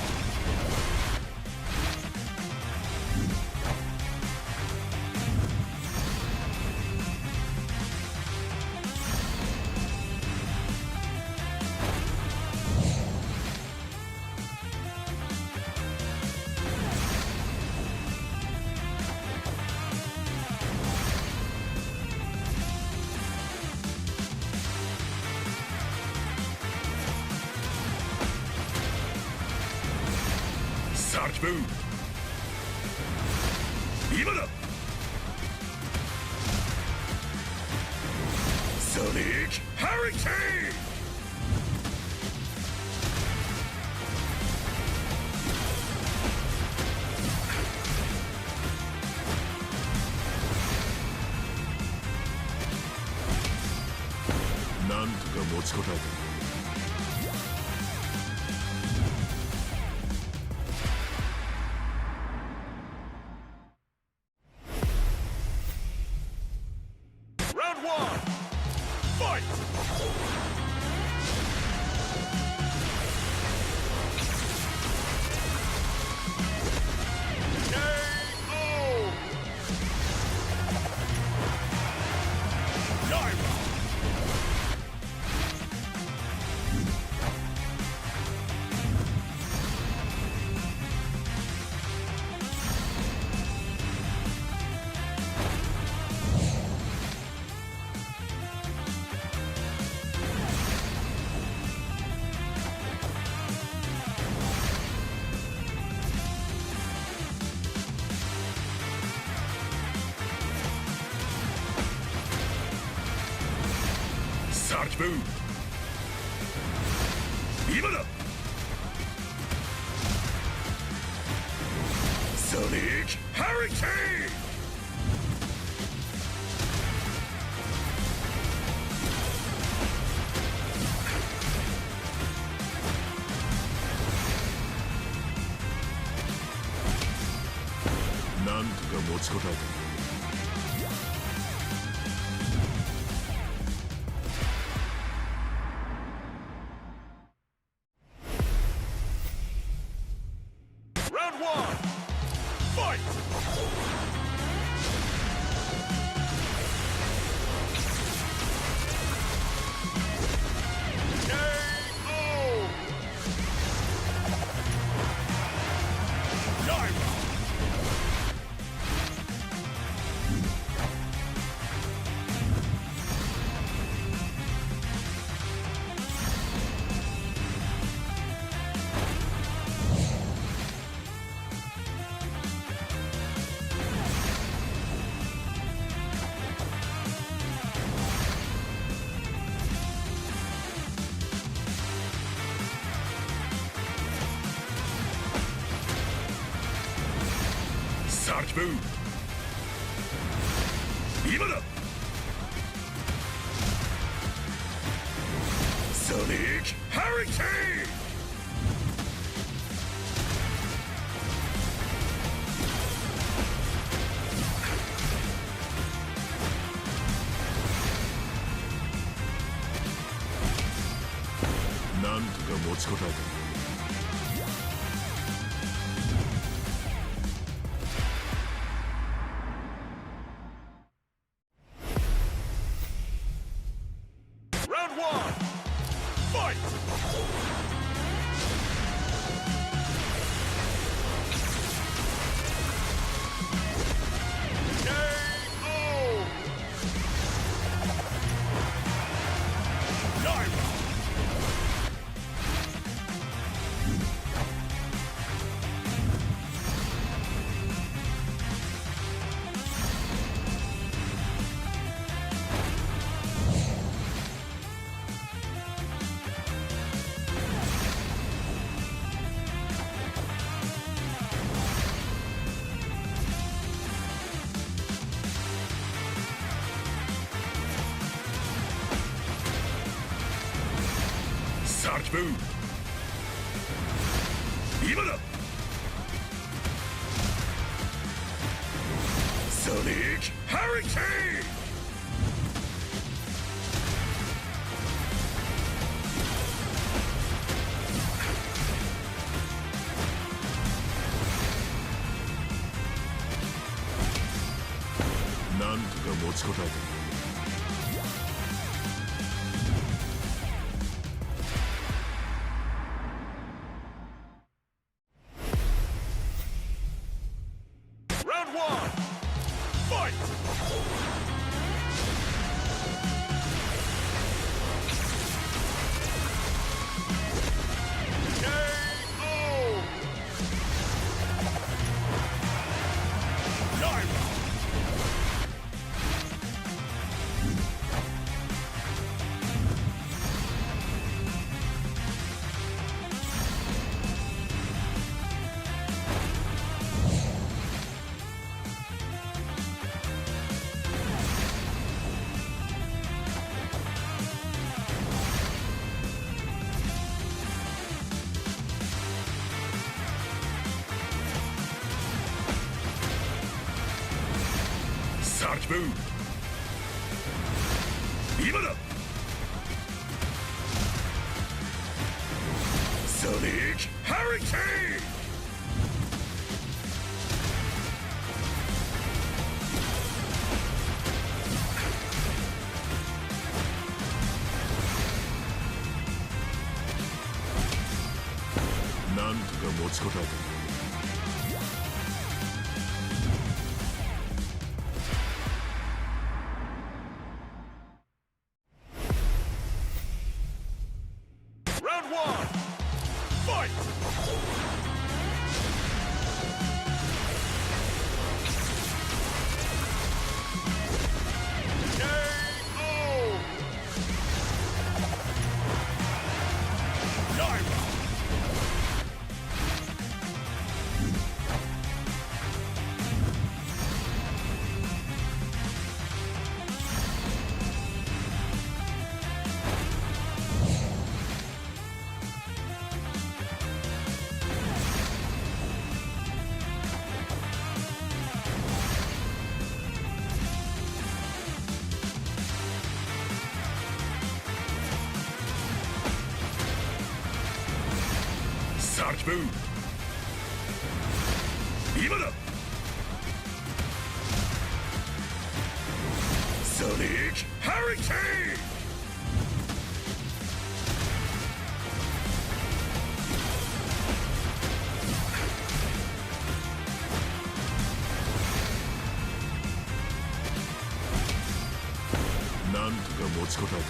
Sarge Boom. Imada. Sonic Hurricane. Nanto ka mochikotaeta. Round one. Fight! KO! 先分今だソニックハリケーンなんとか持ちこたえた Round one, fight! KO! Dive! Sarge move! 今だソニックハリケーンなんとか持ちこたえた Round one, fight! KO! Dive! Sarge move! 今だソニックハリケーンなんとか持ちこたえた Round one, fight! KO! Dive! Sarge move! 今だソニックハリケーンなんとか持ちこたえた Round one, fight! KO! Sarge move. 今だ。Sonic Hurricane. なんとか持ちこたえた。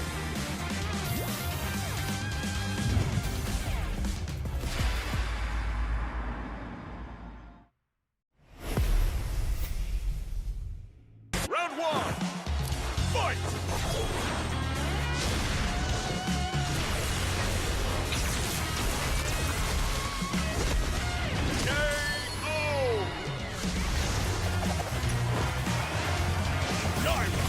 Round one, fight! KO! Naira!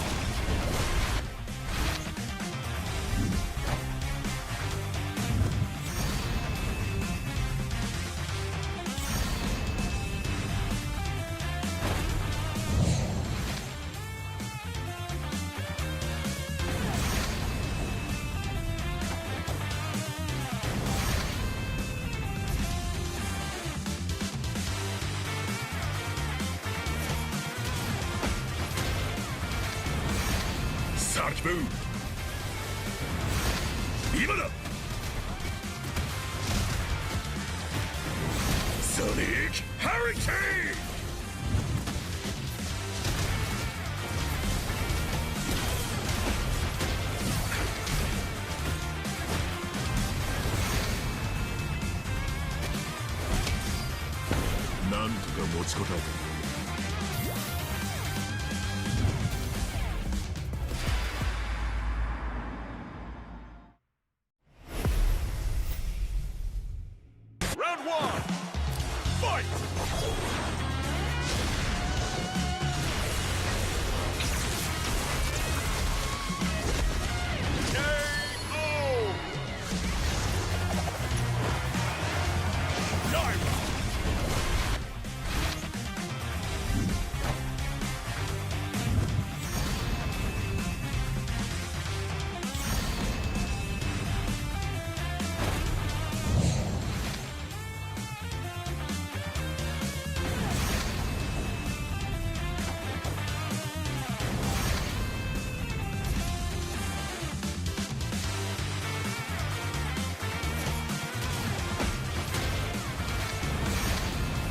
Sarge move. 今だ。Sonic Hurricane. なんとか持ちこたえた。Round one, fight! KO! Naira!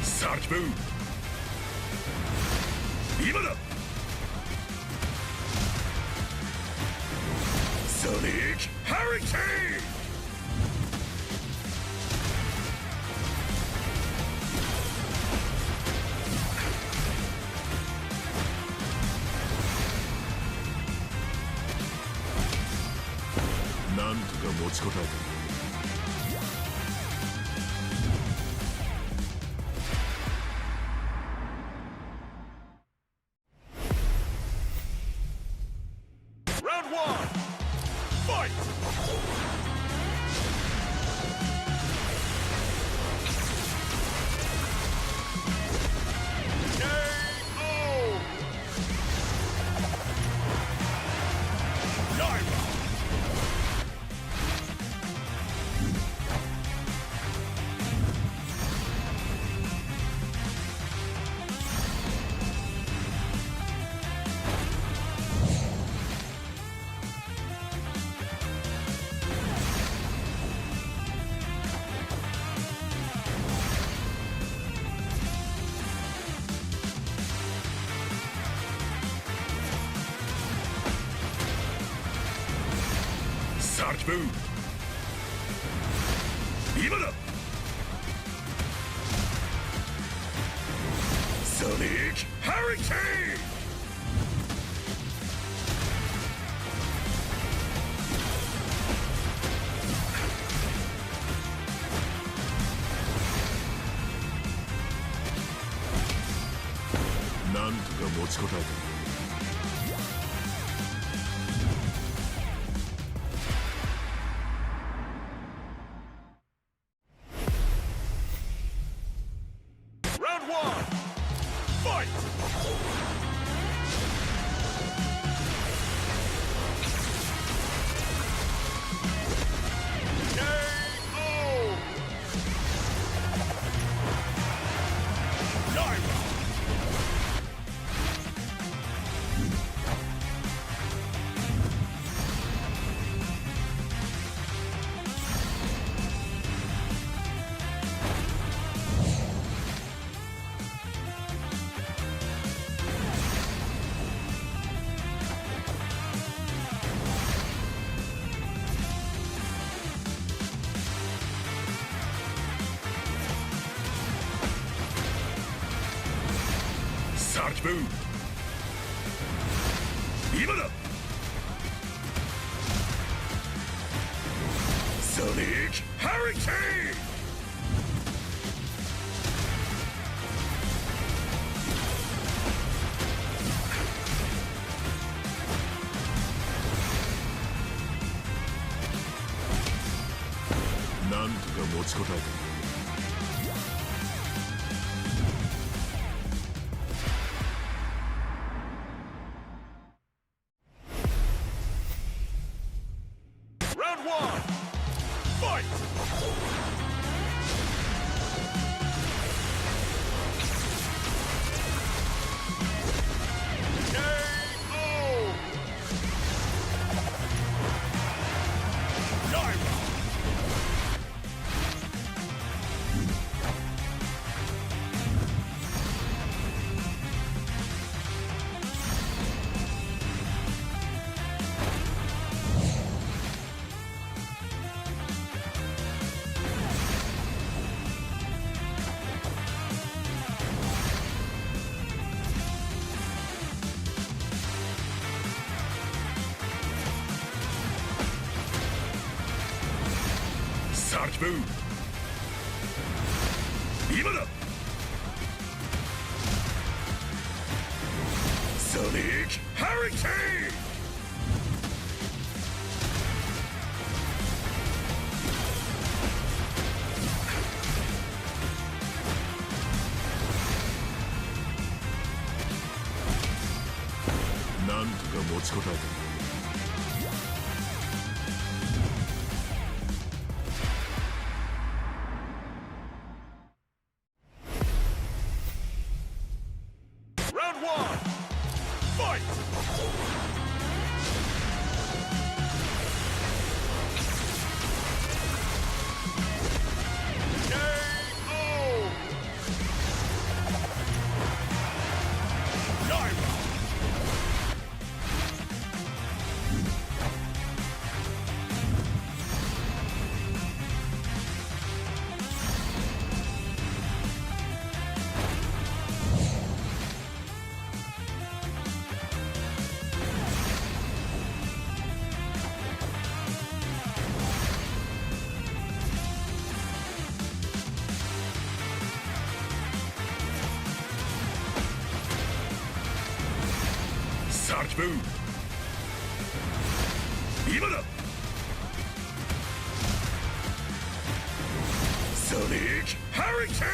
Sarge move. 今だ。Sonic Hurricane. なんとか持ちこたえた。Round one, fight! KO! Naira! Sarge move. 今だ。Sonic Hurricane. なんとか持ちこたえた。Round one, fight! KO! ブー今だソニックハリケーンなんとか持ちこたえた。Round one, fight! KO! Dive! Sarge Boo! 今だソニックハリケーンなんとか持ちこたえた。Round one, fight! KO! Dive! Sarge Boo! 今だソニックハリケー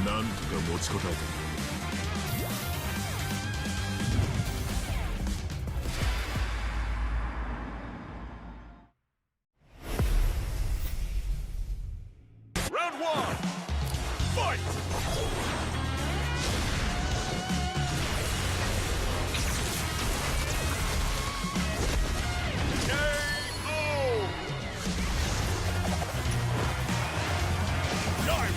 ンなんとか持ちこたえた。Round one, fight! KO! Dive!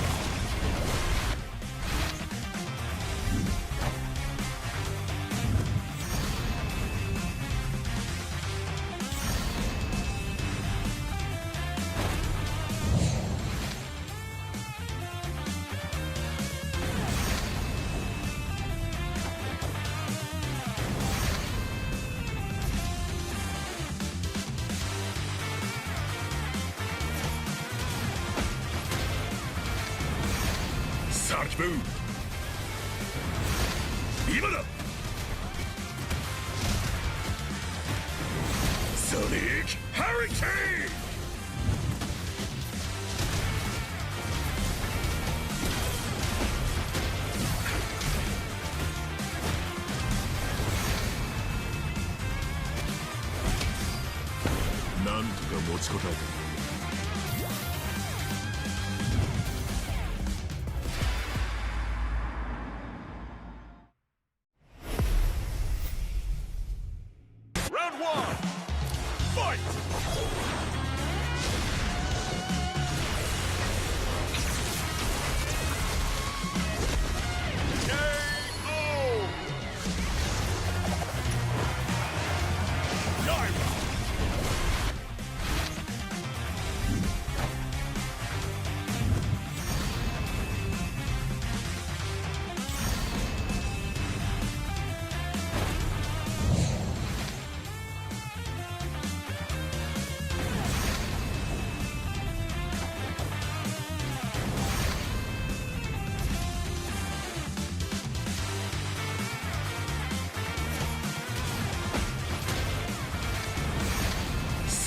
Sarge Boo! 今だソニックハリケーンなんとか持ちこたえた。Round one, fight! KO!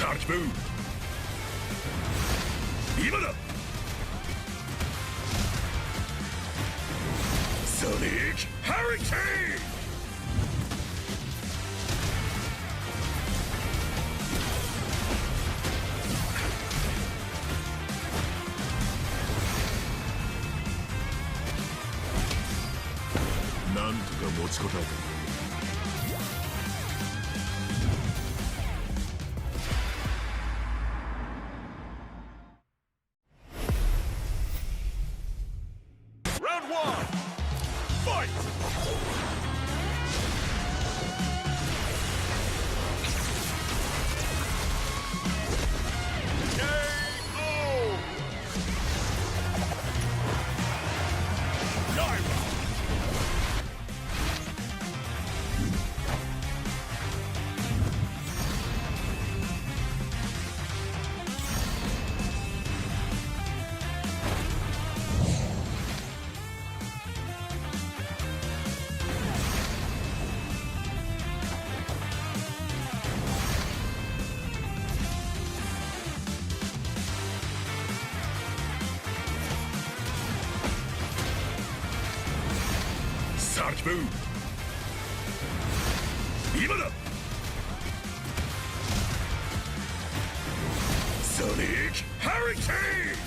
Sarge move. Imada. Sonic Hurricane. Nanto ka mochi kotae ta. Round one. Fight! KO! Naira! Sarge move. Imada. Sonic Hurricane.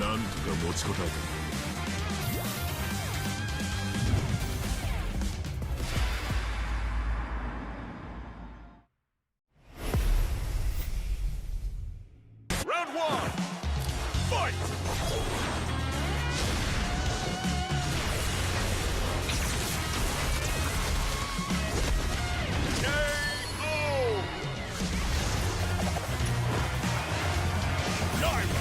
Nanto ka mochi kotae ta. Round one. Fight! KO! Naira!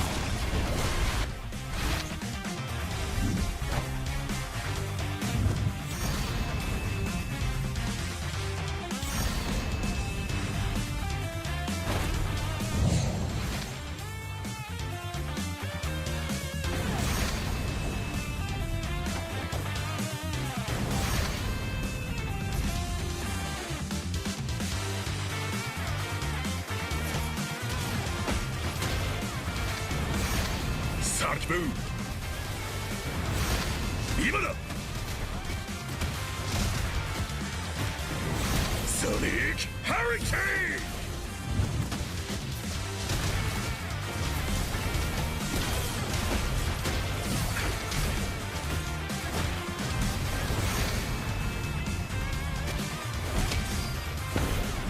Sarge move. Imada. Sonic Hurricane.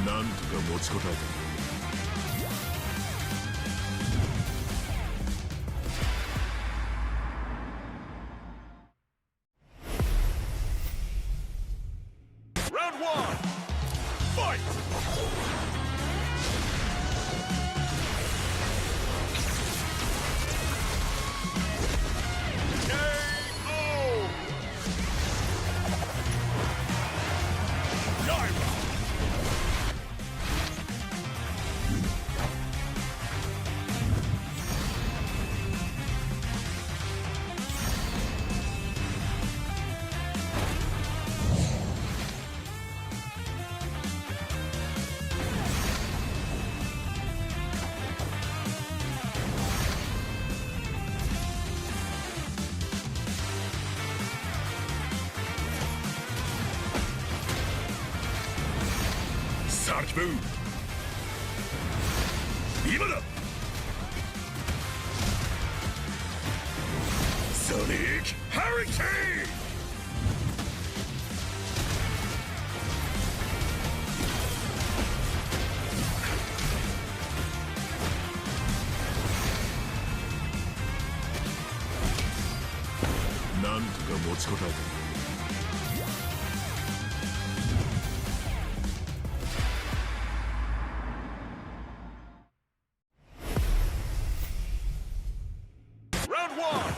Nanto ka mochi kotae ta. Round one. Fight! KO! Naira! Sarge move. Imada. Sonic Hurricane. Nanto ka mochi kotae ta. Round one.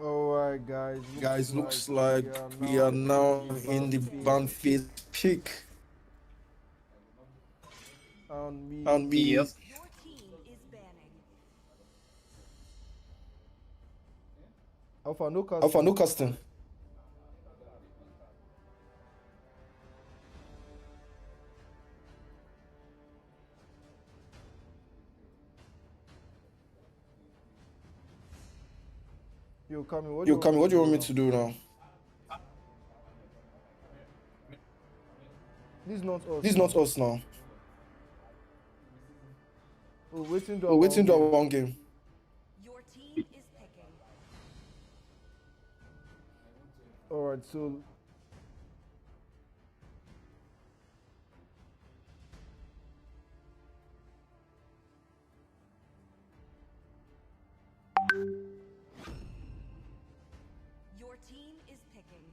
Alright, Guys, looks looks like like we are now in the ban phase peak, and and me. we Yep. Your team is banning. Alpha no Alpha no casting. casting. Yo, Kami, what do Yo, you want me Kami, what to do you do want me now? to do now? This is not us This is now. not us now. Oh, waiting to We're our waiting own to our game. one game. Your team is picking. Alright, so Your team is picking.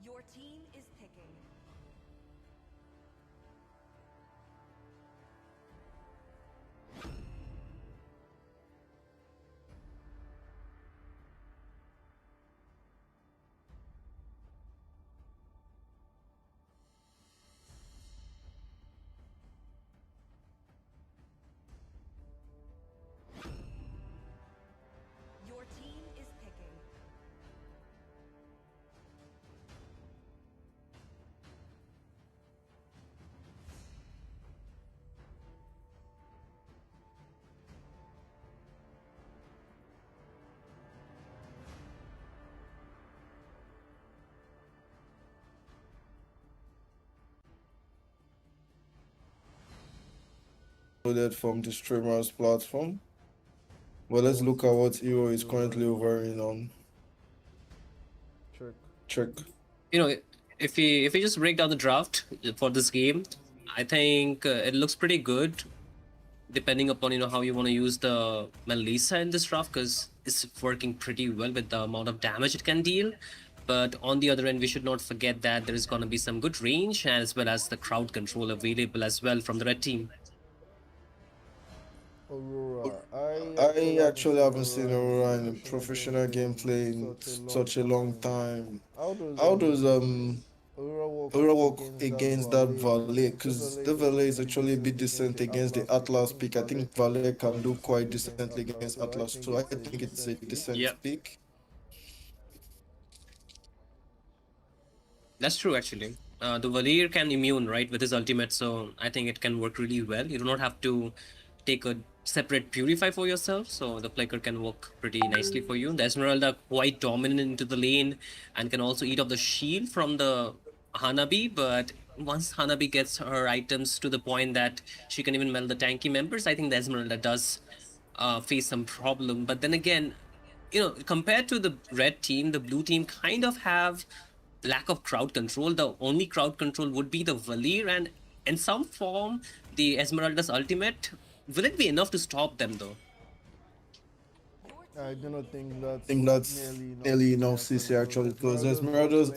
Your team is picking. Your team is picking. Loaded from the streamers platform. Well, let's look at what hero is currently overing on. check. Check. You know, if we just break down the draft for this game, I think it looks pretty good, depending upon how you want to use the Melissa in this draft, because it's working pretty well with the amount of damage it can deal. But on the other end, we should not forget that there is going to be some good range as well as the crowd control available as well from the red team. Aurora. I actually haven't seen Aurora in a professional professional gameplay in such a long time. How does How does Aurora work Aurora work against that against that Valet? Valet? The Because Valet the is Valet actually is a bit actually a bit decent against decent the against the Atlas pick. I Atlas think pick. I Valet think can Valet do can quite do quite decently against decently Atlas, against so I Atlas, think so I it's a think it's a decent pick. decent Yep. pick. That's true, actually. The Valir can immune, right, with his ultimate, so I think it can work really well. You do not have to take a separate Purify for yourself, so the Flicker can work pretty nicely for you. The Esmeralda quite dominant into the lane and can also eat off the shield from the Hanabi, but once Hanabi gets her items to the point that she can even melt the tanky members, I think the Esmeralda does face some problem. But then again, compared to the red team, the blue team kind of have lack of crowd control. The only crowd control would be the Valir, and in some form, the Esmeralda's ultimate. Will it be enough to stop them, though? I do not think I that's think that's nearly enough nearly CC enough actually, CC because actually, because Esmeralda's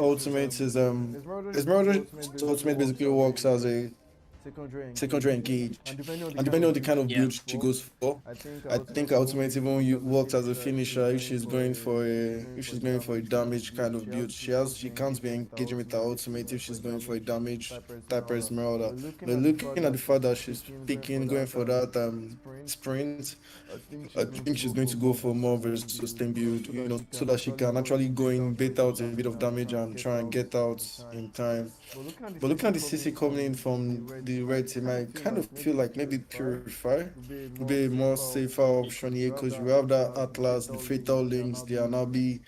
ultimate basically works as a secondary engage, and depending on the and kind depending of on the build kind she of Yeah. goes build she for, goes for, I think I her think ultimate her even ultimate even works as a finisher if she's going for a damage kind of build. She can't be engaging with her ultimate if she's going for a damage type Esmeralda. But looking at the fact that she's picking going for that sprint, I think she's going to go for more of a sustain build, so that she can actually go in, bait out a bit of damage and try and get out in time. But looking at the CC coming in from the red team, I kind of feel like maybe Purify would be a more safer option here, because you have that Atlas, the Fatal Links, the Anabi,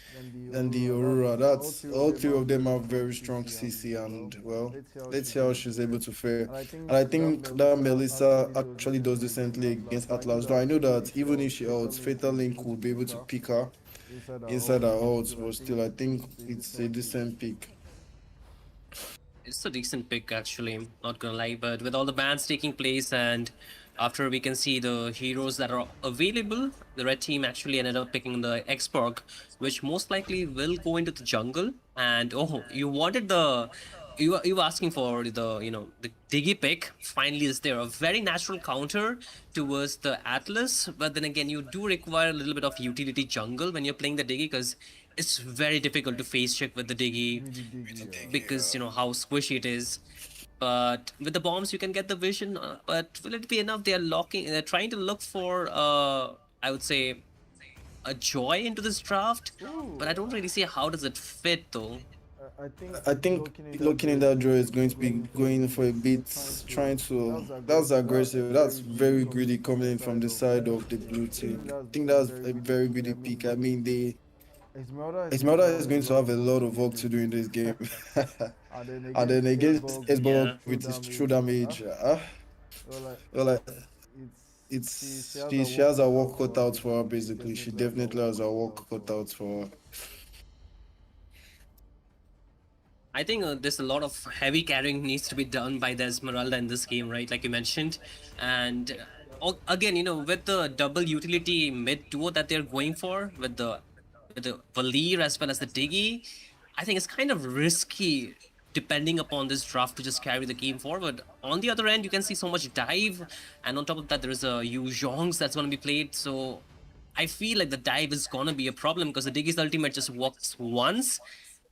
and the Aurora. That's all three of them have very strong CC, and well, let's see how she's able to fare. And I think that Melissa actually does decently against Atlas. Though I know that even if she ults, Fatal Link will be able to pick her inside her ults, but still, I think it's a decent pick. It's a decent pick, actually, not gonna lie. But with all the bans taking place and After we can see the heroes that are available, the red team actually ended up picking the Expork, which most likely will go into the jungle. And oh, you wanted the you were asking for the the Diggy pick. Finally, is there a very natural counter towards the Atlas? But then again, you do require a little bit of utility jungle when you're playing the Diggy because it's very difficult to face check with the Diggy Really diggy, yeah. because how squishy it is. But with the bombs, you can get the vision. But will it be enough? They are locking. They're trying to look for, I would say, a joy into this draft. Ooh, But I don't really see how does it fit though. I think I think looking in that looking draw in is that going draw to is be going to be going for a bit, trying to. That's aggressive. That's Very greedy very greedy coming from coming the in from side the of side blue of the team. blue I think team. I that's think a that's very a greedy very pick. greedy I pick. mean, I mean, Esmeralda is going to Esmeralda have is a going to lot have of a work lot to of do in work this to do in game. this game. And then And against then against Esbog with Esbog Yeah. his true with his true damage, damage, well, like, well, like she it's has her she work has her cut work out cut for her. out for her. She Basically, she definitely has her definitely work has her cut work out cut for her. out for her. I think there's a lot of heavy carrying needs to be done by the Esmeralda in this game, right? Like you mentioned. And again, with the double utility mid duo that they're going for with the Valir as well as the Diggy, I think it's kind of risky depending upon this draft to just carry the game forward. On the other end, you can see so much dive, and on top of that, there's a Yu Zhongs that's going to be played. So I feel like the dive is gonna be a problem because the Diggy's ultimate just works once,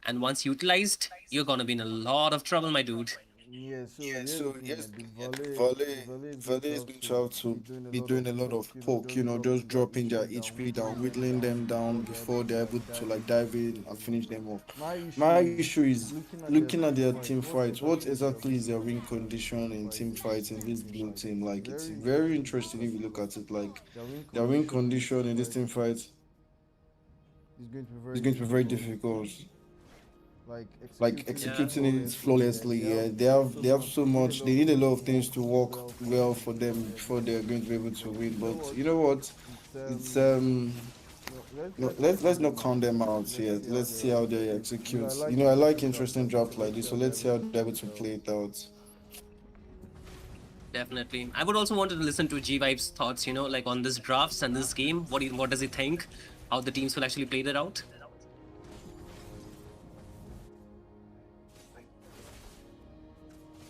and once utilized, you're gonna be in a lot of trouble, my dude. Yeah, so Yeah, here's the so thing, here's the yeah, the volley is going Valet to is have going to to have to be doing a be lot of doing a lot poke, of poke, just just dropping dropping their their HP HP down, down, whittling them whittling them down down before before they're they're able able to to like like dive dive in in and and finish finish them them off. off. My issue My is issue is looking at team their fights. team What fights. What exactly is their exactly win is their win condition in condition team in team fights? fights in this blue Like, team? it's Like it's very very interesting if you interesting look if at you it. look at it. Like Their win their win condition in this condition team in this fight team fight is going to be is very going to be very difficult. difficult. Like Like executing it executing it flawlessly. Yeah, flawlessly. Yeah, they have so they need a much. lot They of need a things lot to of things work to work well for well them for before them they are before going they to are be going able to be to able win. to But win. you know But what? you know what? It's It's no, let's let's let's not not count count them them out. out Let's here. see how Let's they see how they execute. execute. I like I like interesting drafts interesting like this. drafts So like let's this. see So how they're let's see able how to they're play able it to out. play it out. Definitely. I would also want to listen to G Vibe's thoughts, like on this drafts and this game. What does he think? How the teams will actually play it out?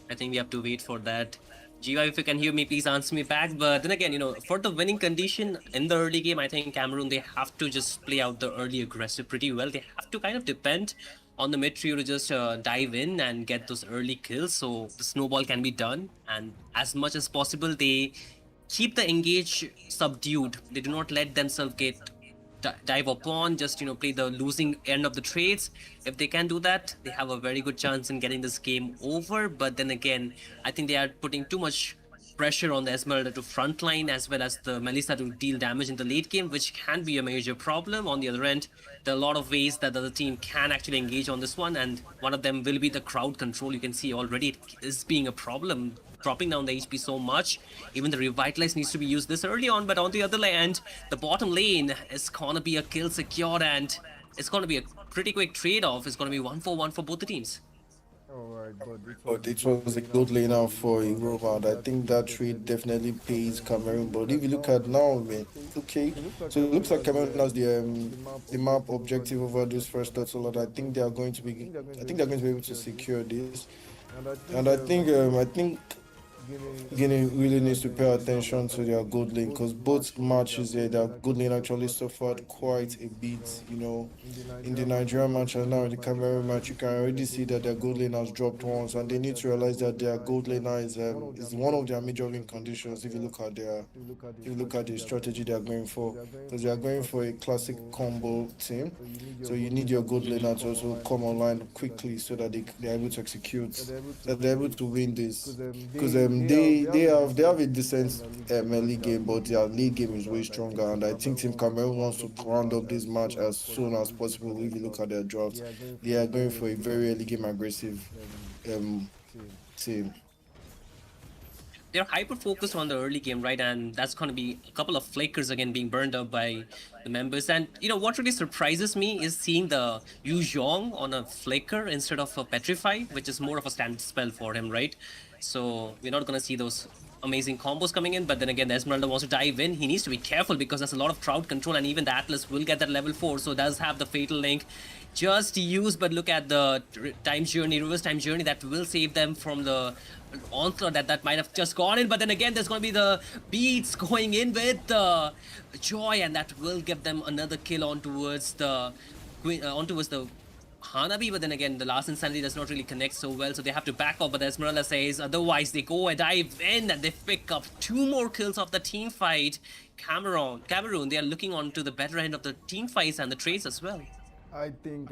I think we have to wait for that. Jiva, if you can hear me, please answer me back. But then again, for the winning condition in the early game, I think Cameroon, they have to just play out the early aggressive pretty well. They have to kind of depend on the mid trio to just dive in and get those early kills so the snowball can be done. And as much as possible, they keep the engage subdued. They do not let themselves get dive upon, just play the losing end of the trades. If they can do that, they have a very good chance in getting this game over. But then again, I think they are putting too much pressure on the Esmeralda to frontline as well as the Melissa to deal damage in the late game, which can be a major problem. On the other end, there are a lot of ways that the other team can actually engage on this one, and one of them will be the crowd control. You can see already it is being a problem, dropping down the HP so much. Even the revitalize needs to be used this early on, but on the other end, the bottom lane is gonna be a kill secure, and it's gonna be a pretty quick trade-off. It's gonna be 1-for-1 for both the teams. Alright, but it was But a it good was a lane out good lane for out a for a robot. I think robot. I that think trade that trade definitely definitely pays pays Cameroon. But if Cameroon. you look But if at you look now, at now, man, okay, okay, so it so it looks looks like like Cameroon has the map the map objective objective over this first over total. this And I first think total, they are lot. going to I be. think they're going I to be think able they're to going to be able to secure this. secure this. And And I think Guinea really Guinea needs to really pay needs to pay attention attention to their because gold lane both because both matches, their matches, good their lane gold actually lane actually suffered suffered quite a quite bit. a bit. In the In the Nigerian match as Nigerian well, match the and now in Cameroon the match, you can Cameroon match, already you can see that already see that their gold lane has dropped once, and they need to realize that their gold lane is one of their major win conditions. if you look at If the you look at strategy the they are going strategy they are for, going because for, they are going because they for are a going for a classic classic combo team. combo team. So you need your So you gold need your laner to gold also laner to come also online come online quickly quickly so that they're able to execute, that they're able to that they're win able to this. win Because this. Because they have they have a decent early game, early but their game, league but game their is way league game is stronger. way And I think stronger. Team And I think Cameroon Team wants to Cameroon wants round to up this round match up as this match soon as as soon possible as if you look at possible. their If you look draft. at their They draft, are going they for a are going very for a early game very early aggressive game aggressive um team. team. They're hyper focused on the early game, right? And that's going to be a couple of flickers again being burned up by the members. And what really surprises me is seeing the Yu Zhong on a flicker instead of a petrify, which is more of a standard spell for him, right? So we're not going to see those amazing combos coming in, but then again, the Esmeralda wants to dive in. He needs to be careful because there's a lot of crowd control, and even the Atlas will get that level 4, so does have the Fatal Link just used, but look at the reverse time journey that will save them from the onslaught that might have just gone in, but then again, there's going to be the beats going in with the Joy, and that will give them another kill on towards the Hanabi, but then again, the last Insanity does not really connect so well, so they have to back off, but Esmeralda says otherwise they go and dive in, and they pick up 2 more kills of the team fight. Cameroon, they are looking on to the better end of the team fights and the trades as well. I think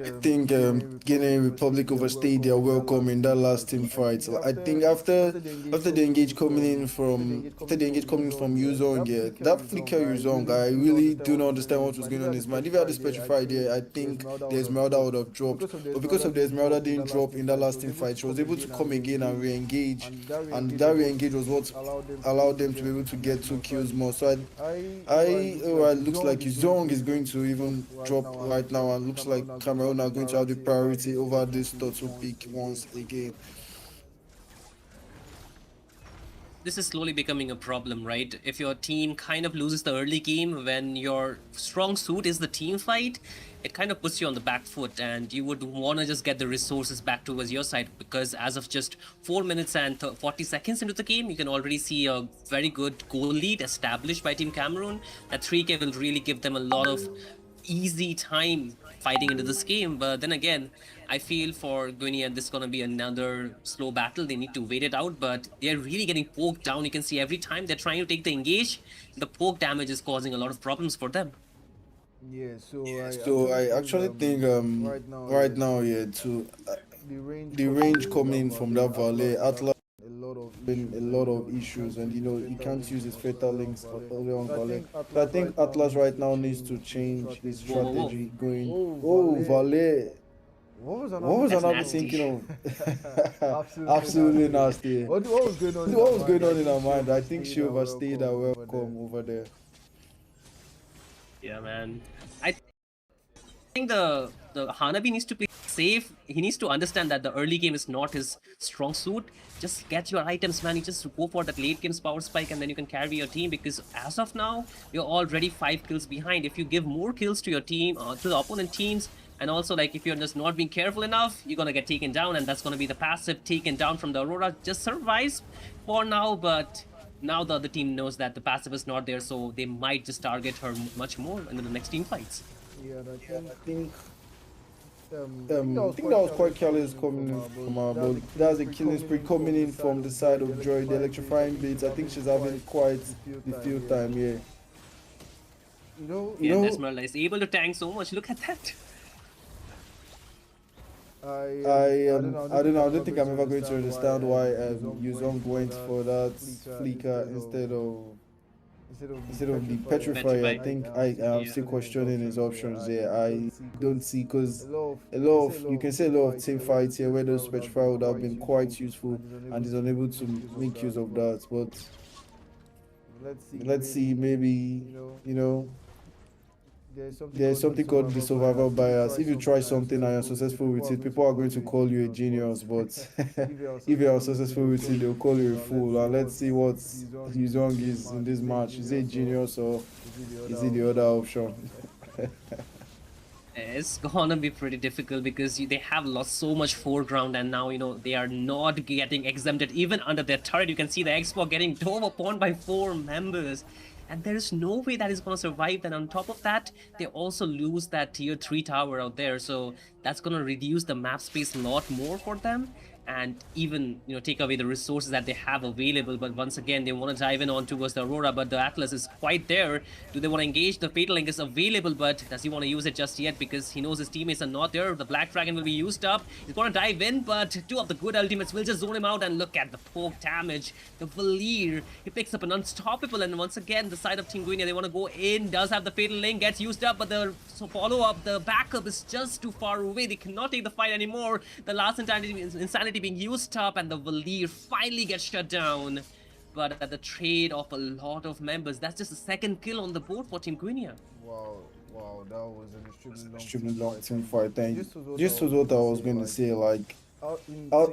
Guinea Republic overstayed their welcome in that last team fight. I think after the engage coming in from Yuzong, yeah, that flicker Yuzong, I really do not understand what was going on in his mind. If he had a specified there, I think the Esmeralda would have dropped. But because of the Esmeralda didn't drop in that last team fight, she was able to come again and re-engage, and that re-engage was what allowed them to be able to get 2 kills more. So it looks like Yuzong is going to even drop right now, and looks like Cameroon are going to have the priority over this Turtle pick once again. This is slowly becoming a problem, right? If your team kind of loses the early game when your strong suit is the team fight, it kind of puts you on the back foot, and you would want to just get the resources back towards your side, because as of just 4 minutes and 40 seconds into the game, you can already see a very good goal lead established by Team Cameroon. That 3K will really give them a lot of easy time fighting into this game. But then again, I feel for Guinea, this is going to be another slow battle. They need to wait it out, but they're really getting poked down. You can see every time they're trying to take the engage, the poke damage is causing a lot of problems for them. Yeah, So I actually think right now, yeah, to the range coming from that Valet, Atlas a lot of been a lot of issues, and you can't use his fatal links early on Valet. So I think Atlas right now needs to change his strategy going. Oh, Valet. What What was That's another nasty. thinking of? Absolutely nasty. What was going on? What was going on in her mind? I think she overstayed her welcome over there. Yeah, man. I think the Hanabi needs to play safe. He needs to understand that the early game is not his strong suit. Just get your items, man. You just go for that late game's power spike, and then you can carry your team, because as of now, you're already 5 kills behind. If you give more kills to your team, to the opponent teams, and also like if you're just not being careful enough, you're gonna get taken down, and that's gonna be the passive taken down from the Aurora. Just survives for now, but now the other team knows that the passive is not there, so they might just target her much more in the next team fights. Yeah, I think I think that was quite careless coming in from her, but that's a killing spree coming in from the side of Joy, the electrifying beats. I think she's having quite the field time, yeah. Yeah, Esmeralda is able to tank so much. Look at that. I don't know. I don't think I'm ever going to understand why Yuzong went for that flicker instead of the petrify. I think I am still questioning his options there. I don't see, because a lot of, you can say a lot of team fights here where those petrify would have been quite useful, and he's unable to make use of that. But let's see, maybe there's something called the survival bias. If you try something and you're successful with it, people are going to call you a genius, but if you are successful with it, they'll call you a fool. And let's see what Yuzong is in this match. Is he a genius, or is he the other option? It's gonna be pretty difficult, because they have lost so much foreground, and now they are not getting exempted even under their turret. You can see the Xbox getting dove upon by 4 members, and there is no way that is going to survive. Then on top of that, they also lose that tier 3 tower out there, so that's going to reduce the map space a lot more for them, and even take away the resources that they have available. But once again, they want to dive in on towards the Aurora, but the Atlas is quite there. Do they want to engage? The Fatal Link is available, but does he want to use it just yet, because he knows his teammates are not there? The Black Dragon will be used up. He's going to dive in, but 2 of the good ultimates will just zone him out, and look at the poke damage. The Valir, he picks up an unstoppable, and once again, the side of Team Guinea, they want to go in, does have the Fatal Link, gets used up, but the follow-up, the backup is just too far away. They cannot take the fight anymore. The last insanity being used up, and the Valir finally gets shut down, but at the trade of a lot of members. That's just the 2nd kill on the board for Team Guinea. Wow, that was an Extremely long team fight. And just was what I was going to say. Like out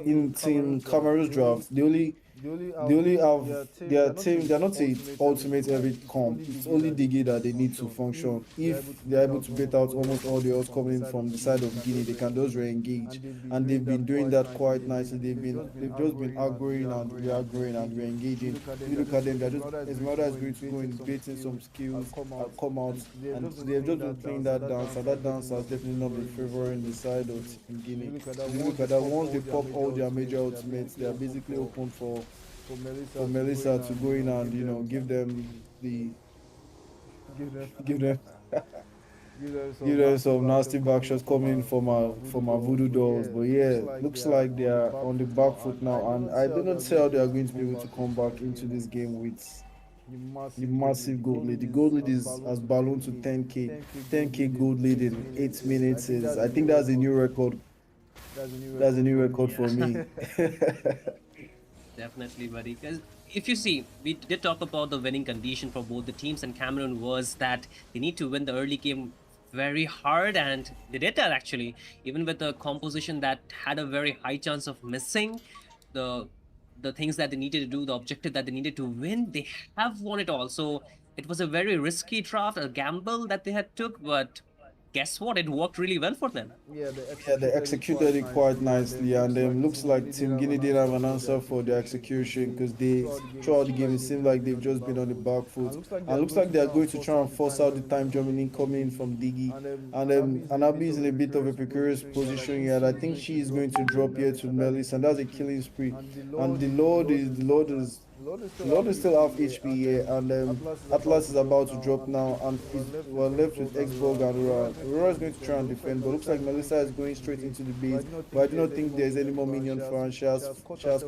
in Team Cameroon's draft, the only They only have their team. They're not a ultimate every comp. It's only Digi that they need to function. If they're able to bait out almost all the odds coming from the side of Guinea, they can just re-engage, and they've been doing that quite nicely. They've just been aggroing and re-aggroing and re-engaging. If you look at them, they're just Esmeralda is going to go in baiting some skills and come out, and they've just been playing that dance, and that dance has definitely not been favoring the side of Team Guinea. If you look at that, once they pop all their major ultimates, they are basically open for Melissa to go in and give them the give them give them some nasty back shots coming from our voodoo dolls. But yeah, looks like they are on the back foot now, and I do not see how they are going to be able to come back into this game with the massive gold lead. The gold lead has ballooned to 10k. 10k gold lead in 8 minutes is, I think that's a new record. That's a new record for me. Definitely, buddy. Because if you see, we did talk about the winning condition for both the teams, and Cameroon was that they need to win the early game very hard, and they did that actually. Even with a composition that had a very high chance of missing the things that they needed to do, the objective that they needed to win, they have won it all. So it was a very risky draft, a gamble that they had took, but guess what? It worked really well for them. Yeah, they executed it quite nicely, and looks like Team Guinea didn't have an answer for the execution, because throughout the game it seemed like they've just been on the back foot, and looks like they are going to try and force out the time jumping coming in from Digi, and Anabi is in a bit of a precarious position here. I think she is going to drop here to Melis, and that's a killing spree, and the Lord is still half HP here, and Atlas is about to drop now, and we're left with Xborg and Aurora. Aurora is going to try and defend, but looks like Melissa is going straight into the base. But I do not think there's any more minions for her. She has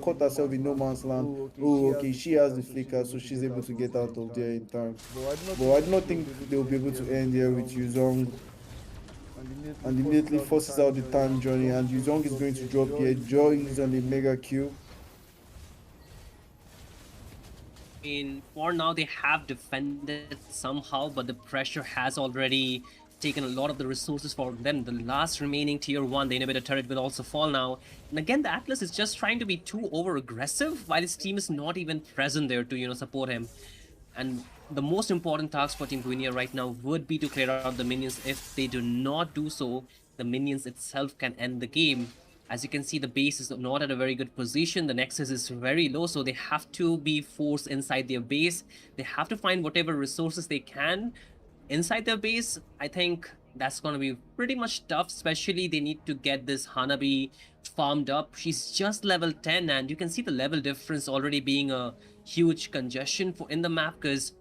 caught herself in no man's land. Oh, okay, she has the flicker, so she's able to get out of there in time. But I do not think they'll be able to end here with Yuzong. And immediately forces out the time journey, and Yuzong is going to drop here. Joy is on the mega Q. For now, they have defended somehow, but the pressure has already taken a lot of the resources for them. The last remaining tier 1, the inhibitor turret, will also fall now. And again, the Atlas is just trying to be too over-aggressive, while his team is not even present there to, support him. And the most important task for Team Guinea right now would be to clear out the minions. If they do not do so, the minions itself can end the game. As you can see, the base is not at a very good position. The nexus is very low, so they have to be forced inside their base. They have to find whatever resources they can inside their base. I think that's going to be pretty much tough, especially they need to get this Hanabi farmed up. She's just level 10, and you can see the level difference already being a huge congestion in the map, because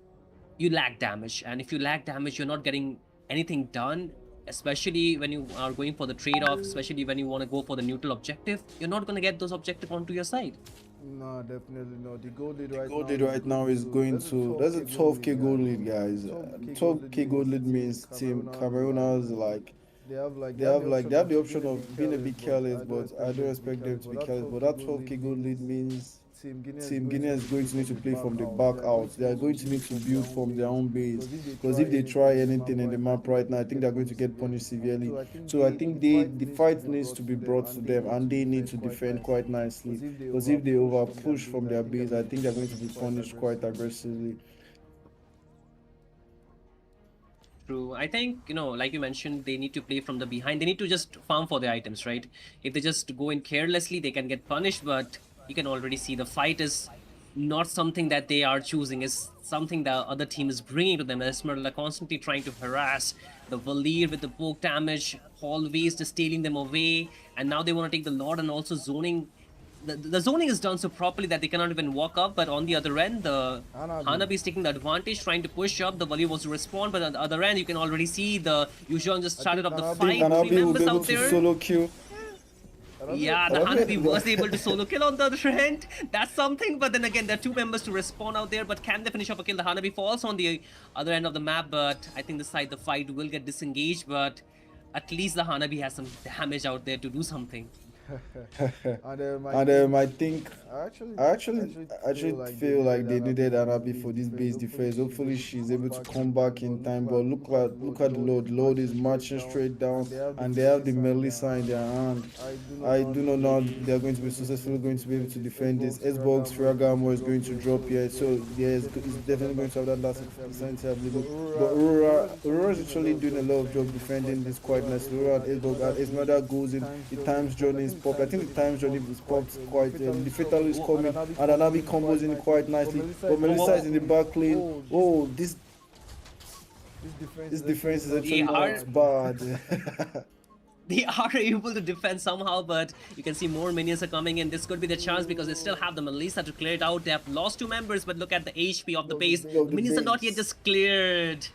you lack damage, and if you lack damage, you're not getting anything done. Especially when you are going for the trade-off, especially when you want to go for the neutral objective, you're not going to get those objectives onto your side. No, definitely not. The gold lead right now is going to... That's a 12k gold lead, guys. 12k gold lead means Team Cameroon has they have the option of being a bit careless, but I don't expect them to be careless. But that 12k gold lead means Team Guinea is going to need to play from the back out. They are going to need to build from their own base, because if they try anything in the map right now, I think they're going to get punished severely. So I think the fight needs to be brought to them, and they need to defend quite nicely, because if they over push from their base, I think they're going to be punished quite aggressively. True. I think, like you mentioned, they need to play from the behind. They need to just farm for the items, right? If they just go in carelessly, they can get punished, but you can already see the fight is not something that they are choosing. It's something the other team is bringing to them. Esmeralda constantly trying to harass the Valir with the poke damage, always just stealing them away, and now they want to take the Lord, and also zoning. The zoning is done so properly that they cannot even walk up, but on the other end, the Hanabi is taking the advantage, trying to push up. The Valir wants to respond, but on the other end, you can already see the Yuzhong just started up the fight. Hanabi will be able to solo kill. Yeah, the Hanabi was able to solo kill on the other end. That's something, but then again, there are 2 members to respawn out there, but can they finish off a kill? The Hanabi falls on the other end of the map, but I think this side, the fight will get disengaged, but at least the Hanabi has some damage out there to do something. I And think I think I actually I feel actually like they feel needed like they needed Anabi for Anabi this for base this base defense. Hopefully defense. she's Hopefully able to she's come able to back come in time. back But in time. But look at the Load load. is Load is marching straight marching down, straight down, and they have the and they have the Melissa in their Melissa in their hand. hand. I do not I know do not know how they're going to be they're going to be successfully able to going to be able defend to this. defend this. Xbox Xbox Ferragamo Ferragamo is is going going to to drop drop here, here, so so yeah, it's it's definitely definitely going going to to have have that that last last ability. defensive But ability. But Aurora is actually Aurora is doing a actually lot of doing a job lot of job defending this quite defending this nicely. quite Aurora and nicely. Xbox Aurora and at Xbox Esmeralda Esmeralda goes in, goes the in, times the journey is times popped. I journey is think the popped. I times think journey the is times journey popped is quite popped early. The quite Fatal early. The is fatal coming, is and coming, Anabi and combos Anabi in combos quite in nicely. quite But nicely. Melissa But is in the Melissa back is in the lane. back lane. Oh, Oh, this defense this is actually defense is not They actually are not bad. bad. they are able to defend somehow, but you can see more minions are coming in. This could be the chance because they still have the Melissa to clear it out. They have lost two members, but look at the HP of the Of the base. base. The Of the minions are not yet base. just cleared.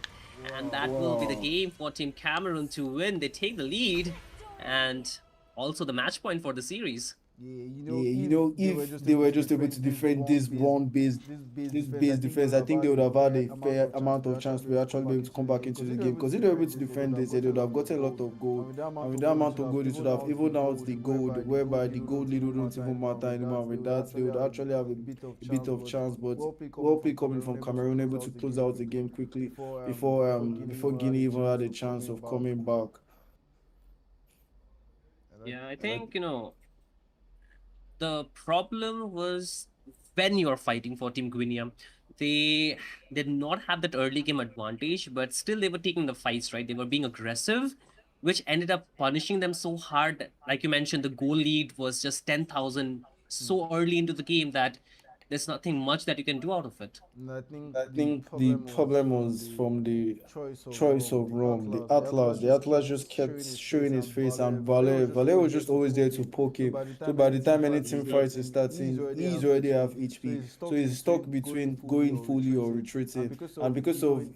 And that will be the Wow. game for Team Cameroon to win. They take the lead and also the match point for the series. Yeah, Yeah, if they were if just they able were to just able defend to defend this this base base defense, defense, I think they would have I had think a they would have had fair a amount of fair chance amount to of chance actually to be be able able to to come come back back into into the the game. game. Because Because if if they they were were able able to to defend defend this, this, they they would would have have gotten gotten a a lot lot of of gold. gold. And And with with that that amount amount of of gold, gold, they it should should have have even evened out out the the gold, gold, whereby whereby the the gold gold don't lead even wouldn't matter even anymore. matter And with anymore. that, And they with would that, they actually would have actually have a bit of a bit chance. of But chance. But well pick coming Cameroon from able to Cameroon, close able to out the close game out the quickly game quickly before before Guinea Guinea even even had had a a chance chance of of coming coming back. back. Yeah, I And I, think, the problem was when you're fighting for Team Guinea. They did not have that early game advantage, but still they were taking the fights, right? They were being aggressive, which ended up punishing them so hard. Like you mentioned, the goal lead was just 10,000 so early into the game that there's nothing much that you can do out of it. And I think I the think the problem was problem from was the from the choice of choice Rome, of Rome, the The Atlas Atlas just just kept kept showing showing his his face, face, and and Valet was just Valet always was there just to always poke there to him. poke So him. by the So time by any the team time any fight is team fight is starting, starting, he's already have So HP. So he's he's stuck stuck between between going going fully or fully or retreating. retreating. And And because because of of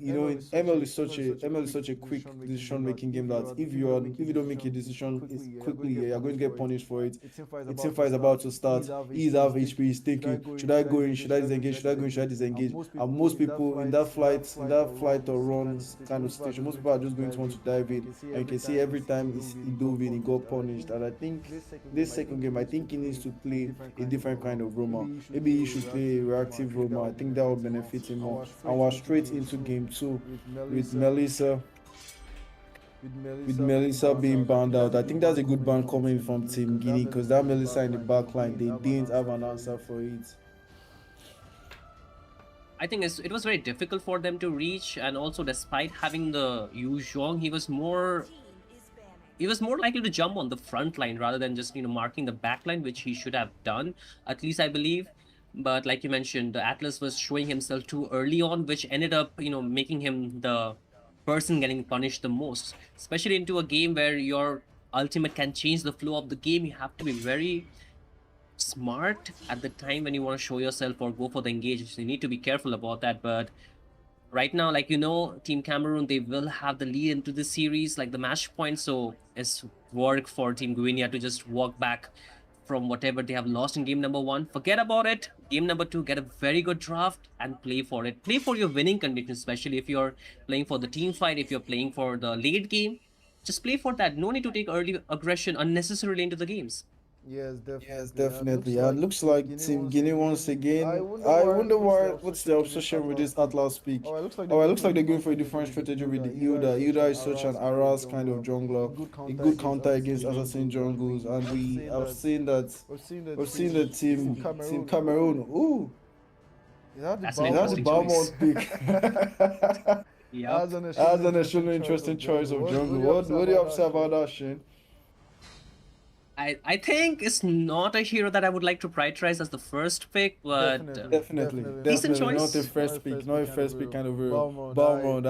ML is such a quick decision making game that if you don't make a decision is quickly, yeah, you're going to get punished for it. A A team team fight fight is is about about to to start. start. He's He's have have HP. HP. He's thinking, should I go in? Should I disengage? Should I go in? Should I disengage? And most people in that flight or runs kind of station, most people are just going to want to dive in. And you can see every time he dove in, he got punished. And I think this second game, I think he needs to play a different kind of Roma. Maybe he should play a reactive Roma. I think that would benefit him more. And we're straight into game two with Melissa being banned out. I think that's a good ban coming from Team Guinea because that Melissa in the back line, they didn't have an answer for it. I think it was very difficult for them to reach, and also despite having the Yu Zhong, Team is banning. he was more likely to jump on the front line rather than just marking the back line, which he should have done, at least I believe. But like you mentioned, the Atlas was showing himself too early on, which ended up making him the person getting punished the most, especially into a game where your ultimate can change the flow of the game. You have to be very smart at the time when you want to show yourself or go for the engage. So you need to be careful about that. But right now, like Team Cameroon, they will have the lead into this series, like the match point. So it's work for Team Guinea to just walk back from whatever they have lost in game number one. Forget about it. Game number two, get a very good draft and play for it. Play for your winning conditions, especially if you're playing for the team fight, if you're playing for the late game. Just play for that. No need to take early aggression unnecessarily into the games. Yes, Yes, definitely. And definitely. And looks like Team Guinea once I again. wonder I why. wonder what's the What's the obsession with Atlas this pick? Atlas pick. Oh, it looks like they're Oh, it going looks for a like they're going different for a different strategy with strategy with the Hilda. Hilda. Hilda is such an Aras Kind kind of of jungler, jungler, a a good good counter counter against against Assassin assassin jungles, jungles, and we have seen that we've we've seen the Team team Cameroon. Cameroon. Ooh, Is that the That's an is that the interesting Balmont choice. Balmont pick? Yep. That's an extremely interesting choice of jungle. What do you have to say about that, Shane? I think it's not a hero that I would like to prioritize as the first pick, but Definitely, decent definitely not a choice. first pick, not a first pick kind of hero. Balmont. Balmond,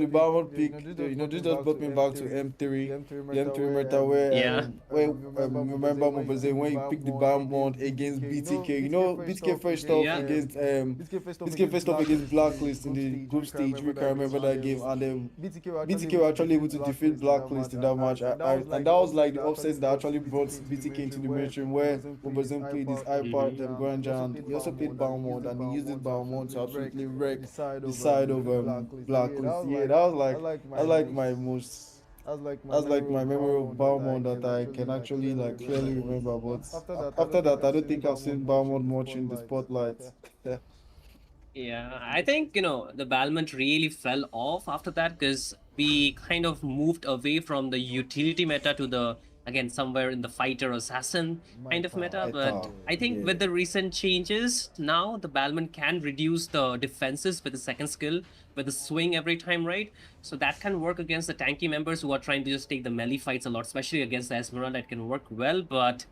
The Balmond pick. pick, this just brought me back to M3, the M3 meta Yeah. where remember Mobazé when you pick the Balmond against BTK. BTK first off Yeah. against BTK first off against Blacklist in the group stage. We can remember that game, and BTK were actually able to defeat Blacklist in that match, and that was like the upset that actually brought BTK into the mainstream, where Mobazé played his iPad Granja, and he also played Balmond, and he used this Balmond to absolutely wreck the side of Blacklist. Yeah, that was like my most That's like my memory of Balmond that I can actually like clearly remember. But after that, I don't think I've seen Balmond much in the spotlight. Yeah, I think, the Balmond really fell off after that because we kind of moved away from the utility meta to the, again, somewhere in the fighter assassin kind of meta. But I think with the recent changes, now the Balmond can reduce the defenses with the second skill, with the swing every time, right? So that can work against the tanky members who are trying to just take the melee fights a lot, especially against the Esmeralda. It can work well, but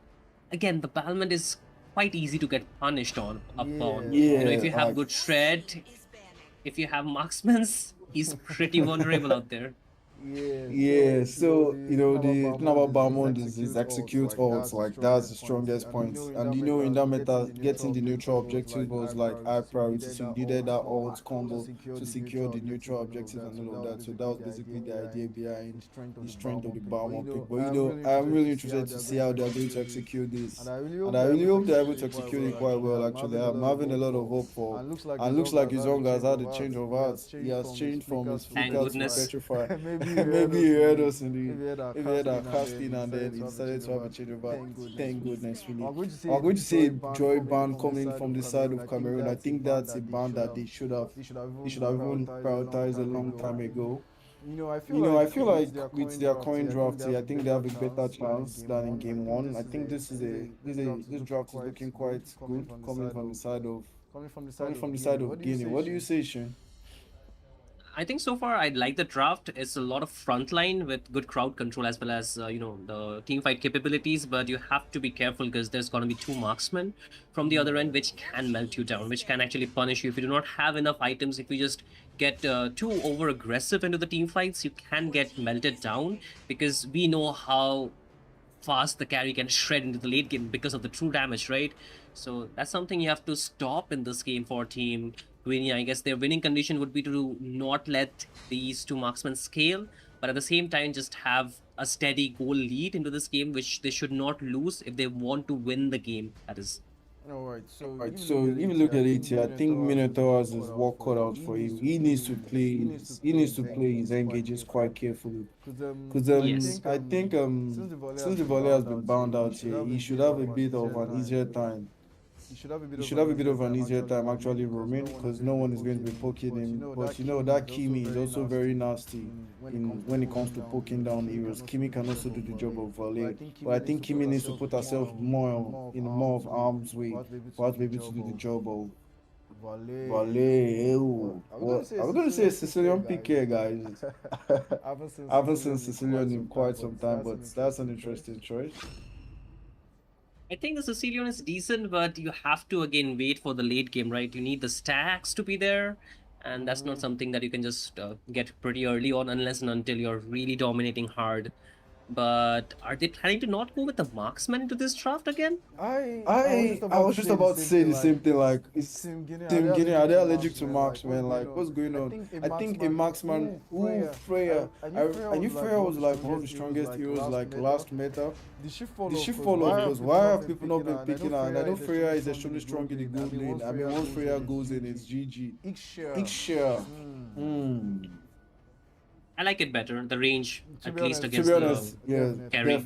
again, the Balmond is quite easy to get punished upon. If you have good shred, Is banner. if you have marksmans, he's pretty vulnerable out there. Yeah, so the thing about Balmond is his execute ults, like that's the strongest point. And in that meta, getting the neutral objective was like high priority. So you needed that ult combo to secure the neutral objective and all of that. So that was basically the idea behind the strength of the Balmond pick. But I'm really interested to see how they're going to execute this. And I really hope they're able to execute it quite well, actually. I'm having a lot of hope for. And looks like his young has had a change of heart. He has changed from his Thank flicker to goodness. petrify. Maybe he heard us in the he heard our casting and then he decided to have a change of heart. Thank goodness, really. I'm going to say Joy band coming from the side of Cameroon. I think that's a band that they should have even prioritized a long time ago. I feel like with their current draft, I think they have a better chance than in game one. I think this draft is looking quite good coming from the side of Guinea. What do you say, Shane? I think so far I'd like the draft. It's a lot of frontline with good crowd control as well as the team fight capabilities. But you have to be careful because there's going to be two marksmen from the other end, which can melt you down, which can actually punish you if you do not have enough items. If you just get too over aggressive into the team fights, you can get melted down because we know how fast the carry can shred into the late game because of the true damage, right? So that's something you have to stop in this game for Team Guinea. I guess their winning condition would be to not let these two marksmen scale, but at the same time just have a steady goal lead into this game, which they should not lose if they want to win the game. That is. Alright, so if you look at it here, I think Minotaur has his work cut out for him. He needs to play his engages quite carefully. Because Yes. I think since the volley has been bound out here, he should have a bit of an easier time. He should have a bit of an easier time actually roaming because no one is going to be poking him. But that Kimi is also very nasty when it comes to poking down heroes. Kimi can also do the job of volley. But I think Kimi needs to put herself more in more of harm's way for her to be able to do the job of volley. I'm going to say Sicilian PK, guys. I haven't seen Sicilian in quite some time, but that's an interesting choice. I think the Sicilian is decent, but you have to again wait for the late game, right? You need the stacks to be there, and that's not something that you can just get pretty early on unless and until you're really dominating hard. But are they planning to not go with the marksman into this draft again? I was just about to say the same thing. Like, is Team Guinea, are they allergic to marksmen? Like, what's going on? I think a marksman, Freya. I knew Freya was like one of the strongest heroes like last meta. The shift follow because why have people not been picking her? And I know Freya is extremely strong in the gold lane. I mean, once Freya goes in, it's GG. Ixia. I like it better. The range, at least To against be honest, the yeah, carry.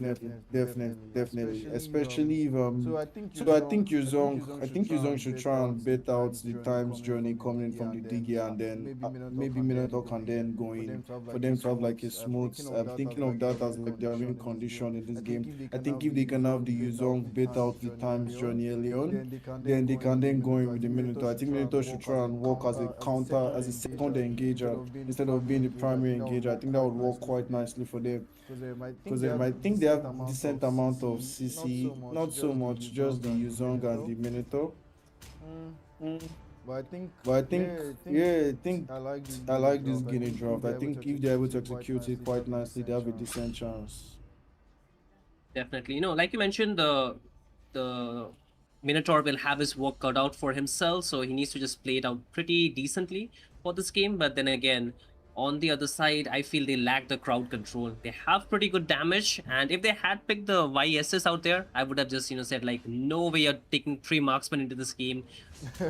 definitely. Especially if so I think Yuzong should try and bet out the times journey coming from the Digi and then maybe Minotaur can then go in for them to have like a smooth. I'm thinking of that as like their main condition in this game. I think if they can have the Yuzong bet out the times journey early on, then they can then go in with the Minotaur. I think Minotaur should try and work as a counter, as a second engager instead of being the primary engager. I think that would work quite nicely for them because they might think they have decent amount of CC, not so much, just the Yuzong and the Minotaur. But I think I like this Guinea draft. I think if they're able to execute it quite nicely, they have a decent chance. Definitely. Like you mentioned, the Minotaur will have his work cut out for himself, so he needs to just play it out pretty decently for this game. But then again, on the other side, I feel they lack the crowd control. They have pretty good damage, and if they had picked the YSS out there, I would have just said like, no way you're taking 3 marksmen into this game.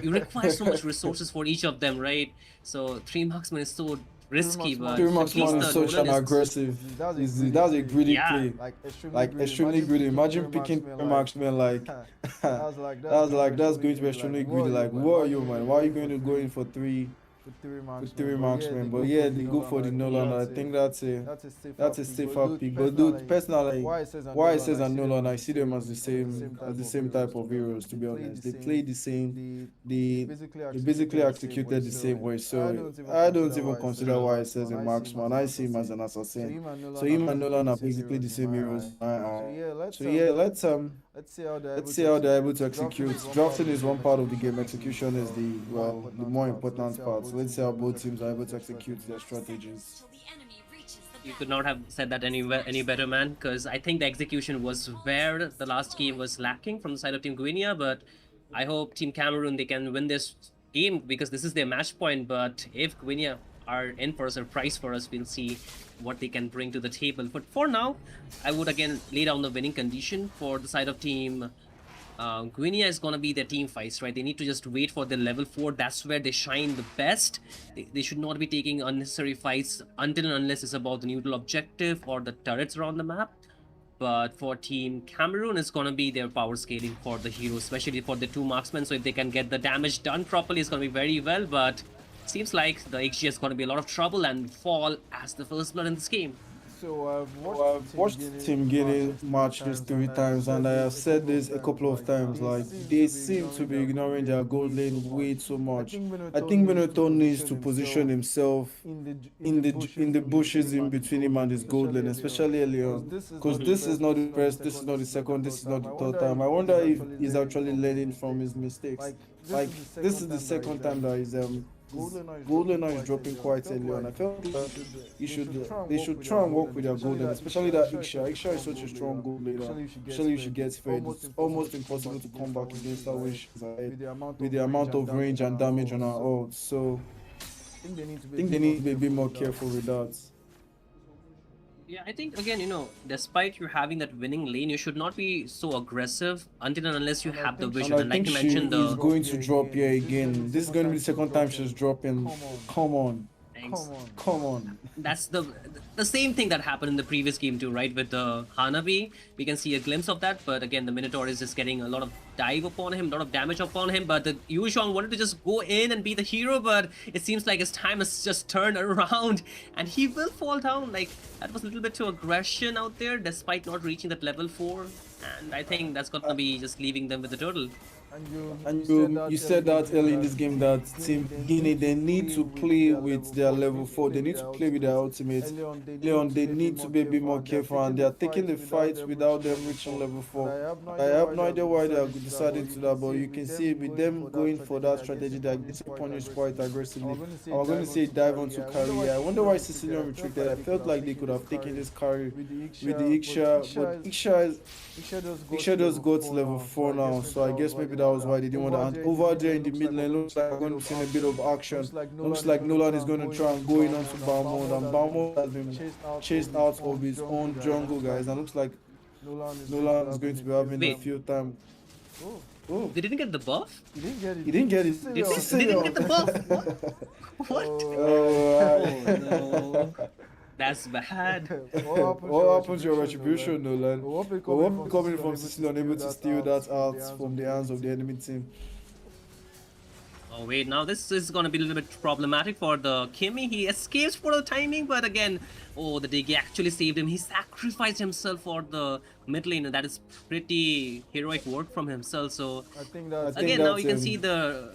You require so much resources for each of them, right? So 3 marksmen is so risky, but Three at marksman least is the such Nolan an is aggressive. That's That's a greedy yeah. play. like Like extremely greedy. Imagine picking three marksmen like that's going to be extremely greedy. Like, what are you, man? Why are you going to go in for three with three marksmen? But yeah, yeah, they go for the Nolan. I think that's a safer pick. But dude, personally, why it says and Nolan, I see them as the same type of heroes. To be honest, they play the same. They basically executed the same way. So I don't even consider why it says a marksman. I see him as an assassin. So him and Nolan are basically the same heroes in my eye. So yeah, let's see how they're able to execute. Drafting is one part of the game. Execution is the more important part. So let's see how both teams are able to execute their strategies. You could not have said that any better, man. Because I think the execution was where the last game was lacking from the side of Team Guinea. But I hope Team Cameroon they can win this game because this is their match point. But if Guinea are in for a surprise for us, we'll see what they can bring to the table. But for now, I would again lay down the winning condition for the side of Team Guinea is going to be their team fights, right? They need to just wait for their level 4. That's where they shine the best. They should not be taking unnecessary fights until and unless it's about the neutral objective or the turrets around the map. But for Team Cameroon, it's going to be their power scaling for the heroes, especially for the 2 marksmen. So if they can get the damage done properly, it's going to be very well. But seems like the XG is going to be a lot of trouble and fall as the first blood in this game. So I've watched Team Guinea match this 3 times, and I have said this a couple of times. Like, they seem to be ignoring their gold lane way too much. I think Minotaur needs to position himself in the bushes in between him and his gold lane, especially early on, because this is not the first, this is not the second, this is not the third time. I wonder if he's actually learning from his mistakes. Like, this is the second time that he's Golden is dropping quite early on. I felt that they should try and work with their Golden, especially that Iksha. Iksha is such a strong gold leader. Especially if she gets fed, it's almost impossible to come back against her when she's ahead with the amount of range and damage on her ult. So I think they need to be a bit more careful with that. Yeah, I think again, despite you having that winning lane, you should not be so aggressive until and unless you have the vision. And I And like think you she mentioned, is the going to drop here again. This is going to be the second time she's dropping. Come on. thanks. Come on. That's the same thing that happened in the previous game too, right? With the Hanabi, we can see a glimpse of that. But again, the Minotaur is just getting a lot of dive upon him, a lot of damage upon him. But the Yushong wanted to just go in and be the hero, but it seems like his time has just turned around, and he will fall down. Like, that was a little bit too aggression out there, despite not reaching that level 4. And I think that's gonna be just leaving them with the turtle. And you said that early in this game that Team Guinea, they need to play with their level 4. They need to play with their ultimates. Leon, they need to be a bit more careful, and they are taking the fight without them reaching level 4. I have no idea why they are deciding to that, but you can see with them going for that strategy, they are getting punished quite aggressively. I was going to say dive onto carry. I wonder why Sicilian retreated. I felt like they could have taken this carry with the Iksha, but Iksha just got to level 4 now, so I guess maybe that was why they didn't want to. And over there in the mid lane, looks like we're going to be seeing a bit of action. Looks like Nolan is going to try and go in onto Balmond, and Balmond has been chased out of his own jungle, guys. And looks like Nolan is going to be having a few time. Oh, They didn't get the buff? he didn't get it. he didn't get it. They didn't get the buff? What? Oh, No. That's bad. what happened to your retribution, Nolan? What coming from Sicily unable to steal that out from the hands of the enemy team? Oh wait, now this is gonna be a little bit problematic for the Kimmy. He escapes for the timing, but again, oh, the Digi actually saved him. He sacrificed himself for the mid lane, and that is pretty heroic work from himself. So I think that's again, now you can see the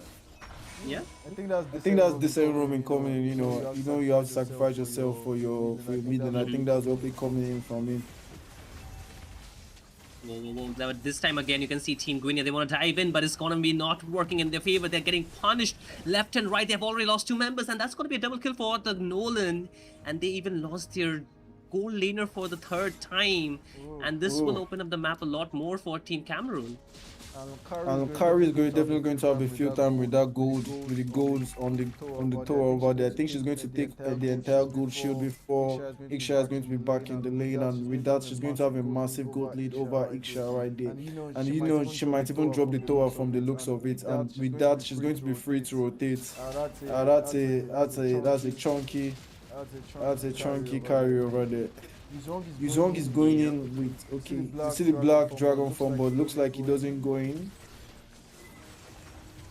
yeah. I think that's the same roaming coming in. You have to sacrifice yourself for your mid, and I think that's what be coming in from him. Whoa. This time again, you can see Team Guinea. They want to dive in, but it's gonna be not working in their favor. They're getting punished left and right. They've already lost 2 members, and that's gonna be a double kill for the Nolan. And they even lost their gold laner for the 3rd time. And this will open up the map a lot more for Team Cameroon. And Kari is definitely going to have a few time with that gold, with the golds on the tower over there. I think she's going to take the entire gold shield before Iksha is going to be back in the lane, and with that she's going to have a massive gold lead over Iksha right there. And she might even drop the tower from the looks of it, and with that she's going to be free to rotate. That's a chunky That's a chunky carry over there. Yuzong is going going in with, okay, you see the black dragon form, but looks like he doesn't go in.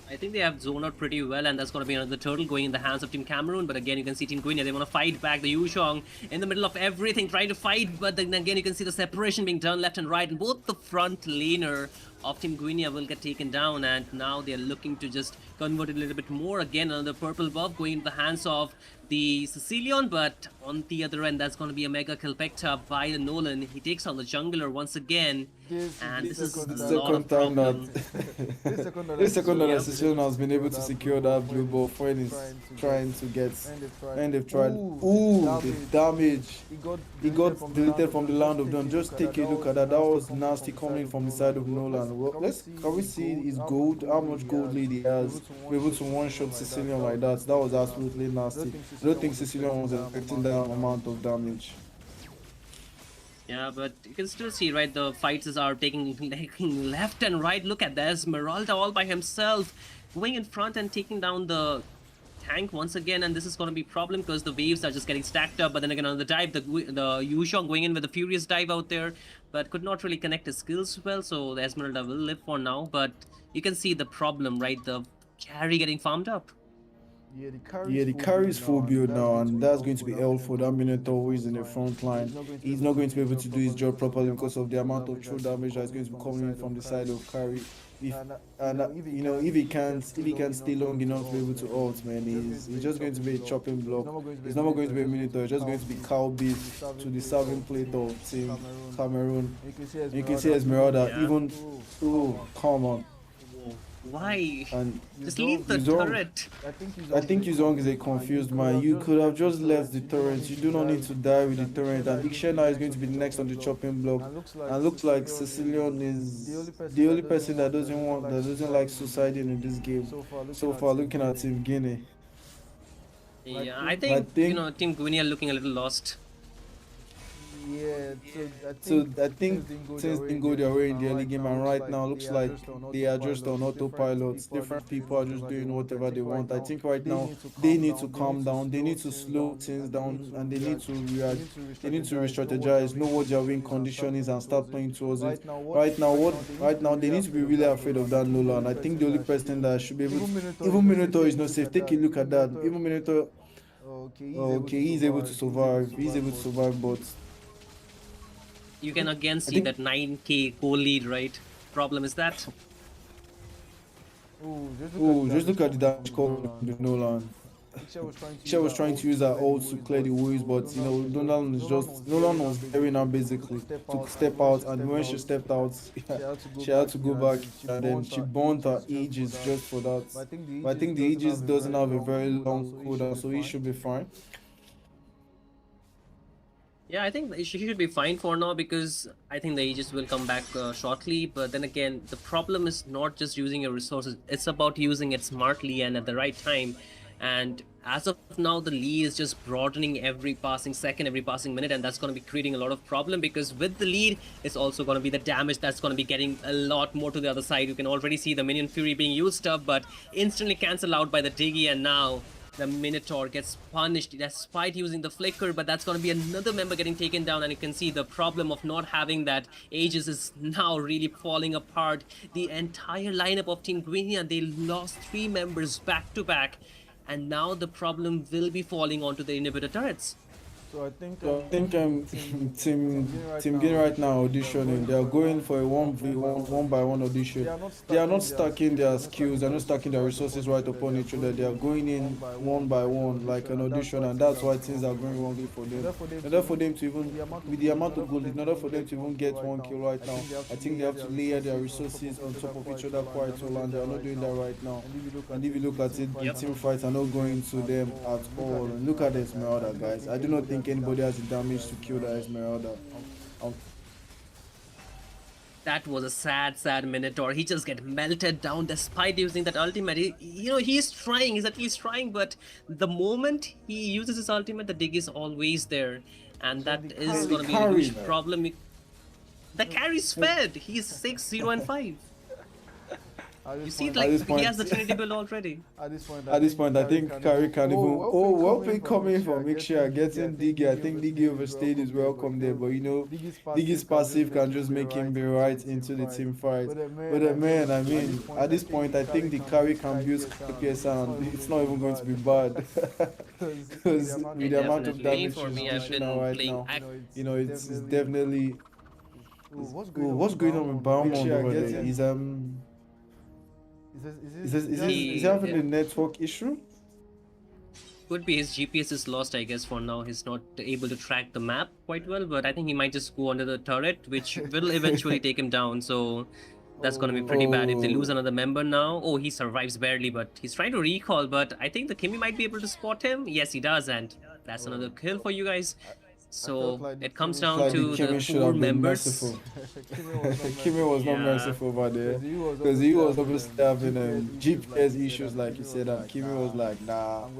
I think they have zoned out pretty well, and that's going to be another turtle going in the hands of Team Cameroon. But again, you can see Team Guinea, they want to fight back. The Yushong in the middle of everything, trying to fight. But then again, you can see the separation being done left and right. And both the front laner of Team Guinea will get taken down. And now they're looking to just convert it a little bit more. Again, another purple buff going into the hands of the Sicilian. But on the other end, that's going to be a mega kill picked up by the Nolan. He takes on the jungler once again. And this is a lot of Second time that problem. this second that Sicilian has been able to secure that blue ball when he's trying to get, and they've tried. Ooh, the damage. He got deleted from the land of dawn. Just take a look at that. That was nasty coming from the side of Nolan. Well, can we see his gold? How much gold lead he has? Be able to one shot Sicilian like that. That was absolutely nasty. I don't think Sicilian was expecting that amount of damage. Yeah, but you can still see, right, the fights are taking left and right. Look at this, Esmeralda all by himself, going in front and taking down the tank once again. And this is going to be a problem because the waves are just getting stacked up. But then again, on the dive, the Yushong going in with a furious dive out there, but could not really connect his skills well. So the Esmeralda will live for now. But you can see the problem, right, the carry getting farmed up. Yeah, the carry is full build now, and that's going to be hell for that Minotaur who is in the front line. He's not going to be able to do his job properly because of the amount of true damage that's going to be coming in from the side of carry. If he can't stay long enough to be able to ult, man, he's just going to be a chopping block. He's not going to be a Minotaur. It's just going to be cow beef to the serving plate of Team Cameroon. You can see Esmeralda even. Oh, come on. Why? And just leave the Yuzong, turret. I think Yuzong is a confused man. You could have just left the turret. You do not need to die with the turret. And Ikshena is going to be next on the chopping block. And looks like Sicilian is the only person that doesn't like suiciding in this game. So far, looking at Team Guinea. Yeah, I think Team Guinea are looking a little lost. Yeah, so I think things didn't go their way in the early game, and right now looks like they are just on autopilot. Different people are just doing whatever they want. I think right now they need to calm down, they need to slow things down, and they need to react. They need to re-strategize, know what their win condition is, and start playing towards it. Right now they need to be really afraid of that Nolan. I think the only person that should be able to, even Minotaur is not safe. Take a look at that. Even Minotaur, okay, he's able to survive. He's able to survive, but you can again see that 9k goal lead, right? Problem is that. Just look at the damage coming from the Nolan. Isha was trying to use her ult to clear the waves, but Nolan was daring her basically to step out, and when she stepped out, she had to go back, and then she burnt her Aegis just for that. But I think the Aegis doesn't have a very long cooldown, so he should be fine. Yeah, I think she should be fine for now because I think the Aegis will come back shortly. But then again, the problem is not just using your resources. It's about using it smartly and at the right time. And as of now, the lead is just broadening every passing second, every passing minute. And that's going to be creating a lot of problem because with the lead, it's also going to be the damage that's going to be getting a lot more to the other side. You can already see the Minion Fury being used up, but instantly cancelled out by the Diggy. And now the Minotaur gets punished despite using the flicker, but that's going to be another member getting taken down, and you can see the problem of not having that Aegis is now really falling apart. The entire lineup of Team Guinea, they lost 3 members back to back, and now the problem will be falling onto the inhibitor turrets. So I think Team Guinea right now auditioning. They are going for a 1v1, 1-by-1 audition. They are not stacking their skills. They are not stacking their resources right upon each other. They are going in 1-by-1 like an audition, and that's why things are going wrongly for them. In order for them to even, with the amount of gold, in order for them to even get 1 kill right now, I think they have to layer their resources on top of each other quite well, and they are not doing that right now. And if you look at it, the team fights are not going to them at all. And look at the Esmeralda, guys. I do not think anybody has the damage to kill the Esmeralda. That was a sad Minotaur. He just get melted down despite using that ultimate. He's trying, he's at least trying, but the moment he uses his ultimate, the dig is always there. And that is going to be a huge problem. The carry's fed. He's 6, 0 and 5. At You this see, point, At like this he has point, the Trinity build already. at this point, I think Curry can even. Oh, well played coming from Mixture, getting Diggy. I think Diggy overstayed his welcome there, but you know, Diggy's passive can just make him be right into the team fight. But man, I mean, at this point, I think the Curry can build KPS and it's not even going to be bad. Because Yeah, with the amount of definitely. damage For she's me, I've dishing out been right playing. now, it's definitely. Oh, what's going on with Balmond over there? Is he He having a network issue? could be his GPS is lost, I guess, for now. He's not able to track the map quite well, but I think he might just go under the turret, which will eventually take him down. So that's going to be pretty bad if they lose Oh, another member now. Oh, he survives barely, but he's trying to recall. But I think the Kimmy might be able to spot him. Yes, he does. And that's another kill for you guys. felt So like the it comes Kimmy it's down like the to the Kimi should four have been members. merciful. Kimmy was not Kimi was not Yeah. merciful over there because because he was obviously having GPS GPS issues, like you said, and Kimi was like, nah, I'm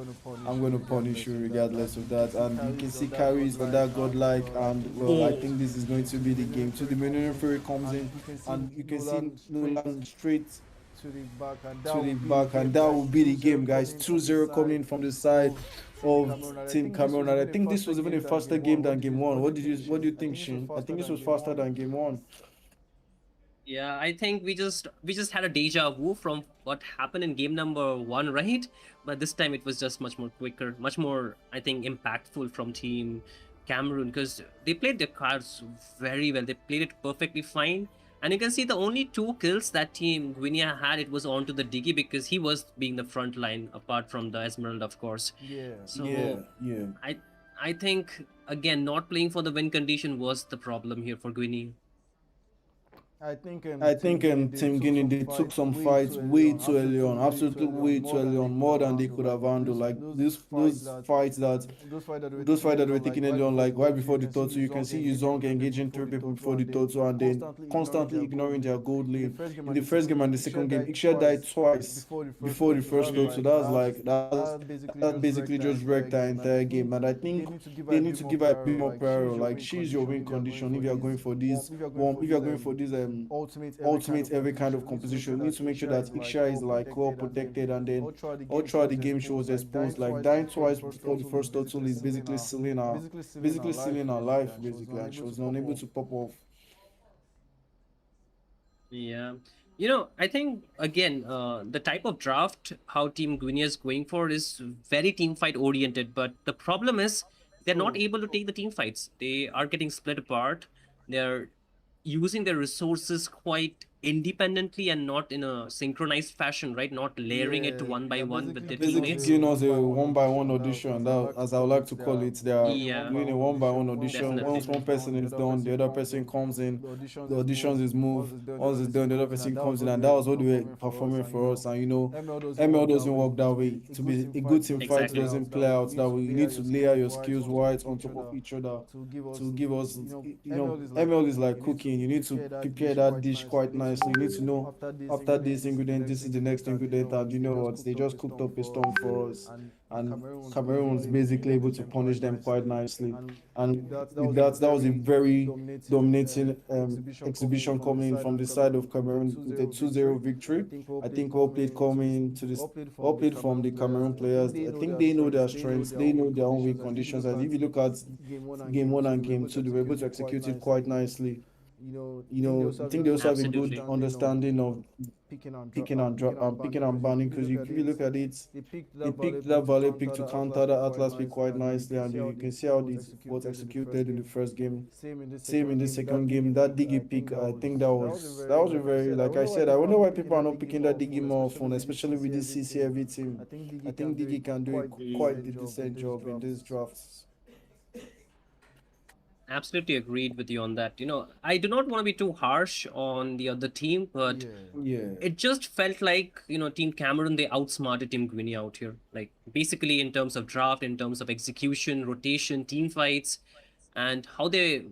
I'm going to gonna punish you regardless of that. that. And you can see Kyrie's on that godlike, and well, I think this is going to be the game. So the Millennium Fury comes in, and you can see Nolan straight to the back, and to the back, and that will be the game, guys. 2-0 coming from the side of Team Cameroon, and I think this was even a faster game than game one. What do you think, Shane? I think this was faster than game one. Yeah, I think we just had a deja vu from what happened in game number one, right? But this time it was just much more quicker, much more, I think, impactful from Team Cameroon because they played their cards very well. They played it perfectly fine. And you can see the only two kills that Team Guinea had, it was onto the Diggy because he was being the front line apart from the Esmeralda, of course. Yeah. So Yeah. I think again not playing for the win condition was the problem here for Guinea. I I think Team Guinea, they took some fights way too early on, absolutely way too early on, more than they could have handled. Like those fights that those fights that were taking early on, like right before the total, you can see Yuzong engaging three people before the total, and then constantly ignoring their gold lane. In the first game and the second game, Iksha died twice before the first total. So that's like that basically just wrecked our entire game. And I think they need to give her a bit more priority. Like she's your win condition if you are going for this one, if you are going for this ultimate every kind of composition. You need to make sure that Iksha is like well protected, and then all throughout the game she was exposed. Like dying twice before the first total is basically sealing her life basically, and she was unable to pop off. Yeah. I think again, the type of draft how Team Guinea is going for is very team fight oriented, but the problem is they're not able to take the team fights. They are getting split apart. They're using their resources quite independently and not in a synchronized fashion, right? Not layering it one by one with their Basically teammates. giving us a one by one audition, that as I would like to call it. They are Yeah, doing a one by one audition. Once definitely. one person is done, the other person comes in, the auditions is moved. Once it's done, the other person comes in, and that was what they were performing for us. And ML doesn't work that way. To be a good team fight Exactly. doesn't play out that way. You need to layer your skills right on top of each other to give us. ML is like cooking. You need to prepare that dish quite nicely. You need to know after this ingredient, this is the next ingredient, and you know what? They just cooked up a storm for us, and Cameroon was basically able to punish them quite nicely. And with that was a very dominating exhibition coming from the side of Cameroon with a 2-0 victory. I think well played coming to this, well played from the Cameroon players. I think they know their strengths, they know their own weak conditions. And if you look at game one and game two, they were able to execute it quite nicely. I think they also have a good Absolutely. understanding of picking and banning, because if you look at it, they picked that volley pick to counter that Atlas pick quite nicely, and you can see how it was executed in the first game. Same in the second game. That Diggy pick, I think that was a very, like I said, I wonder why people are not picking that Diggy more often, especially with this CC heavy team. I think Diggy can do quite a decent job in these drafts. Absolutely agreed with you on that. I do not want to be too harsh on the other team, but Yeah. it just felt like, Team Cameroon, they outsmarted Team Guinea out here. Like, basically, in terms of draft, in terms of execution, rotation, team fights, and how they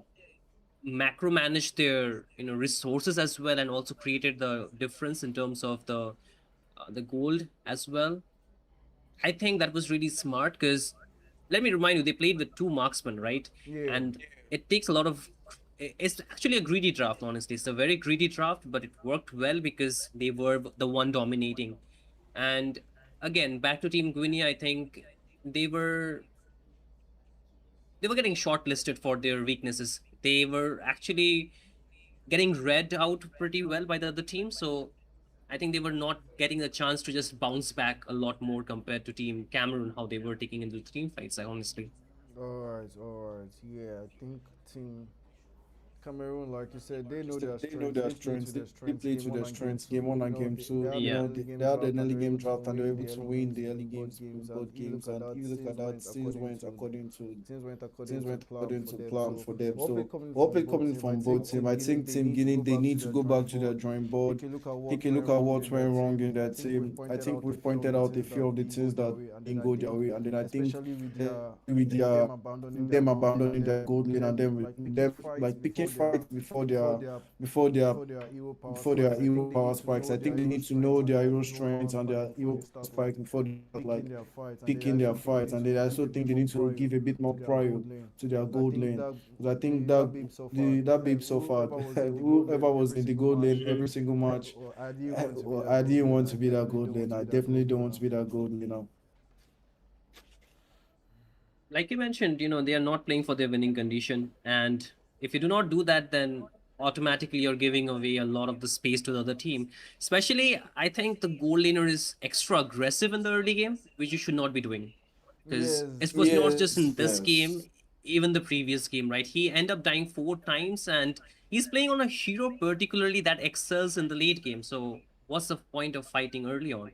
macro managed their, resources as well, and also created the difference in terms of the gold as well. I think that was really smart because let me remind you, they played with two marksmen, right? Yeah. And it takes a lot of it's actually a greedy draft, honestly. It's a very greedy draft, but it worked well because they were the one dominating. And again, back to Team Guinea, I think they were they were getting shortlisted for their weaknesses. They were actually getting read out pretty well by the other team. So I think they were not getting a chance to just bounce back a lot more compared to Team Cameroon, how they were taking into the team fights, I honestly. All right. Yeah, I think team Cameroon, like you said, they know their They know strengths. their They play to strengths. their They strengths. play Game to one their and game strengths. two. Game one You and know, game two. they You had an Yeah. know, early they game had draft an and early they were game able to draft and they were win able the to early win games the early in games both games. in And both if you games. look at And that, if you look at that, things went things went according to plan according for to them. plan for So them. So hopefully hopefully coming coming from from both both team, team, I I think think Team Team Guinea Guinea they they need need to to go go back back to to their their drawing drawing board. board. Take Take a a look look at at what what went wrong went in their wrong in team. that I think team. we've I pointed think out a we've few of pointed the out a things few that of the didn't go things their that way, and then didn't I go their think, way, and then I think especially with uh, their with their them abandoning with their them goal lane abandoning and their them gold lane and them them like picking them fights like picking fight before their before their hero power before their spikes. I hero think they power need to spikes. know I their think they hero need to strengths know and their their hero hero power strengths and spikes their before hero they power start spike before they start picking like their fights. And then I picking their also think they fights. need And to then I give also a think bit they more need to prior give a bit to more their prior gold lane. to their Because I gold think lane. that Because I think that babe so far, that babe so far, whoever was in the gold whoever lane was every in the single gold match, lane every single match, well, I didn't want to be that I gold didn't lane. want I to be that definitely gold don't want lane. to I be that definitely gold don't lane want to now. be that gold lane. Like you mentioned, they are not playing for their winning condition. And if you do not do that, then automatically you're giving away a lot of the space to the other team. Especially, I think the goal laner is extra aggressive in the early game, which you should not be doing. Because Yes, it was not just Yes, in this game, yes. even the previous game, right? He ended up dying 4 times, and he's playing on a hero particularly that excels in the late game. So what's the point of fighting early on?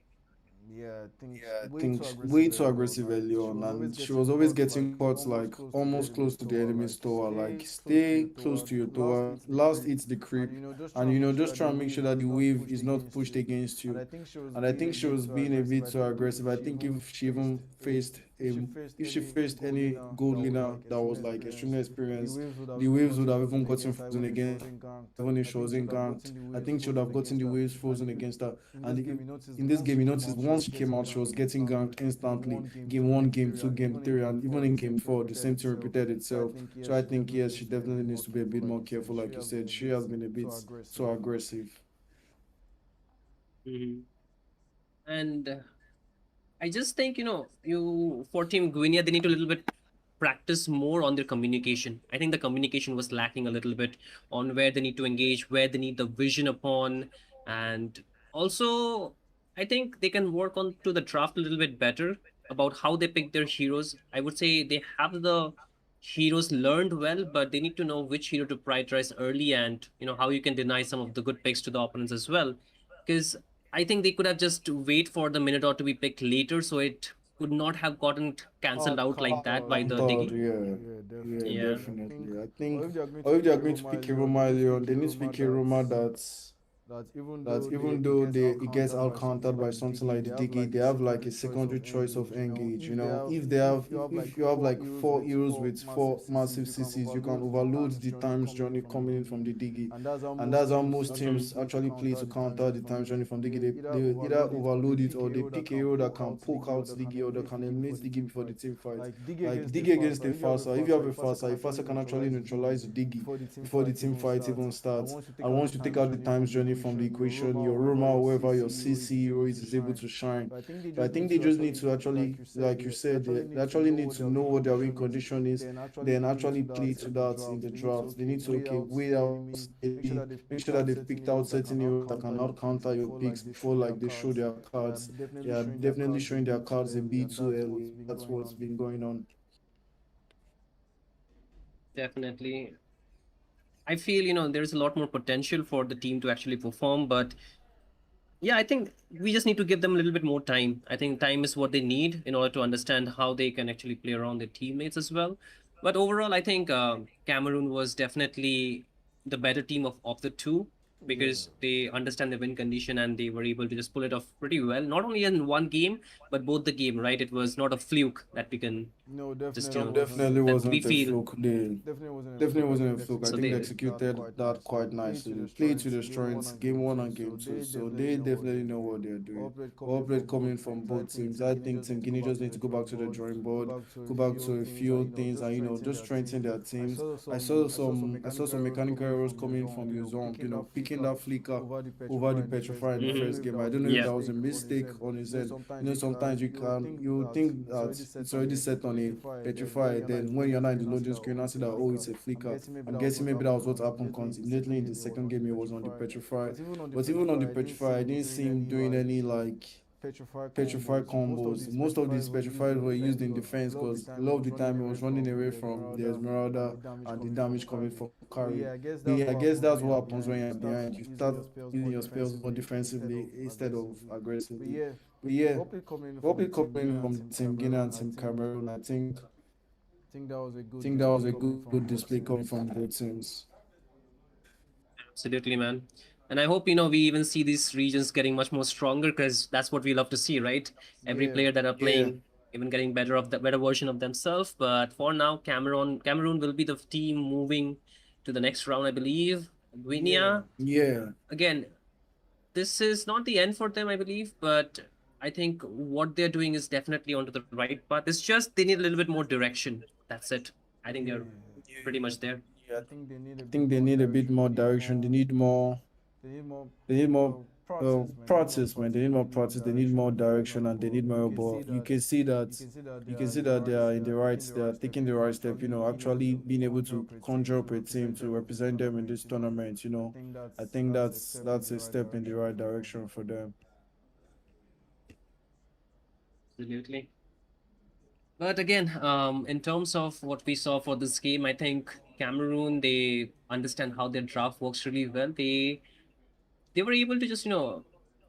yeah, I think Yeah, I way too think aggressive way too early on, aggressive and early she on, was always and she was getting always caught like getting caught almost like close to the almost enemy's close to the tower. enemy's Like tower. Like stay close to your stay close tower. to your Last tower. hits the Last creep, hits the and creep, just try and and make sure just that try the and make sure wave that is the not wave pushed is not against pushed you. against And you. I think she was And I being a think she bit was too being a aggressive. bit I too think aggressive. I think if she even faced if she faced if she any faced gold any leader gold that was leader like that was extremely like experienced, extremely the experienced, waves would the have waves even would have gotten even frozen gotten frozen against against her. even if I she think she would wasn't have gotten ganked. the I waves think she would frozen have gotten against the her. waves And frozen against her. in And this game, you noticed in this once she game, you came noticed out, she was once she came getting out, she was ganked getting instantly. ganked Game instantly. one, game Game two, one, game game three, two, and game even in three, game and even four, in the game same thing four, the repeated same thing itself. repeated So I itself. think So yes, I she think definitely yes, needs she to be a definitely bit needs more to be a careful. bit Like more you said, careful. Like you said, she has been a too bit too aggressive. aggressive. Hmm. And I just think, you for Team Guinea, they need to a little bit practice more on their communication. I think the communication was lacking a little bit on where they need to engage, where they need the vision upon. And also, I think they can work on to the draft a little bit better about how they pick their heroes. I would say they have the heroes learned well, but they need to know which hero to prioritize early and, how you can deny some of the good picks to the opponents as well. Because I think they could have just wait for the Minotaur to be picked later, so it could not have gotten cancelled Hard out like that countered, by the yeah, Countered, Diggy. yeah, yeah, yeah, Yeah, definitely. I think, definitely. I or think, if they are going to or if they pick are a going to Roma pick a Leon, they need to Romalion, pick a they need to Roma pick a Roma that even that though even it though gets out it gets countered out by something countered by like the something Diggy, like they the have Diggy, like they a have like a secondary choice of secondary choice of engage. engage. If they have if you have like If you have four like heroes four with heroes four with massive four CCs, massive you can CCs, you can overload the overload times the journey times coming in journey from the coming in from Diggy, the Diggy, and that's how and most that's how teams most actually teams play to actually play counter to the times counter journey the from the times journey Diggy. from Diggy. They either They either overload it or they overload it pick a or they hero that pick a can hero that poke can out poke Diggy or out that can Diggy or that eliminate can Diggy before eliminate the Diggy team before the fight. team fight. Like Diggy Like against a Diggy against Fasa. the Fasa. If you have a If Fasa Fasa can can actually actually neutralize neutralize the the Diggy Diggy before the before the team team fight fight even even starts. starts, And and once you once you take take out out the the times times journey journey from from the the equation, equation, your your Roma Roma, or your whoever your CC hero CC is hero able to is able shine. to shine. So I think they So I just think need they to just need actually, to like actually, you said, like you they said, actually they need to actually know need what to their know win what their win condition is, condition is, then actually then play actually to play that to in the that in draft. the They need to draft. They need to weigh out wait out enemy, make sure steady, that they've make picked sure that out they've certain picked out heroes that certain can out heroes that counter can your out picks counter your before picks like they before show their like they show cards. their They are cards. They definitely are showing their definitely cards a showing their bit too cards a early, bit and too that's what's early. been That's going what's on. been going on. definitely. I feel, there's a lot more potential for the team to actually perform, but yeah, I think we just need to give them a little bit more time. I think time is what they need in order to understand how they can actually play around their teammates as well. But overall, I think Cameroon was definitely the better team of the two. because they understand the win condition and they were able to just pull it off pretty well. Not only in one game, but both the game, right? It was not a fluke that we can No, just, definitely wasn't. Definitely that we wasn't a feel. fluke. They Definitely wasn't a definitely fluke. I wasn't think a they fluke. I So think they executed they, that executed quite that nicely. quite Played to nicely. their They played to strengths, their game one strengths, and game game one two. and game So two. they So definitely they know what they're definitely know doing. what they're Well doing. played Well coming played from coming both from teams. I both think teams. Team I Guinea think just Team need to go Guinea back just to need the to go back drawing to the board, drawing go board, back to a go back few to a things and few things, just and strengthen just their strengthen teams. their teams. I saw some I saw mechanical some errors mechanical coming errors from coming from Yuzong, Yuzong. picking that Picking flicker that flicker over the over the petrify in the first petrify in game. the I don't Mhm. know first if game. that I was don't a know if Yeah, that was a mistake on his mistake end. on his end. Sometimes Sometimes think you that think it's that already set it's on already a set on a petrify. Then when petrify. you're not in Then the when you're loading not in the screen, you now see loading that, screen, you oh, now it's see a that, oh, flicker. it's a flicker. Maybe I'm that was guessing what maybe that was happened what happened in immediately the in the second game. second He was game. on It the was on the petrify. petrify. But even on the But even on the petrify, I didn't see petrify, I him didn't doing see him any doing like any like petrify petrify combos. combos. Most of these Used petrifiers in were used defense in because defense a lot of the because a time he lot of was the running time he away was running from away the from the Esmeralda and Esmeralda the damage and the coming from damage coming carry. from But carry. yeah, I guess But that's yeah, I what guess happens that's when what you're happens when behind. You you're start behind. You using start your spells using more your spells more defensively defensively instead of aggressively. But aggressively. yeah, But yeah, well played coming what from we Team coming Guinea and from Team Team Guinea and Cameroon. Team Cameroon, I think that was a I good think that was display a coming good from both display coming teams. from both teams. absolutely, man. And I hope we even see these regions getting much more stronger because that's what we love to see, right? Every Yeah, player that are playing even getting better version of themselves. But for now, Cameroon will be the team moving to the next round, I believe. yeah, Guinea, Yeah, again, this is not the end for them, I believe, but I think what they're doing is definitely onto the right path. It's just they need a little bit more direction. That's it. I think they're yeah. pretty much there. yeah. I think they need a I bit think they more need a bit direction. more direction. They need more They need more practice, man. They need more practice, man. They practice. need They more need more practice. They need direction, more and they need direction, more and they need ball. more ball. You can see that You they can are see in the that they right. are in They the are right. taking the They are right step. taking the right step. Actually, being able Actually to being able conjure to up a conjure team up to a team represent to them in this represent them in tournament. this tournament. I think I think that's a step in that's the a right step in the direction right for them. direction for them. Absolutely. But again, in terms of what we saw for this game, I think Cameroon, they understand how their draft works really well. They were able to just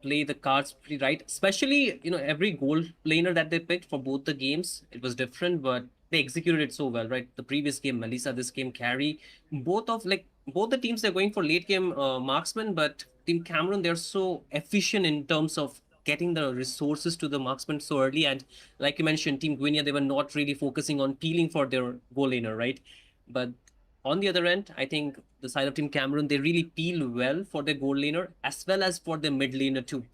play the cards pretty right, especially every goal laner that they picked for both the games. It was different, but they executed it so well, right? The previous game Melissa, this game Carry, both the teams, they're going for late game marksman, but Team Cameroon, they're so efficient in terms of getting the resources to the marksman so early. And like you mentioned, Team Guinea, they were not really focusing on peeling for their goal laner, right? But on the other end, I think the side of Team Cameroon, they really peel well for their goal laner as well as for their mid laner too.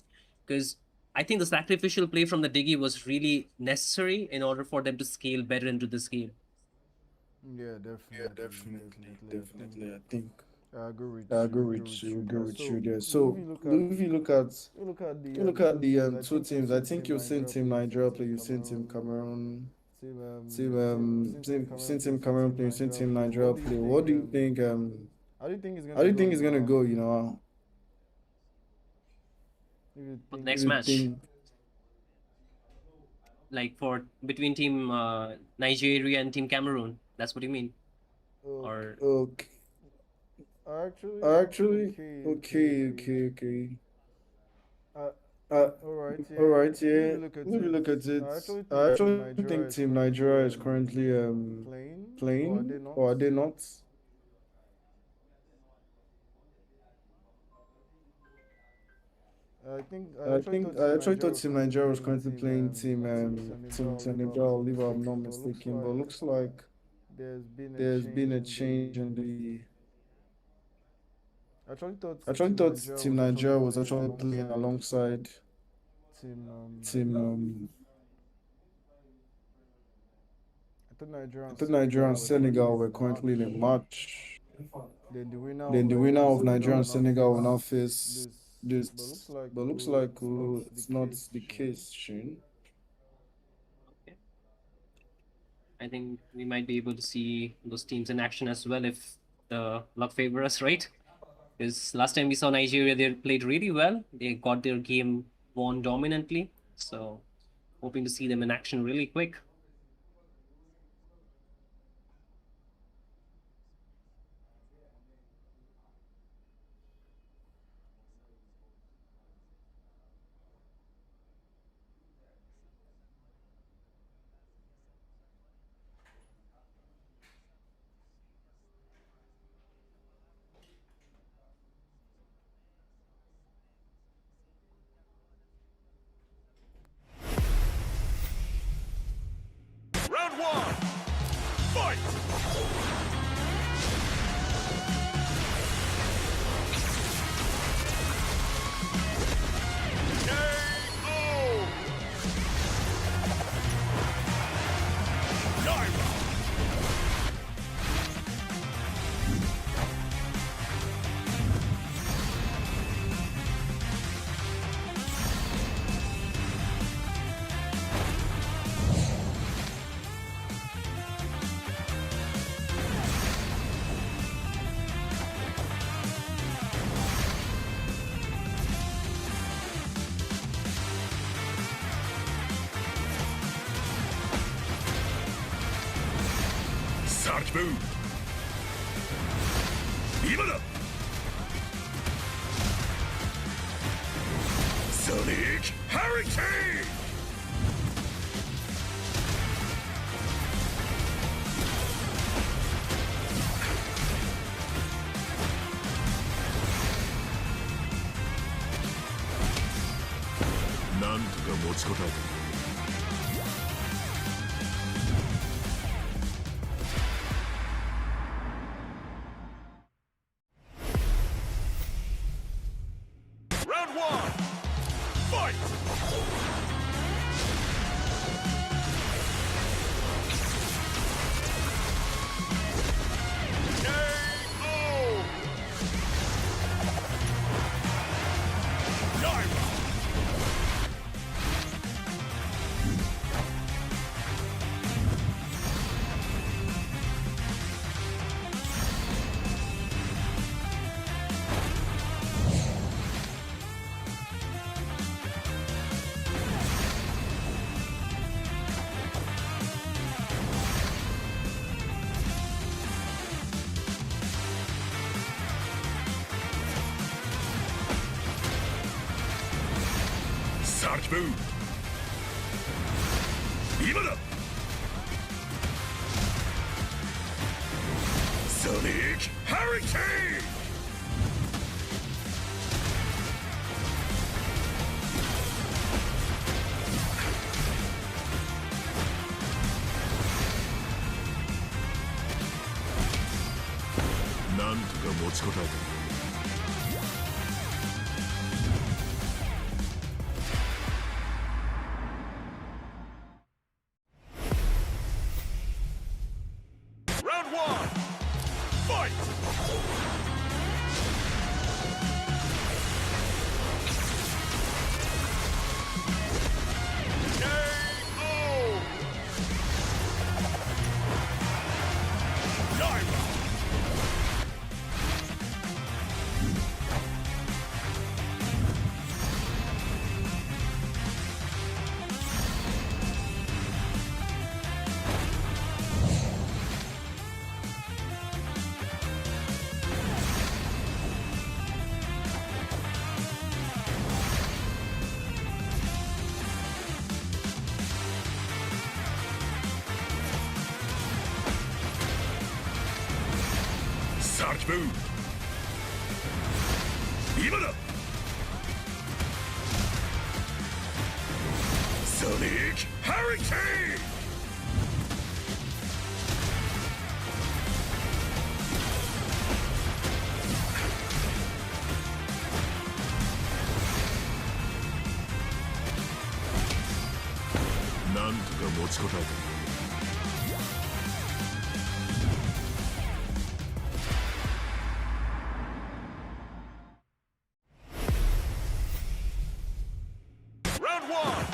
Because I think the sacrificial play from the Diggy was really necessary in order for them to scale better into this game. Yeah, Yeah, definitely. I think I agree I with you. agree There. with So you there. if So you look at if you look at two teams, I two think you've teams, I seen think Team you've seen Nigeria Team play, you've seen Nigeria play, Team you've seen Team Cameroon, Cameroon, seen Team Cameroon play, Team you've seen Cameroon Team play, you've seen Nigeria Team play. Nigeria play. What do you think? How do you think it's How gonna do you go? think it's gonna go? You know, If you For the think, if next you match, think, like for between Team Nigeria and Team Cameroon, that's what you mean? okay, Or okay, actually, okay. Uh, Uh, all right, all yeah. right, If yeah. you look at If you it, look at it, I actually I think Team actually think Nigeria is Team currently Nigeria is currently playing, or are they playing, not? or are they not? I actually thought Team Nigeria was Team currently Nigeria was playing currently playing Team Team Senegal, if I'm Senegal, not if I'm not mistaken. But mistaken. But looks like there's been a there's been change a in change the. in the. I actually thought I actually Team thought Nigeria Team was actually Nigeria was playing actually playing alongside alongside Team. Team. I thought Nigeria I and thought Nigeria Senegal and were currently Senegal in were a currently in a match. match. Then the winner Then of the winner of Senegal Nigeria will and now Senegal will now face face this. this. But looks like It's not the it's not case, the Shane. case, Shane. okay, I think we might be able to see those teams in action as well if the luck favor us, right? Because last time we saw Nigeria, they played really well. They got their game won dominantly. So hoping to see them in action really quick. Round one. Fight! KO! Dive! Sarge move! 今だ! Sonic Hurricane! Nan to ka mochi kotae ta. Round one. Fight! KO! Dive! Sarge move! 今だ! Sonic Hurricane! Nan to ka mochi kotae ta. Round one. Fight! KO! Dive! Sarge move! 今だ! Sonic Hurricane! Nan to ka mochi kotae ta. Round one.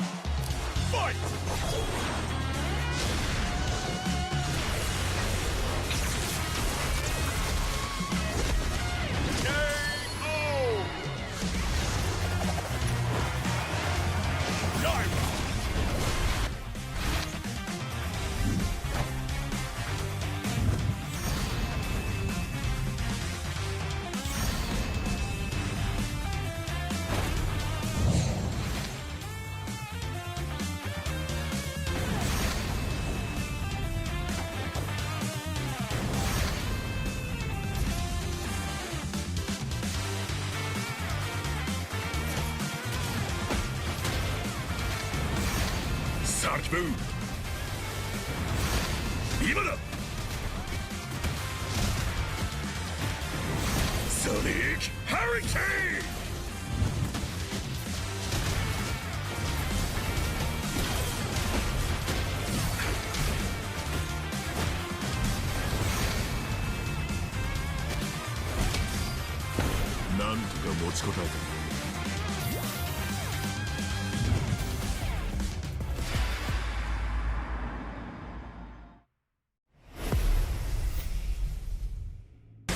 Fight! KO! Dive! Sarge move! 今だソニックハリケーンなんとか持ちこたえた。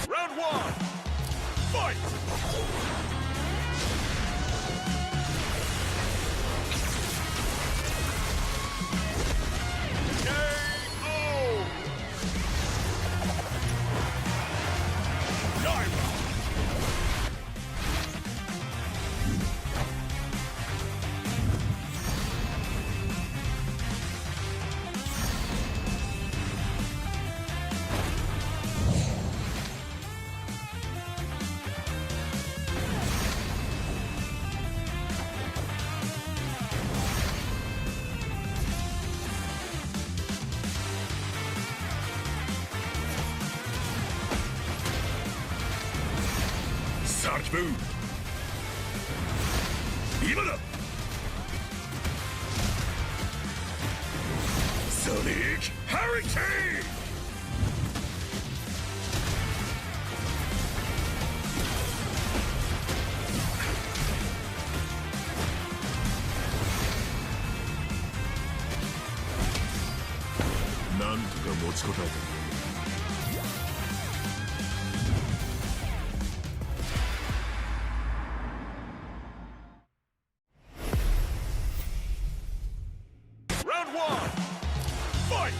Round one, fight! KO! Naira! Sark move! 今だソニックハリケーンなんとか持ちこたえた。Round one, fight!